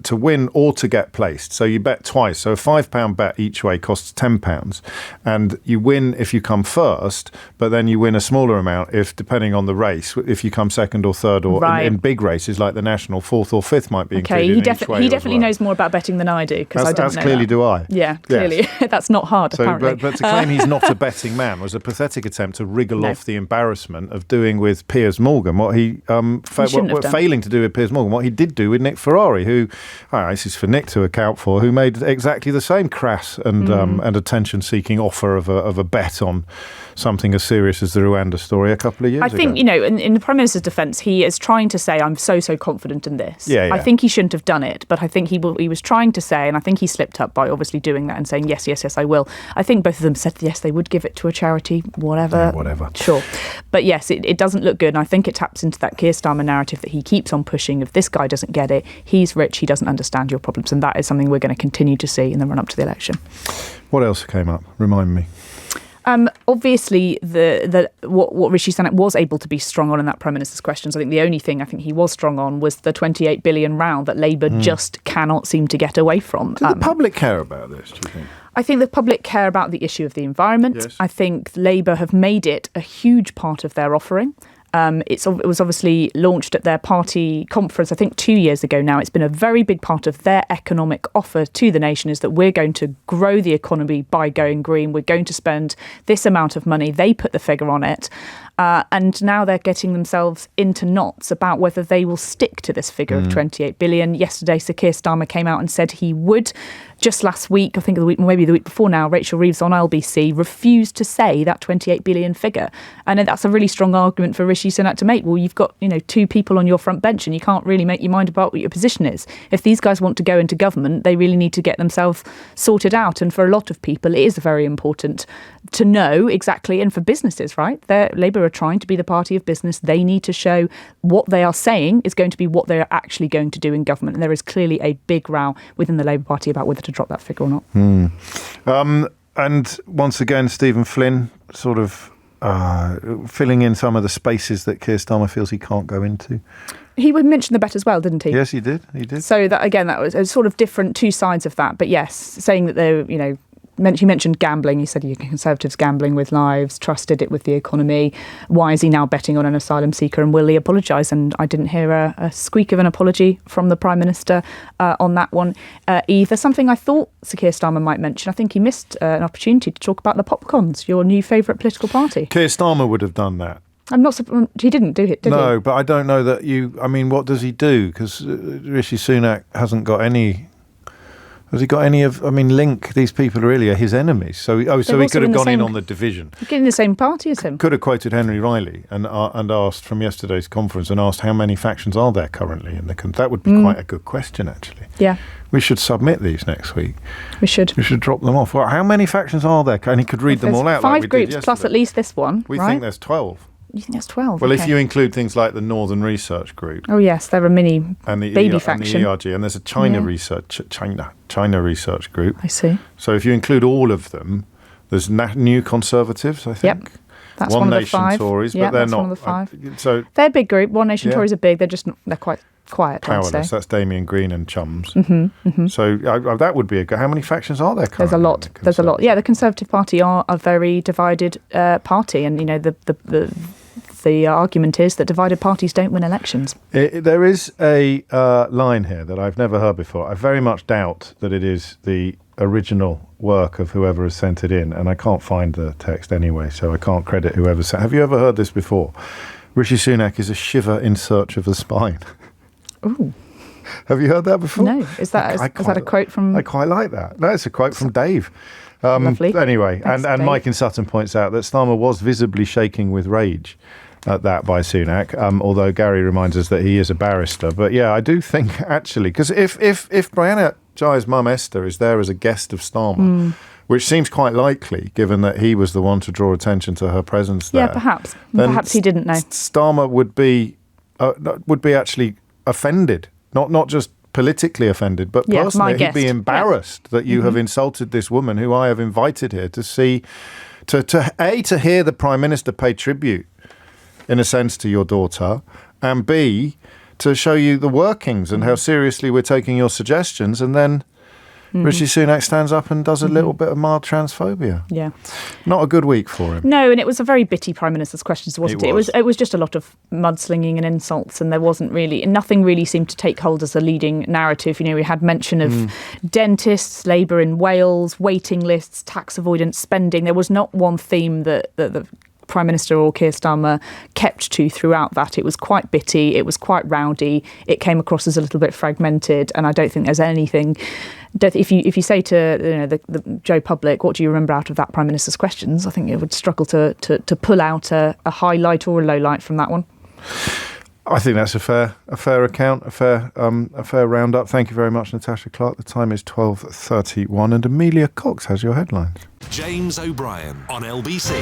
to win or to get placed. So you bet twice. So a £5 bet each way costs £10, and you win if you come first, but then you win a smaller amount if, depending on the race, if you come second or third, or in big races like the National, fourth or fifth might be included. Okay, he he definitely knows more about betting than I do, because I don't know. As clearly do I. Yeah, clearly. Yes. That's not hard, apparently. But to claim he's not a betting man was a pathetic attempt to wriggle off the embarrassment of doing with Piers Morgan what he failing to do with Piers Morgan, what he did do with Nick Ferrari, who, this is for Nick to account for, who made exactly the same crass and attention-seeking offer of a bet on something as serious as the Rwanda story a couple of years ago. I think, in the Prime Minister's defence, he is trying to say, I'm so confident in this. Yeah. I think he shouldn't have done it, but I think he was trying to say, and I think he slipped up by obviously doing that and saying, yes, I will. I think both of them said, yes, they would give it to a charity, whatever. Yeah, whatever. Sure. But yes, it doesn't look good, and I think it taps into that Keir Starmer narrative that he keeps on pushing of this guy doesn't get it, he's rich, he doesn't understand your problems, and that is something we're going to continue to see in the run-up to the election. What else came up? Remind me. Obviously, what Rishi Sunak was able to be strong on in that Prime Minister's questions, I think the only thing I think he was strong on was the 28 billion row that Labour just cannot seem to get away from. Do the public care about this, do you think? I think the public care about the issue of the environment. Yes. I think Labour have made it a huge part of their offering. It was obviously launched at their party conference, I think 2 years ago now. It's been a very big part of their economic offer to the nation, is that we're going to grow the economy by going green. We're going to spend this amount of money. They put the figure on it. And now they're getting themselves into knots about whether they will stick to this figure of 28 billion. Yesterday, Sir Keir Starmer came out and said he would. Just last week, I think maybe the week before now, Rachel Reeves on LBC refused to say that 28 billion figure. And that's a really strong argument for Rishi Sunak to make. Well, you've got two people on your front bench and you can't really make your mind about what your position is. If these guys want to go into government, they really need to get themselves sorted out. And for a lot of people, it is very important to know exactly, and for businesses, right? Labour are trying to be the party of business. They need to show what they are saying is going to be what they are actually going to do in government. And there is clearly a big row within the Labour Party about whether to drop that figure or not. And once again, Stephen Flynn sort of filling in some of the spaces that Keir Starmer feels he can't go into. He would mention the bet as well, didn't he? Yes, he did. So that was a sort of different two sides of that. But yes, saying that they're, he mentioned gambling. He said Conservatives gambling with lives, trusted it with the economy. Why is he now betting on an asylum seeker, and will he apologise? And I didn't hear a squeak of an apology from the Prime Minister on that one either. Something I thought Sir Keir Starmer might mention. I think he missed an opportunity to talk about the popcorns, your new favourite political party. Keir Starmer would have done that. I'm not surprised. He didn't do it, did he? No, but I don't know that what does he do? Because Rishi Sunak hasn't got any Has he got any of? I mean, Link. These people really are his enemies. So he could have gone in on the division. In the same party as him. Could have quoted Henry Riley and asked from yesterday's conference and asked how many factions are there currently in the. That would be quite a good question, actually. Yeah. We should submit these next week. We should. We should drop them off. Well, how many factions are there? And he could read them all out. 5 groups plus at least this one. We think there's 12. You think there's 12? Well, if you include things like the Northern Research Group. Oh yes, they're a mini baby And faction. the ERG, and there's a China Research Group. I see. So if you include all of them, there's New Conservatives, I think. Yep. That's one of the 5. Tories, yeah, but they're that's not. One of the 5. So they're a big group. One Nation Tories are big. They're quite quiet. Powerless. That's Damien Green and Chums. Mm-hmm. So that would be a good. How many factions are there currently? There's a lot. Yeah, the Conservative Party are a very divided party, and the argument is that divided parties don't win elections. There is a line here that I've never heard before. I very much doubt that it is the original work of whoever has sent it in, and I can't find the text anyway, so I can't credit whoever sent. Have you ever heard this before? Rishi Sunak is a shiver in search of a spine. Ooh. Have you heard that before? No. Is that a quote from? I quite like that. No, it's a quote from Dave. Lovely. Anyway, and Mike in Sutton points out that Starmer was visibly shaking with rage at that by Sunak, although Gary reminds us that he is a barrister. But yeah, I do think actually, because if Brianna Jai's mum Esther is there as a guest of Starmer, which seems quite likely given that he was the one to draw attention to her presence there. Yeah, perhaps. Perhaps he didn't know. Starmer would be actually offended, not just politically offended, but personally he'd be embarrassed that you have insulted this woman who I have invited here to see, to hear the Prime Minister pay tribute in a sense to your daughter, and B, to show you the workings and how seriously we're taking your suggestions, and then Rishi Sunak stands up and does a little bit of mild transphobia. Yeah. Not a good week for him. No, and it was a very bitty Prime Minister's questions, wasn't it? It was just a lot of mudslinging and insults, and nothing really seemed to take hold as a leading narrative. You know, we had mention of dentists, labour in Wales, waiting lists, tax avoidance, spending. There was not one theme that the Prime Minister or Keir Starmer kept to throughout that. It was quite bitty, it was quite rowdy, it came across as a little bit fragmented, and I don't think there's anything. If you say to the Joe public, what do you remember out of that Prime Minister's questions, I think it would struggle to pull out a highlight or a low light from that one. I think that's a fair account, a fair roundup. Thank you very much, Natasha Clark. The time is 12:31, and Amelia Cox has your headlines. James O'Brien on LBC.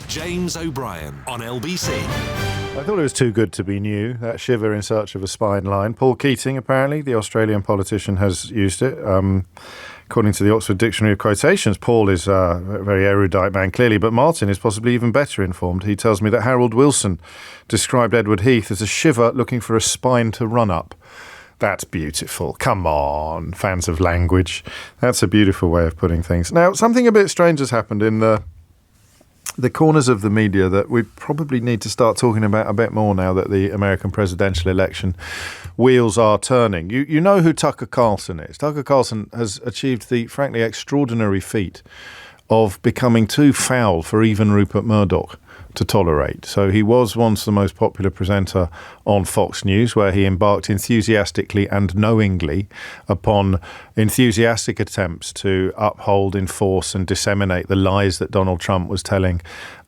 James O'Brien on LBC. I thought it was too good to be new, that shiver in search of a spine line. Paul Keating, apparently, the Australian politician, has used it. According to the Oxford Dictionary of Quotations, Paul is a very erudite man, clearly, but Martin is possibly even better informed. He tells me that Harold Wilson described Edward Heath as a shiver looking for a spine to run up. That's beautiful. Come on, fans of language. That's a beautiful way of putting things. Now, something a bit strange has happened in the corners of the media that we probably need to start talking about a bit more now that the American presidential election wheels are turning. You know who Tucker Carlson is. Tucker Carlson has achieved the frankly extraordinary feat of becoming too foul for even Rupert Murdoch to tolerate. So he was once the most popular presenter on Fox News, where he embarked enthusiastically and knowingly upon enthusiastic attempts to uphold, enforce and disseminate the lies that Donald Trump was telling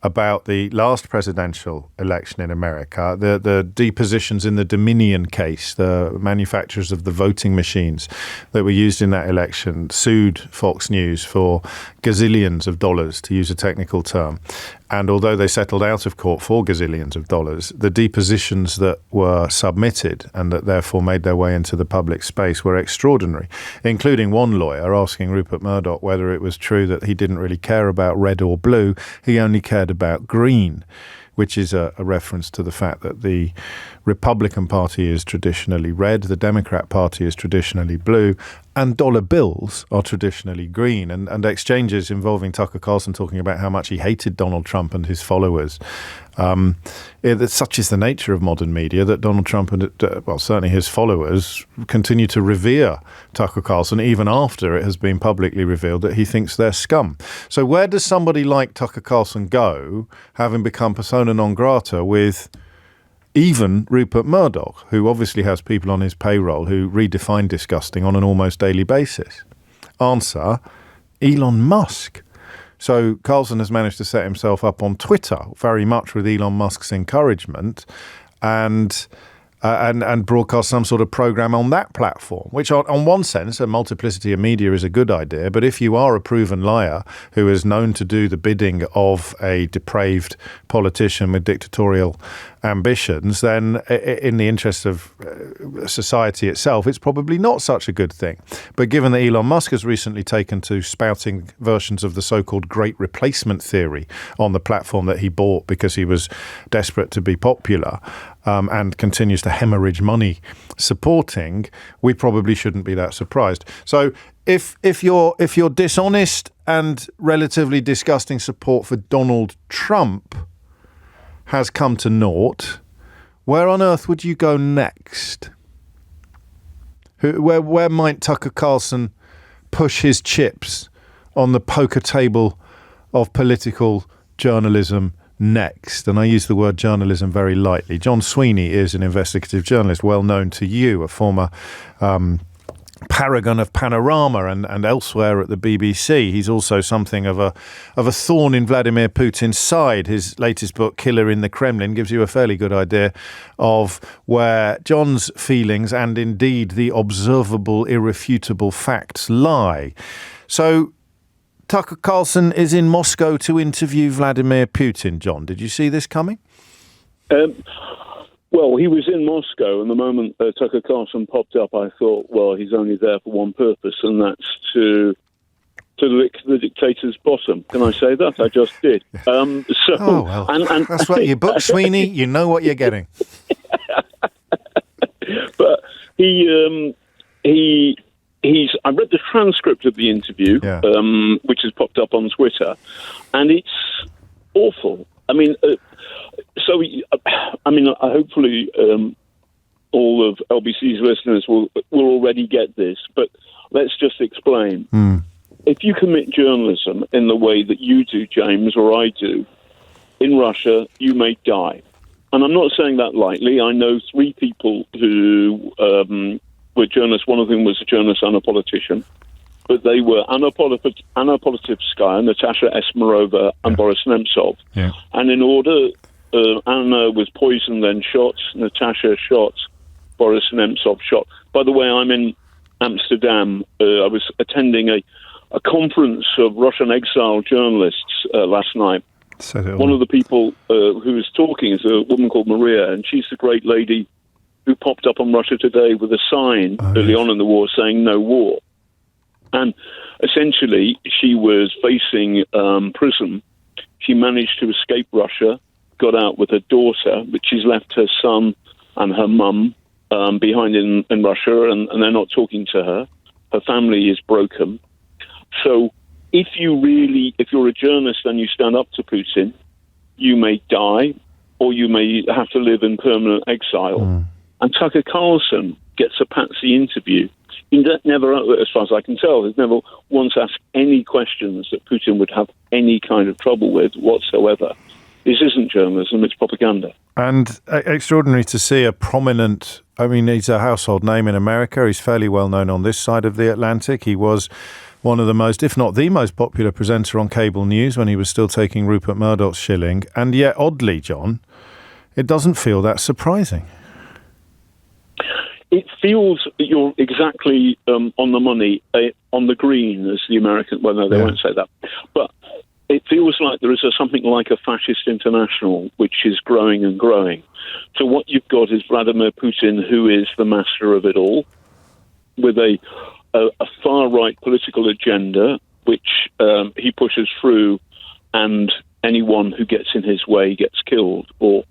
about the last presidential election in America, the depositions in the Dominion case. The manufacturers of the voting machines that were used in that election sued Fox News for gazillions of dollars, to use a technical term. And although they settled out of court for gazillions of dollars, the depositions that were submitted and that therefore made their way into the public space were extraordinary, including one lawyer asking Rupert Murdoch whether it was true that he didn't really care about red or blue, he only cared about green, which is a reference to the fact that the Republican Party is traditionally red, the Democrat Party is traditionally blue, and dollar bills are traditionally green. And exchanges involving Tucker Carlson talking about how much he hated Donald Trump and his followers. Such is the nature of modern media that Donald Trump and, certainly his followers, continue to revere Tucker Carlson even after it has been publicly revealed that he thinks they're scum. So where does somebody like Tucker Carlson go, having become persona non grata with Even Rupert Murdoch, who obviously has people on his payroll who redefine disgusting on an almost daily basis. Answer, Elon Musk. So Carlson has managed to set himself up on Twitter, very much with Elon Musk's encouragement, and broadcast some sort of program on that platform, which on one sense, a multiplicity of media is a good idea. But if you are a proven liar who is known to do the bidding of a depraved politician with dictatorial ambitions, then in the interest of society itself, it's probably not such a good thing. But given that Elon Musk has recently taken to spouting versions of the so-called Great Replacement theory on the platform that he bought because he was desperate to be popular, and continues to hemorrhage money supporting, we probably shouldn't be that surprised. So if your dishonest and relatively disgusting support for Donald Trump has come to naught, where on earth would you go next? Where might Tucker Carlson push his chips on the poker table of political journalism next? And I use the word journalism very lightly. John Sweeney is an investigative journalist, well known to you, a former paragon of Panorama and elsewhere at the BBC. He's also something of a thorn in Vladimir Putin's side. His latest book, Killer in the Kremlin, gives you a fairly good idea of where John's feelings and indeed the observable, irrefutable facts lie. So Tucker Carlson is in Moscow to interview Vladimir Putin. John, did you see this coming? Well, he was in Moscow, and the moment Tucker Carlson popped up, I thought, well, he's only there for one purpose, and that's to lick the dictator's bottom. Can I say that? I just did. And that's what you book, Sweeney. You know what you're getting. But he's. I read the transcript of the interview, which has popped up on Twitter, and it's awful. I mean, hopefully all of LBC's listeners will already get this, but let's just explain. If you commit journalism in the way that you do, James, or I do, in Russia, you may die. And I'm not saying that lightly. I know 3 people who were journalists. One of them was a journalist and a politician. But they were Anna Politivskaya, Natasha Esmerova, and Boris Nemtsov. Yeah. And in order, Anna was poisoned, then shot. Natasha shot. Boris Nemtsov shot. By the way, I'm in Amsterdam. I was attending a conference of Russian exile journalists last night. One of the people who was talking is a woman called Maria, and she's the great lady who popped up on Russia Today with a sign early on in the war saying "No War." And essentially, she was facing prison. She managed to escape Russia, got out with her daughter, but she's left her son and her mum behind in Russia, and they're not talking to her. Her family is broken. So if you're a journalist and you stand up to Putin, you may die, or you may have to live in permanent exile. And Tucker Carlson gets a patsy interview. He never, as far as I can tell, has never once asked any questions that Putin would have any kind of trouble with whatsoever. This isn't journalism, it's propaganda. And extraordinary to see a prominent, he's a household name in America. He's fairly well known on this side of the Atlantic. He was one of the most, if not the most popular presenter on cable news when he was still taking Rupert Murdoch's shilling. And yet, oddly, John, it doesn't feel that surprising. It feels that you're exactly on the money, on the green, as the Americans... Well, no, they won't say that. But it feels like there is something like a fascist international, which is growing and growing. So what you've got is Vladimir Putin, who is the master of it all, with a far-right political agenda, which he pushes through, and anyone who gets in his way gets killed, or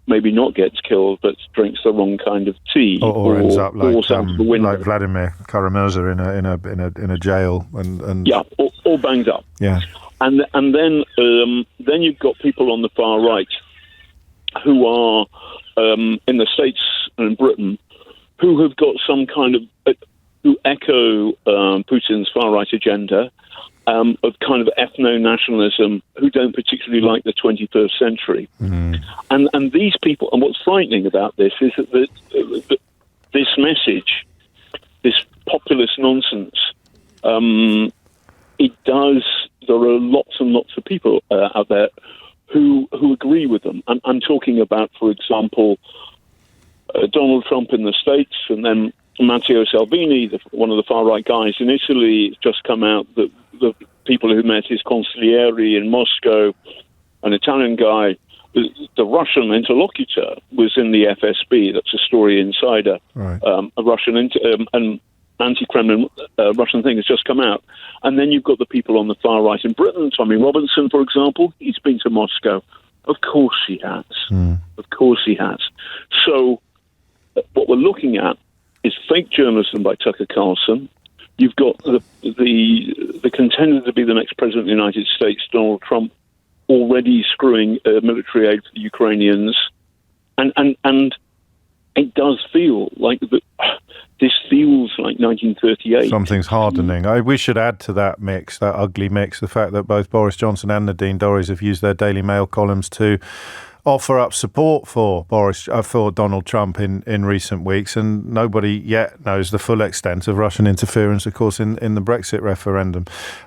maybe not gets killed, but drinks the wrong kind of tea, or ends up like Vladimir Kara-Murza in a jail, and or banged up. Yeah, and then you've got people on the far right who are in the States and Britain who have got some kind of who echo Putin's far-right agenda, of kind of ethno-nationalism, who don't particularly like the 21st century. And these people, and what's frightening about this is that this message, this populist nonsense, there are lots and lots of people out there who agree with them. I'm talking about, for example, Donald Trump in the States, and then Matteo Salvini, one of the far-right guys in Italy. It's just come out that the people who met his consigliere in Moscow, an Italian guy, the Russian interlocutor was in the FSB. That's a Story Insider. Right. A Russian an anti-Kremlin Russian thing has just come out. And then you've got the people on the far right in Britain. Tommy Robinson, for example, he's been to Moscow. Of course he has. Of course he has. So what we're looking at is fake journalism by Tucker Carlson. You've got the contender to be the next president of the United States, Donald Trump, already screwing military aid for the Ukrainians. And it does feel like this feels like 1938. Something's hardening. We should add to that mix, that ugly mix, the fact that both Boris Johnson and Nadine Dorries have used their Daily Mail columns to offer up support for Donald Trump in recent weeks, and nobody yet knows the full extent of Russian interference, of course, in the Brexit referendum.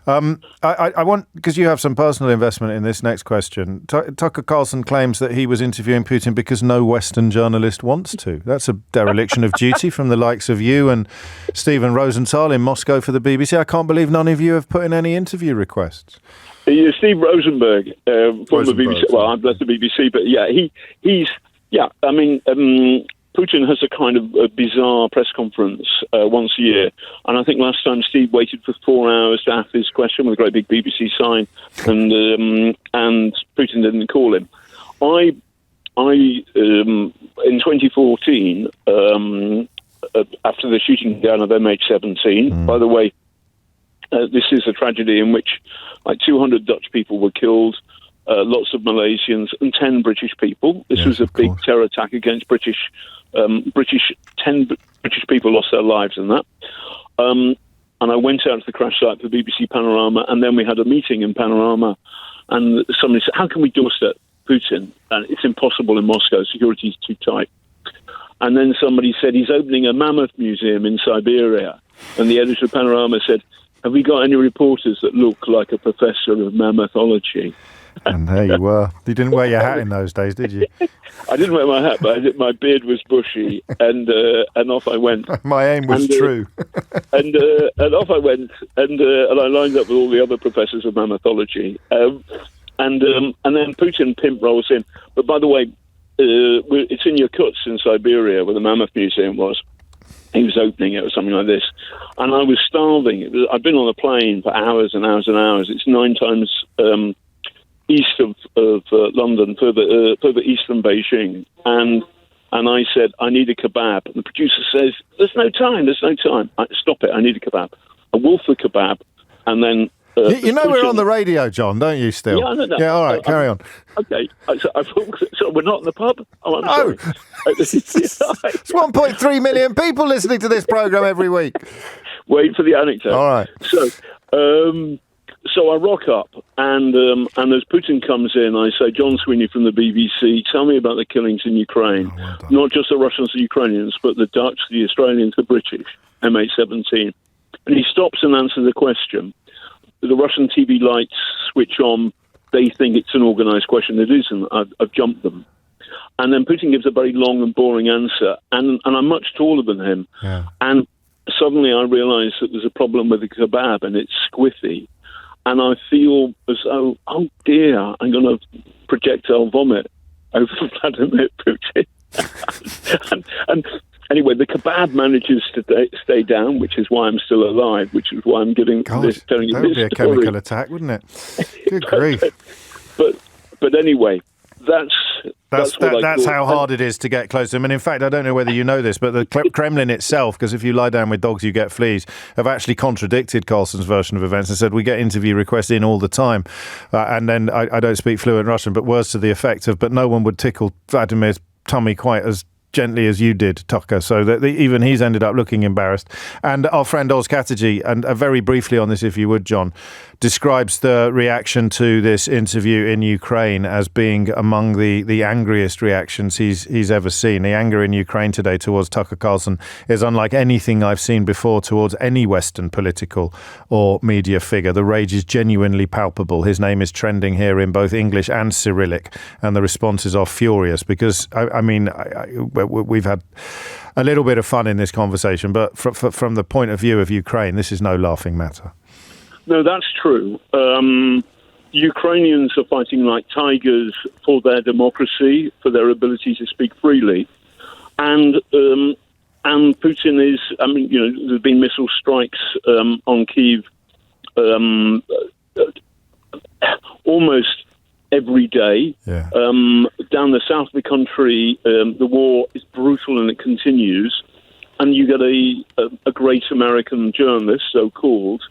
I want, because you have some personal investment in this next question, Tucker Carlson claims that he was interviewing Putin because no Western journalist wants to. That's a dereliction of duty from the likes of you and Stephen Rosenthal in Moscow for the BBC. I can't believe none of you have put in any interview requests. Steve Rosenberg from the BBC. Well, I've left the BBC, but yeah, he's. I mean, Putin has a kind of a bizarre press conference once a year, and I think last time Steve waited for 4 hours to ask his question with a great big BBC sign, and Putin didn't call him. I in 2014, after the shooting down of MH17. By the way, this is a tragedy in which like 200 Dutch people were killed, lots of Malaysians and 10 British people. This was a big terror attack against 10 British people lost their lives in that. And I went out to the crash site for BBC Panorama, and then we had a meeting in Panorama, and somebody said, how can we doorstep Putin? And it's impossible in Moscow, security's too tight. And then somebody said, he's opening a mammoth museum in Siberia. And the editor of Panorama said, have we got any reporters that look like a professor of mammothology? And there you were. You didn't wear your hat in those days, did you? I didn't wear my hat, but my beard was bushy, and off I went. My aim was true. and off I went, and I lined up with all the other professors of mammothology. And then Putin pimp rolls in. But by the way, it's in Yakutsk in Siberia, where the Mammoth Museum was. He was opening it or something like this. And I was starving. I'd been on a plane for hours and hours and hours. It's 9 times east of London, further east than Beijing. And I said, I need a kebab. And the producer says, there's no time. Stop it, I need a kebab. I wolf the kebab, and then... you know we're on the radio, John, don't you, still? Yeah, I know that. Yeah, all right, carry on. Okay, so we're not in the pub? Oh, I'm sorry. It's 1.3 million people listening to this programme every week. Wait for the anecdote. All right. So I rock up, and as Putin comes in, I say, John Sweeney from the BBC, tell me about the killings in Ukraine. Oh, well, not just the Russians and Ukrainians, but the Dutch, the Australians, the British, MH17. And he stops and answers a question. The Russian TV lights switch on. They think it's an organised question. It isn't. I've jumped them. And then Putin gives a very long and boring answer. And I'm much taller than him. Yeah. And suddenly I realise that there's a problem with the kebab, and it's squiffy. And I feel as though, oh dear, I'm going to projectile vomit over Vladimir Putin. and anyway, the kebab manages to stay down, which is why I'm still alive, which is why I'm telling you this story. That would be a chemical attack, wouldn't it? Good grief. But anyway, that's how hard it is to get close to him. And in fact, I don't know whether you know this, but the Kremlin itself, because if you lie down with dogs, you get fleas, have actually contradicted Carlson's version of events and said, we get interview requests in all the time. And then I don't speak fluent Russian, but words to the effect of, but no one would tickle Vladimir's tummy quite as gently as you did, Tucker, so that even he's ended up looking embarrassed. And our friend Oz Chatterjee, and very briefly on this, if you would, John, describes the reaction to this interview in Ukraine as being among the angriest reactions he's ever seen. The anger in Ukraine today towards Tucker Carlson is unlike anything I've seen before towards any Western political or media figure. The rage is genuinely palpable. His name is trending here in both English and Cyrillic, and the responses are furious because, we've had a little bit of fun in this conversation, but from the point of view of Ukraine, this is no laughing matter. No, that's true. Ukrainians are fighting like tigers for their democracy, for their ability to speak freely. And Putin is, there's been missile strikes on Kyiv almost every day. Yeah. Down the south of the country, the war is brutal and it continues. And you get a great American journalist, so-called,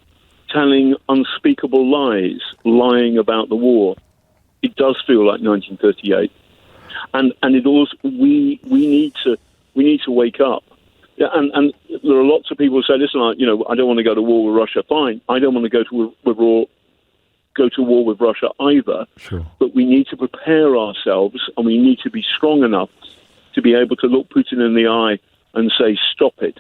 telling unspeakable lies, lying about the war. It does feel like 1938, and it also we need to wake up. Yeah, and there are lots of people who say, listen, I don't want to go to war with Russia. Fine, I don't want to go to war with Russia either. Sure. But we need to prepare ourselves, and we need to be strong enough to be able to look Putin in the eye and say, stop it,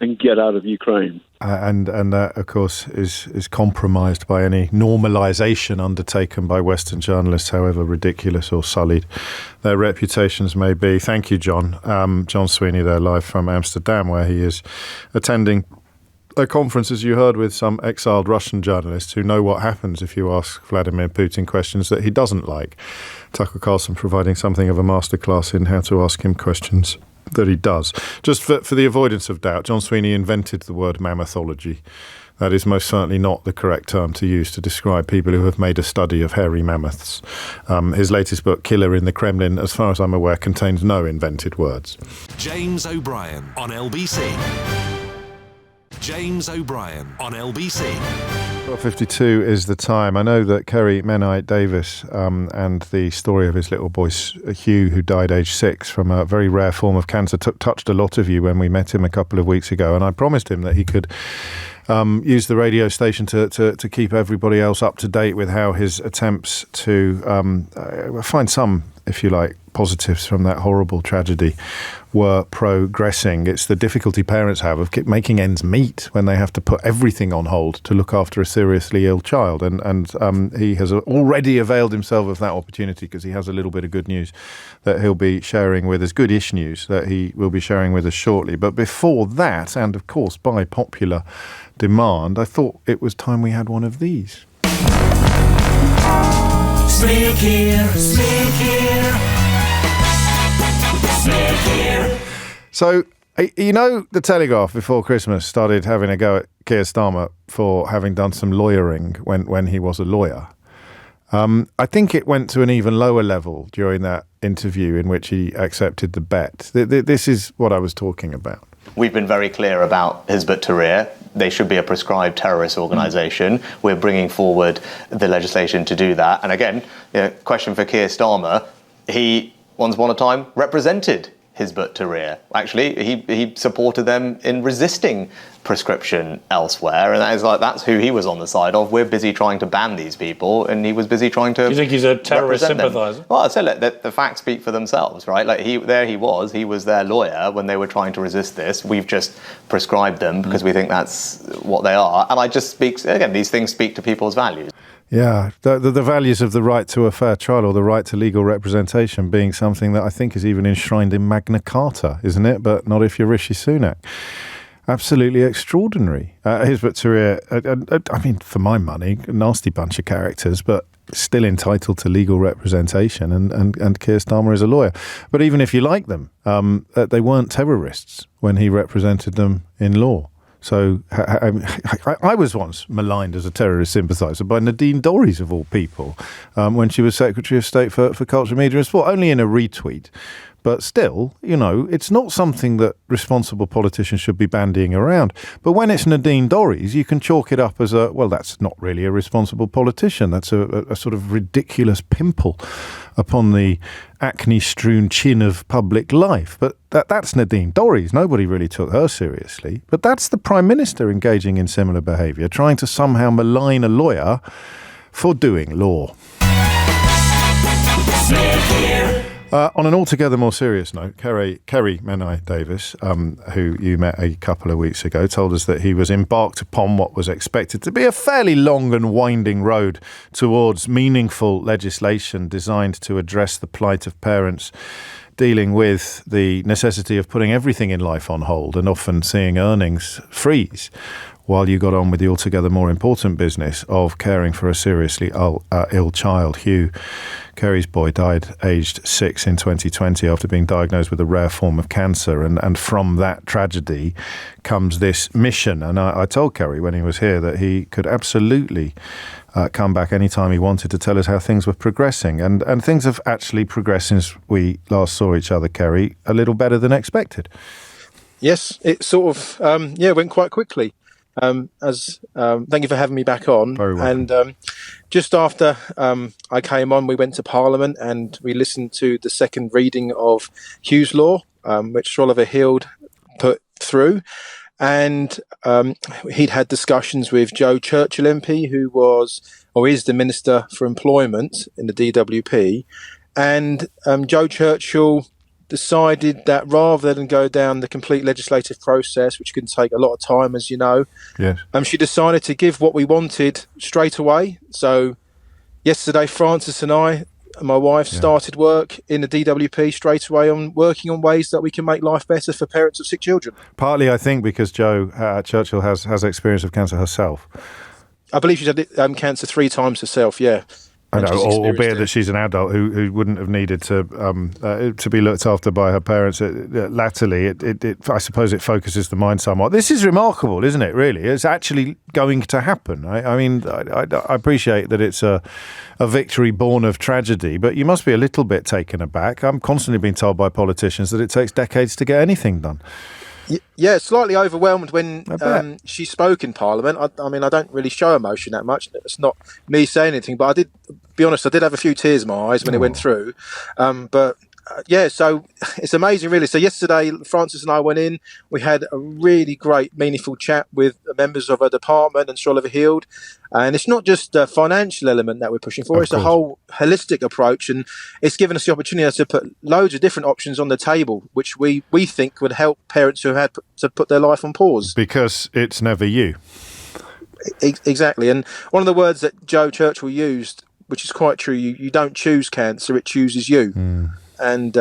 and get out of Ukraine. And that, of course, is compromised by any normalisation undertaken by Western journalists, however ridiculous or sullied their reputations may be. Thank you, John. John Sweeney there, live from Amsterdam, where he is attending a conference, as you heard, with some exiled Russian journalists who know what happens if you ask Vladimir Putin questions that he doesn't like. Tucker Carlson providing something of a masterclass in how to ask him questions that he does. Just for the avoidance of doubt, John Sweeney invented the word mammothology. That is most certainly not the correct term to use to describe people who have made a study of hairy mammoths. His latest book, Killer in the Kremlin, as far as I'm aware, contains no invented words. James O'Brien on LBC. James O'Brien on LBC. 12:52 is the time. I know that Kerry Menai Davis and the story of his little boy Hugh, who died aged 6 from a very rare form of cancer, touched a lot of you when we met him a couple of weeks ago, and I promised him that he could use the radio station to keep everybody else up to date with how his attempts to find some, if you like, positives from that horrible tragedy were progressing. It's the difficulty parents have of making ends meet when they have to put everything on hold to look after a seriously ill child. And he has already availed himself of that opportunity because he has a little bit of good news that he'll be sharing with us, goodish news that he will be sharing with us shortly. But before that, and of course by popular demand, I thought it was time we had one of these. Sneak here, sneak here. So, the Telegraph before Christmas started having a go at Keir Starmer for having done some lawyering when he was a lawyer. I think it went to an even lower level during that interview in which he accepted the bet. This is what I was talking about. We've been very clear about Hizb ut-Tahrir. They should be a prescribed terrorist organisation. We're bringing forward the legislation to do that. And again, question for Keir Starmer, he once upon a time represented Hizb ut-Tahrir. Actually, he supported them in resisting prescription elsewhere, and that's who he was on the side of. We're busy trying to ban these people, and he was busy trying to. Do you think he's a terrorist sympathiser? Well, I'd say the facts speak for themselves, right? Like he was their lawyer when they were trying to resist this. We've just prescribed them because we think that's what they are. And I just speak again. These things speak to people's values. Yeah, the values of the right to a fair trial or the right to legal representation being something that I think is even enshrined in Magna Carta, isn't it? But not if you're Rishi Sunak. Absolutely extraordinary. Hizb ut-Tahrir, I mean, for my money, a nasty bunch of characters, but still entitled to legal representation, and Keir Starmer is a lawyer. But even if you like them, they weren't terrorists when he represented them in law. So I was once maligned as a terrorist sympathiser by Nadine Dorries, of all people, when she was Secretary of State for Culture, Media and Sport, only in a retweet. But still, it's not something that responsible politicians should be bandying around. But when it's Nadine Dorries, you can chalk it up as that's not really a responsible politician. That's a sort of ridiculous pimple upon the acne-strewn chin of public life. But that's Nadine Dorries. Nobody really took her seriously. But that's the Prime Minister engaging in similar behaviour, trying to somehow malign a lawyer for doing law. On an altogether more serious note, Kerry Menai Davis, who you met a couple of weeks ago, told us that he was embarked upon what was expected to be a fairly long and winding road towards meaningful legislation designed to address the plight of parents dealing with the necessity of putting everything in life on hold and often seeing earnings freeze, while you got on with the altogether more important business of caring for a seriously ill child. Hugh, Kerry's boy, died aged 6 in 2020 after being diagnosed with a rare form of cancer. And from that tragedy comes this mission. And I told Kerry when he was here that he could absolutely come back anytime he wanted to tell us how things were progressing. And things have actually progressed since we last saw each other, Kerry, a little better than expected. Yes, it sort of, went quite quickly. Thank you for having me back on. Very welcome. And just after I came on, we went to Parliament and we listened to the second reading of Hugh's Law, which Oliver Hield put through. And he'd had discussions with Joe Churchill MP, who is the Minister for Employment in the DWP. And Joe Churchill decided that rather than go down the complete legislative process, which can take a lot of time, as you know, yes, she decided to give what we wanted straight away. So yesterday, Francis and I and my wife started work in the DWP straight away on working on ways that we can make life better for parents of sick children. Partly, I think, because Joe Churchill has experience of cancer herself. I believe she's had cancer 3 times herself, yeah. I know, albeit that she's an adult who wouldn't have needed to be looked after by her parents. Latterly, I suppose it focuses the mind somewhat. This is remarkable, isn't it, really? It's actually going to happen. I mean, I appreciate that it's a victory born of tragedy, but you must be a little bit taken aback. I'm constantly being told by politicians that it takes decades to get anything done. Yeah, slightly overwhelmed when she spoke in Parliament. I mean, I don't really show emotion that much. It's not me saying anything, but I did have a few tears in my eyes when it went through. So it's amazing, really. So yesterday, Francis and I went in. We had a really great, meaningful chat with members of our department and Sir Oliver Hield. And it's not just a financial element that we're pushing for. It's a whole holistic approach. And it's given us the opportunity to put loads of different options on the table, which we think would help parents who have had to put their life on pause. Because it's never you. Exactly. And one of the words that Joe Churchill used, which is quite true, you don't choose cancer, it chooses you. Mm. And,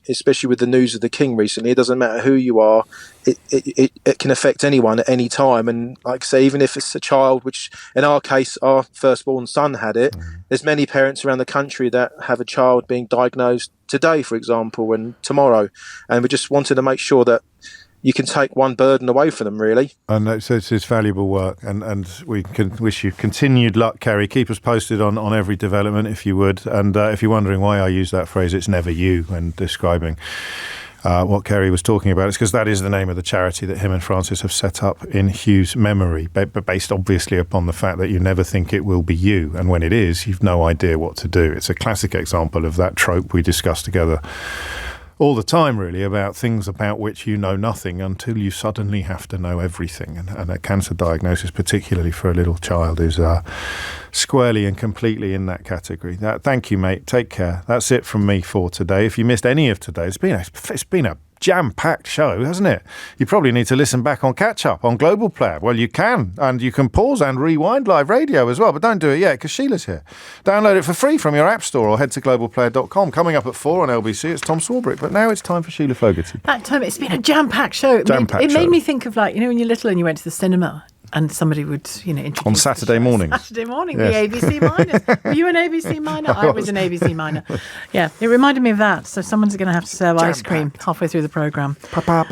especially with the news of the King recently, it doesn't matter who you are, it can affect anyone at any time. And like I say, even if it's a child, which in our case, our firstborn son had it, there's many parents around the country that have a child being diagnosed today, for example, and tomorrow. And we just wanted to make sure that you can take one burden away from them, really. And it's valuable work, and we can wish you continued luck, Kerry. Keep us posted on every development, if you would. And if you're wondering why I use that phrase, it's never you, when describing what Kerry was talking about, it's because that is the name of the charity that him and Francis have set up in Hugh's memory, but based obviously upon the fact that you never think it will be you, and when it is, you've no idea what to do. It's a classic example of that trope we discuss together all the time, really, about things about which you know nothing until you suddenly have to know everything. And a cancer diagnosis, particularly for a little child, is squarely and completely in that category. Thank you, mate. Take care. That's it from me for today. If you missed any of today, it's been a jam-packed show, hasn't it? You probably need to listen back on catch-up on Global Player. Well, you can, and you can pause and rewind live radio as well, but don't do it yet because Sheila's here. Download it for free from your app store or head to globalplayer.com. Coming up at 4 on LBC, it's Tom Swarbrick, but now it's time for Sheila Fogarty. That time, it's been a jam-packed show. It made me think of, like, when you're little and you went to the cinema and somebody would, introduce on Saturday mornings. Saturday morning, yes. The ABC Minor. Were you an ABC Minor? I was an ABC Minor. Yeah, it reminded me of that. So someone's going to have to serve ice cream halfway through the programme. Pearl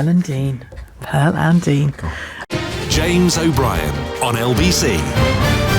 and Dean. Pearl and Dean. James O'Brien on LBC.